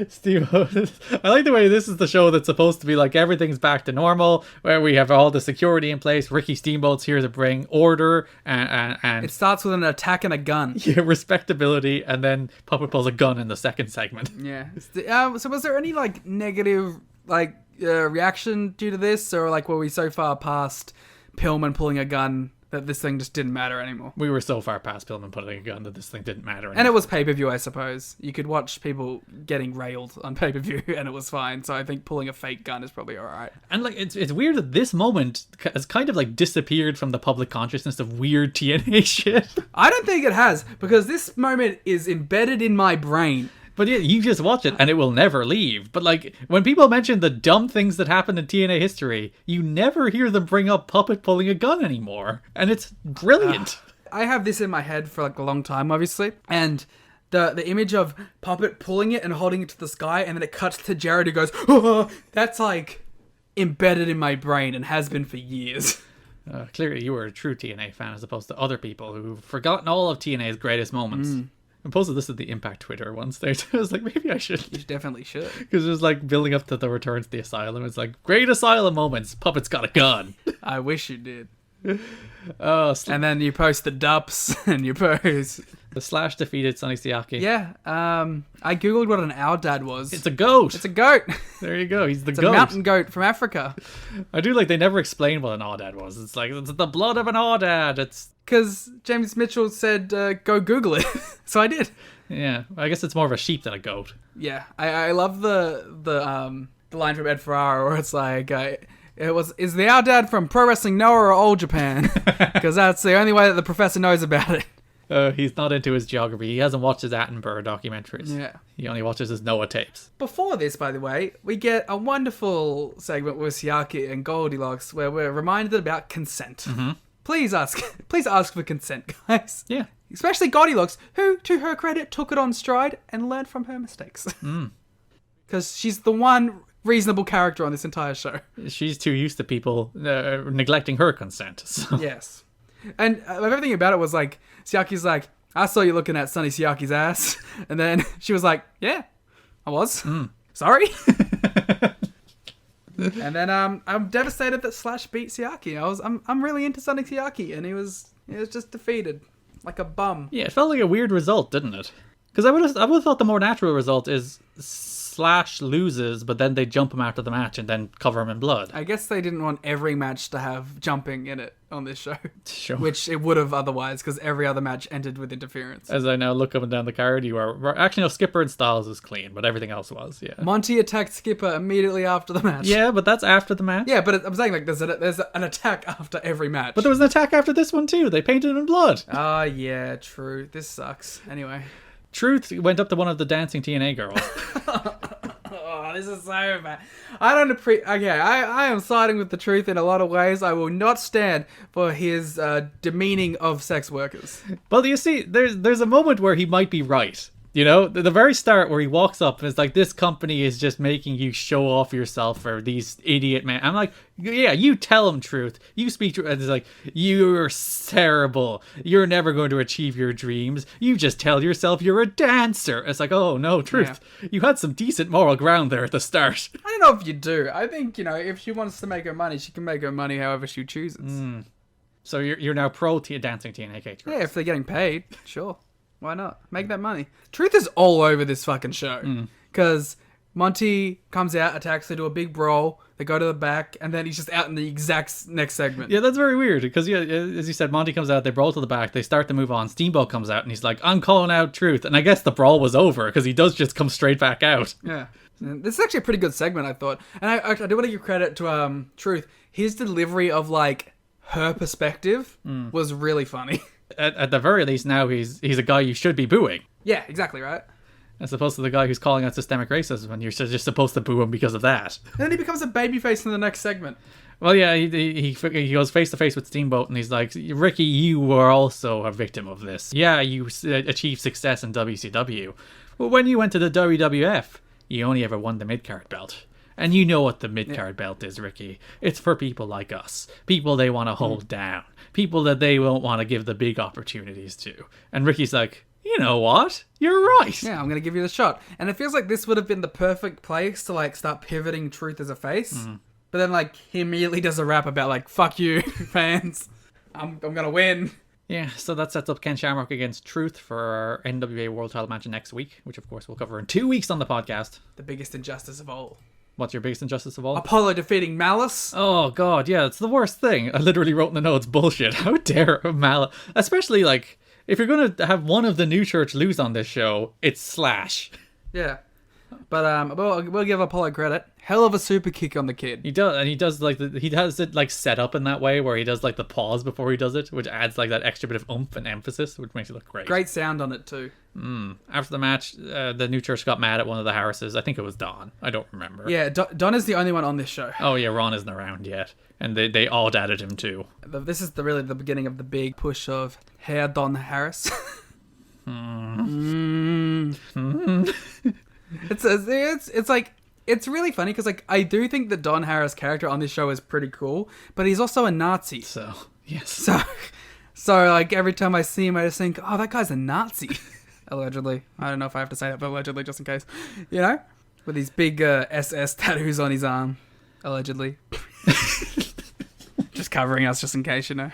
Steamboat. I like the way this is the show that's supposed to be like everything's back to normal, where we have all the security in place. Ricky Steamboat's here to bring order and it starts with an attack and a gun. Yeah, respectability, and then Puppet pulls a gun in the second segment. Yeah. So was there any like negative like reaction due to this, or like were we so far past Pillman pulling a gun that this thing just didn't matter anymore? We were so far past Pillman putting a gun that this thing didn't matter anymore. And it was pay-per-view, I suppose. You could watch people getting railed on pay-per-view and it was fine. So I think pulling a fake gun is probably alright. And like it's weird that this moment has kind of like disappeared from the public consciousness of weird TNA shit. I don't think it has, because this moment is embedded in my brain. But yeah, you just watch it and it will never leave. But like, when people mention the dumb things that happened in TNA history, you never hear them bring up Puppet pulling a gun anymore. And it's brilliant. I have this in my head for like a long time, obviously. And the image of Puppet pulling it and holding it to the sky, and then it cuts to Jared who goes, oh, that's like embedded in my brain and has been for years. Clearly you were a true TNA fan as opposed to other people who've forgotten all of TNA's greatest moments. I posted this at the Impact Twitter once there. I was like, maybe I should. You definitely should. Because it was like building up to the return to the Asylum. It's like, great Asylum moments. Puppet's got a gun. I wish you did. And then you post the dups and you post... The Slash defeated Sonny Siaki. Yeah. I googled what an owl dad was. It's a goat. It's a goat. There you go. He's the It's goat. a mountain goat from Africa. I do like they never explain what an Audad was. It's like, it's the blood of an Audad. It's... Because James Mitchell said, go Google it. So I did. Yeah. I guess it's more of a sheep than a goat. Yeah. I love the line from Ed Ferrara where it's like... is the Owl Dad from Pro Wrestling Noah or Old Japan? Because that's the only way that the professor knows about it. He's not into his geography. He hasn't watched his Attenborough documentaries. Yeah. He only watches his Noah tapes. Before this, by the way, we get a wonderful segment with Siaki and Goldilocks where we're reminded about consent. please ask for consent, guys. Yeah. Especially Goldilocks, who, to her credit, took it on stride and learned from her mistakes. Because she's the one reasonable character on this entire show. She's too used to people neglecting her consent. So. Yes. And everything about it was like, Siaki's like, I saw you looking at Sonny Siaki's ass. And then she was like, yeah, I was. Sorry. And then I'm devastated that Slash beat Siaki. I'm really into Sonny Siaki, and he was just defeated. Like a bum. Yeah, it felt like a weird result, didn't it? Because I would have thought the more natural result is Slash loses, but then they jump him after the match and then cover him in blood. I guess they didn't want every match to have jumping in it on this show. Sure. Which it would have otherwise, because every other match ended with interference. As I now look up and down the card, actually no, Skipper and Styles is clean, but everything else was, yeah. Monty attacked Skipper immediately after the match. Yeah, but that's after the match. Yeah, but I'm saying like there's an attack after every match. But there was an attack after this one too. They painted him in blood. Ah, yeah, true. This sucks. Anyway. Truth went up to one of the dancing TNA girls. Oh, this is so bad. I don't Okay, I am siding with the Truth in a lot of ways. I will not stand for his demeaning of sex workers. Well, you see, there's a moment where he might be right. You know, the very start where he walks up and it's like, this company is just making you show off yourself for these idiot men. I'm like, yeah, you tell him Truth. You speak truth. And it's like, you're terrible. You're never going to achieve your dreams. You just tell yourself you're a dancer. It's like, oh, no, Truth. Yeah. You had some decent moral ground there at the start. I don't know if you do. I think, if she wants to make her money, she can make her money however she chooses. So you're now pro dancing TNA cage girls. Yeah, if they're getting paid, sure. Why not? Make that money. Truth is all over this fucking show. Because Monty comes out, attacks, they do a big brawl, they go to the back, and then he's just out in the exact next segment. Yeah, that's very weird. Because, yeah, as you said, Monty comes out, they brawl to the back, they start to move on. Steamboat comes out, and he's like, I'm calling out Truth. And I guess the brawl was over, because he does just come straight back out. Yeah. And this is actually a pretty good segment, I thought. And I do want to give credit to Truth. His delivery of, like, her perspective was really funny. At the very least, now he's a guy you should be booing. Yeah, exactly, right? As opposed to the guy who's calling out systemic racism, and you're just supposed to boo him because of that. And then he becomes a babyface in the next segment. Well, yeah, he goes face to face with Steamboat, and he's like, Ricky, you were also a victim of this. Yeah, you achieved success in WCW, but when you went to the WWF, you only ever won the mid-card belt. And you know what the mid-card belt is, Ricky. It's for people like us. People they want to hold down. People that they won't want to give the big opportunities to. And Ricky's like, you know what? You're right. Yeah, I'm going to give you the shot. And it feels like this would have been the perfect place to, like, start pivoting Truth as a face. But then, like, he immediately does a rap about, like, fuck you, fans. I'm going to win. Yeah, so that sets up Ken Shamrock against Truth for our NWA World Title match next week, which, of course, we'll cover in 2 weeks on the podcast. The biggest injustice of all. What's your biggest injustice of all? Apollo defeating Malice. Oh, God, yeah, it's the worst thing. I literally wrote in the notes, bullshit. How dare Malice? Especially, like, if you're going to have one of the New Church lose on this show, it's Slash. Yeah. But we'll give Apollo credit. Hell of a super kick on the kid. He does, and he does it like set up in that way where he does like the pause before he does it, which adds like that extra bit of oomph and emphasis, which makes it look great. Great sound on it too. After the match, the New Church got mad at one of the Harrises. I think it was Don. I don't remember. Yeah, Don is the only one on this show. Oh yeah, Ron isn't around yet, and they all dadded him too. This is really the beginning of the big push of Herr Don Harris. It's like, it's really funny because like I do think the Don Harris character on this show is pretty cool, but he's also a Nazi. So yes. So like every time I see him, I just think, oh, that guy's a Nazi. Allegedly. I don't know if I have to say that, but allegedly, just in case. You know, with these big SS tattoos on his arm. Allegedly. Just covering us, just in case, you know.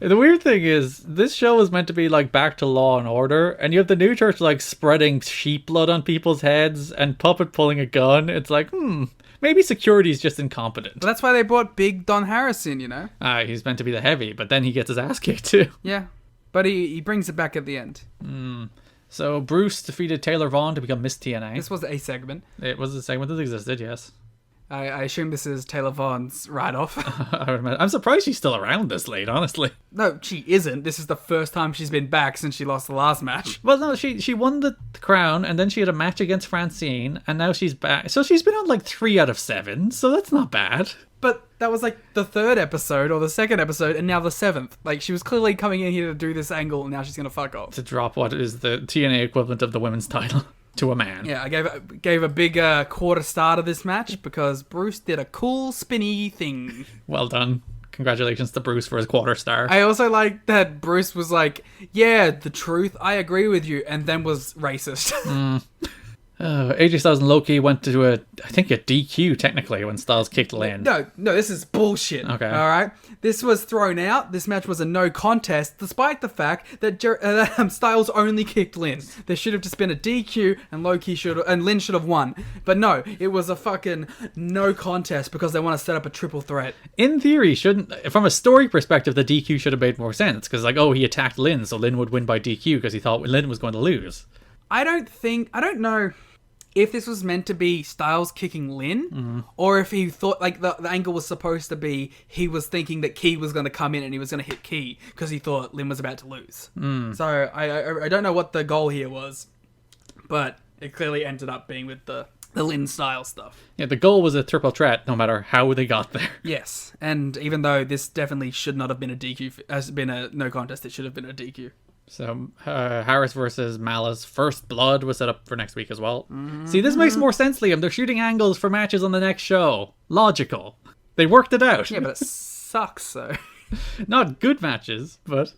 The weird thing is, this show is meant to be like back to Law and Order, and you have the New Church like spreading sheep blood on people's heads and Puppet pulling a gun. It's like, maybe security's just incompetent. But that's why they brought Big Don Harris in, you know? He's meant to be the heavy, but then he gets his ass kicked too. Yeah, but he brings it back at the end. So Bruce defeated Taylor Vaughn to become Miss TNA. This was a segment. It was a segment that existed, yes. I assume this is Taylor Vaughn's write-off. I would imagine. I'm surprised she's still around this late, honestly. No, she isn't. This is the first time she's been back since she lost the last match. Well, no, she won the crown, and then she had a match against Francine, and now she's back. So she's been on like 3 out of 7, so that's not bad. But that was like the 3rd episode or the 2nd episode, and now the 7th. Like, she was clearly coming in here to do this angle, and now she's gonna fuck off. To drop what is the TNA equivalent of the women's title to a man. Yeah, I gave a big quarter star to this match because Bruce did a cool spinny thing. Well done. Congratulations to Bruce for his quarter star. I also like that Bruce was like, yeah, the truth, I agree with you, and then was racist. AJ Styles and Loki went to a DQ technically when Styles kicked Lynn. No, this is bullshit. Okay. All right. This was thrown out. This match was a no contest, despite the fact that Styles only kicked Lynn. There should have just been a DQ, and Lynn should have won. But no, it was a fucking no contest because they want to set up a triple threat. In theory, from a story perspective, the DQ should have made more sense because he attacked Lynn, so Lynn would win by DQ because he thought Lynn was going to lose. I don't know if this was meant to be Styles kicking Lynn, or if he thought like the angle was supposed to be he was thinking that Key was going to come in and he was going to hit Key because he thought Lynn was about to lose. So I don't know what the goal here was, but it clearly ended up being with the Lynn Styles stuff. Yeah, the goal was a triple threat no matter how they got there. Yes, and even though this definitely should not have been a DQ, has been a no contest, it should have been a DQ. So, Harris versus Malice First Blood was set up for next week as well. See, this makes more sense, Liam. They're shooting angles for matches on the next show. Logical. They worked it out. Yeah, but it sucks, so. Not good matches, but...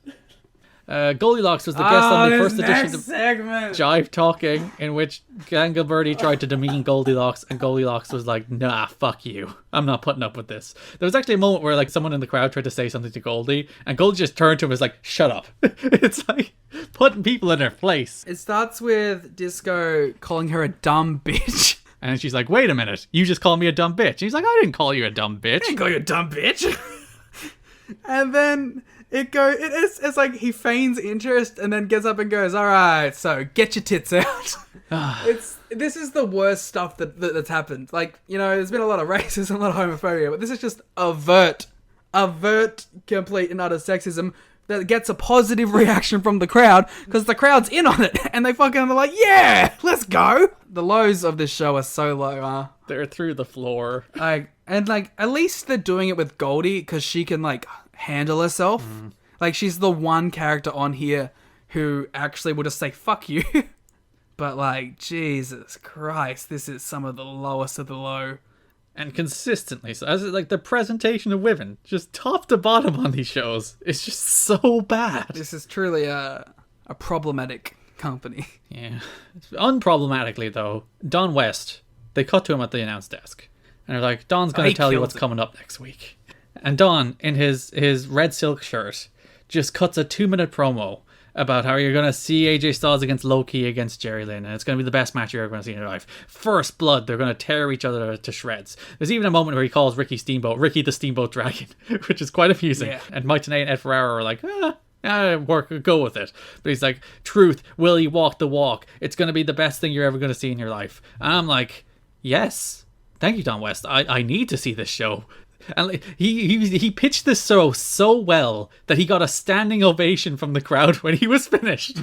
Goldilocks was the guest on the first edition of segment. Jive Talking, in which Gangleberty tried to demean Goldilocks, and Goldilocks was like, nah, fuck you. I'm not putting up with this. There was actually a moment where like someone in the crowd tried to say something to Goldie, and Goldie just turned to him and was like, shut up. It's like putting people in their place. It starts with Disco calling her a dumb bitch. And she's like, wait a minute, you just called me a dumb bitch. And he's like, I didn't call you a dumb bitch. I didn't call you a dumb bitch. And then it's like he feigns interest and then gets up and goes, all right, so get your tits out. This is the worst stuff that's happened. Like, you know, there's been a lot of racism, a lot of homophobia, but this is just overt complete and utter sexism that gets a positive reaction from the crowd because the crowd's in on it and they're like, yeah, let's go. The lows of this show are so low. They're through the floor. And like, at least they're doing it with Goldie because she can like handle herself. Like, she's the one character on here who actually will just say fuck you. But like, Jesus Christ, this is some of the lowest of the low. And consistently, so as like the presentation of women, just top to bottom on these shows, it's just so bad. This is truly a problematic company. Yeah. Unproblematically though, Don West, they cut to him at the announce desk. And they're like, Don's going to tell you what's coming up next week. And Don, in his red silk shirt, just cuts a 2-minute promo about how you're going to see AJ Styles against Loki against Jerry Lynn, and it's going to be the best match you're ever going to see in your life. First blood, they're going to tear each other to shreds. There's even a moment where he calls Ricky the Steamboat Dragon, which is quite amusing. Yeah. And Mike Tenay and Ed Ferrara are like, go with it. But he's like, truth, will he walk the walk? It's going to be the best thing you're ever going to see in your life. And I'm like, yes. Thank you, Don West. I need to see this show. And he pitched this show so well that he got a standing ovation from the crowd when he was finished.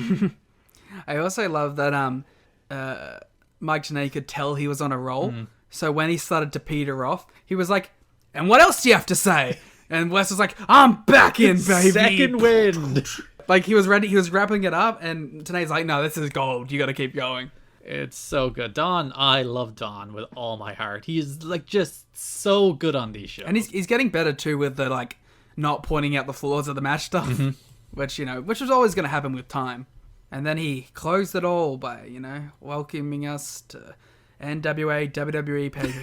I also love that Mike Tenay could tell he was on a roll. So when he started to peter off, he was like, and what else do you have to say? And Wes was like, I'm back in, baby. Second wind. Like, he was ready, he was wrapping it up, and Tenay's like, no, this is gold. You got to keep going. It's so good. Don, I love Don with all my heart. He's like just so good on these shows. And he's getting better too with the like not pointing out the flaws of the match stuff, which was always going to happen with time. And then he closed it all by, welcoming us to NWA WWE pay-per-view.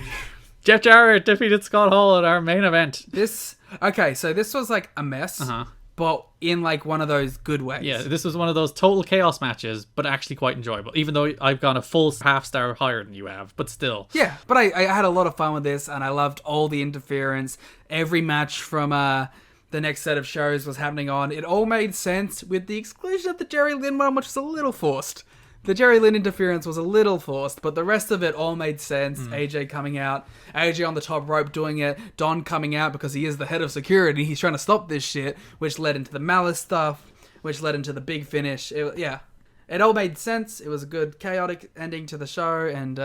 Jeff Jarrett defeated Scott Hall at our main event. So this was like a mess. But in like one of those good ways. Yeah, this was one of those total chaos matches, but actually quite enjoyable. Even though I've gone a full half-star higher than you have, but still. Yeah, but I had a lot of fun with this, and I loved all the interference. Every match from the next set of shows was happening on. It all made sense, with the exclusion of the Jerry Lynn one, which was a little forced. The Jerry Lynn interference was a little forced, but the rest of it all made sense. AJ coming out, AJ on the top rope doing it, Don coming out because he is the head of security. He's trying to stop this shit, which led into the Malice stuff, which led into the big finish. It all made sense. It was a good chaotic ending to the show, and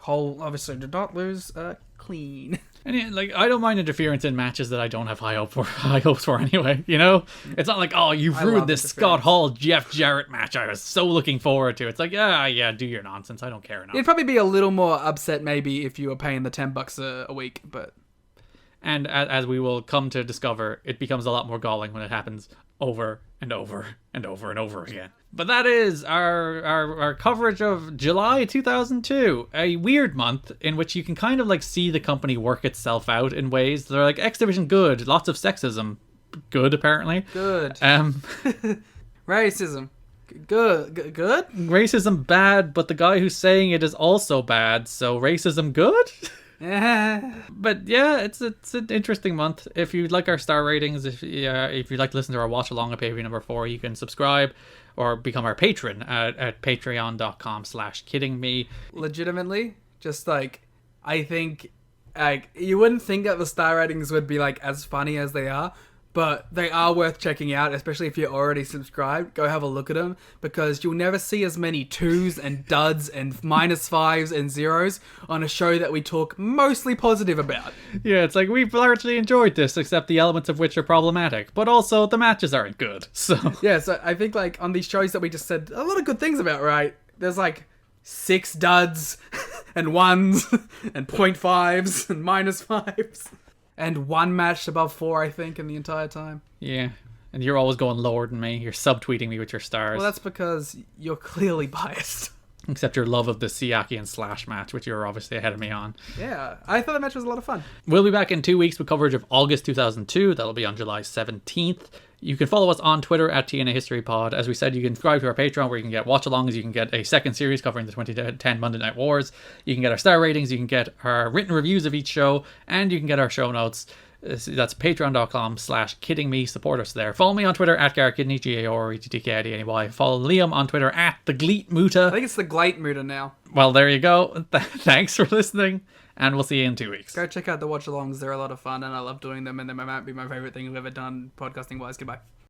Hole obviously did not lose clean. And yeah, like, I don't mind interference in matches that I don't have high hopes for anyway, you know? It's not like, oh, you've ruined this Scott Hall Jeff Jarrett match I was so looking forward to. It's like, yeah, do your nonsense. I don't care enough. You'd probably be a little more upset maybe if you were paying the $10 a week, but... And as we will come to discover, it becomes a lot more galling when it happens over and over and over and over again. But that is our coverage of July 2002, a weird month in which you can kind of like see the company work itself out in ways. They're like, X Division good, lots of sexism, good apparently. Good. Racism. Good. Racism bad, but the guy who's saying it is also bad, so racism good? But yeah, it's an interesting month. If you like our star ratings, if you'd like to listen to our watch along at pay-per-view number 4, you can subscribe or become our patron at patreon.com/kiddingme. Legitimately, just like, I think, like, you wouldn't think that the star ratings would be like as funny as they are, but they are worth checking out, especially if you're already subscribed. Go have a look at them, because you'll never see as many 2s and duds and -5s and 0s on a show that we talk mostly positive about. Yeah, it's like, we've largely enjoyed this, except the elements of which are problematic, but also the matches aren't good, so... Yeah, so I think, like, on these shows that we just said a lot of good things about, right? There's, like, 6 duds and 1s and 0.5s and -5s. And 1 match above 4, I think, in the entire time. Yeah. And you're always going lower than me. You're subtweeting me with your stars. Well, that's because you're clearly biased. Except your love of the Siaki and Slash match, which you're obviously ahead of me on. Yeah. I thought that match was a lot of fun. We'll be back in 2 weeks with coverage of August 2002. That'll be on July 17th. You can follow us on Twitter at TNA History Pod. As we said, you can subscribe to our Patreon where you can get watch-alongs, you can get a second series covering the 2010 Monday Night Wars, you can get our star ratings, you can get our written reviews of each show, and you can get our show notes. That's patreon.com/kiddingme. Support us there. Follow me on Twitter at Garrett Kidney, GARETTKIDNY. Follow Liam on Twitter at the Gleet Muta. I think it's the Glate Muta now. Well, there you go. Thanks for listening, and we'll see you in 2 weeks. Go check out the watch-alongs. They're a lot of fun, and I love doing them, and they might be my favorite thing we've ever done podcasting-wise. Goodbye.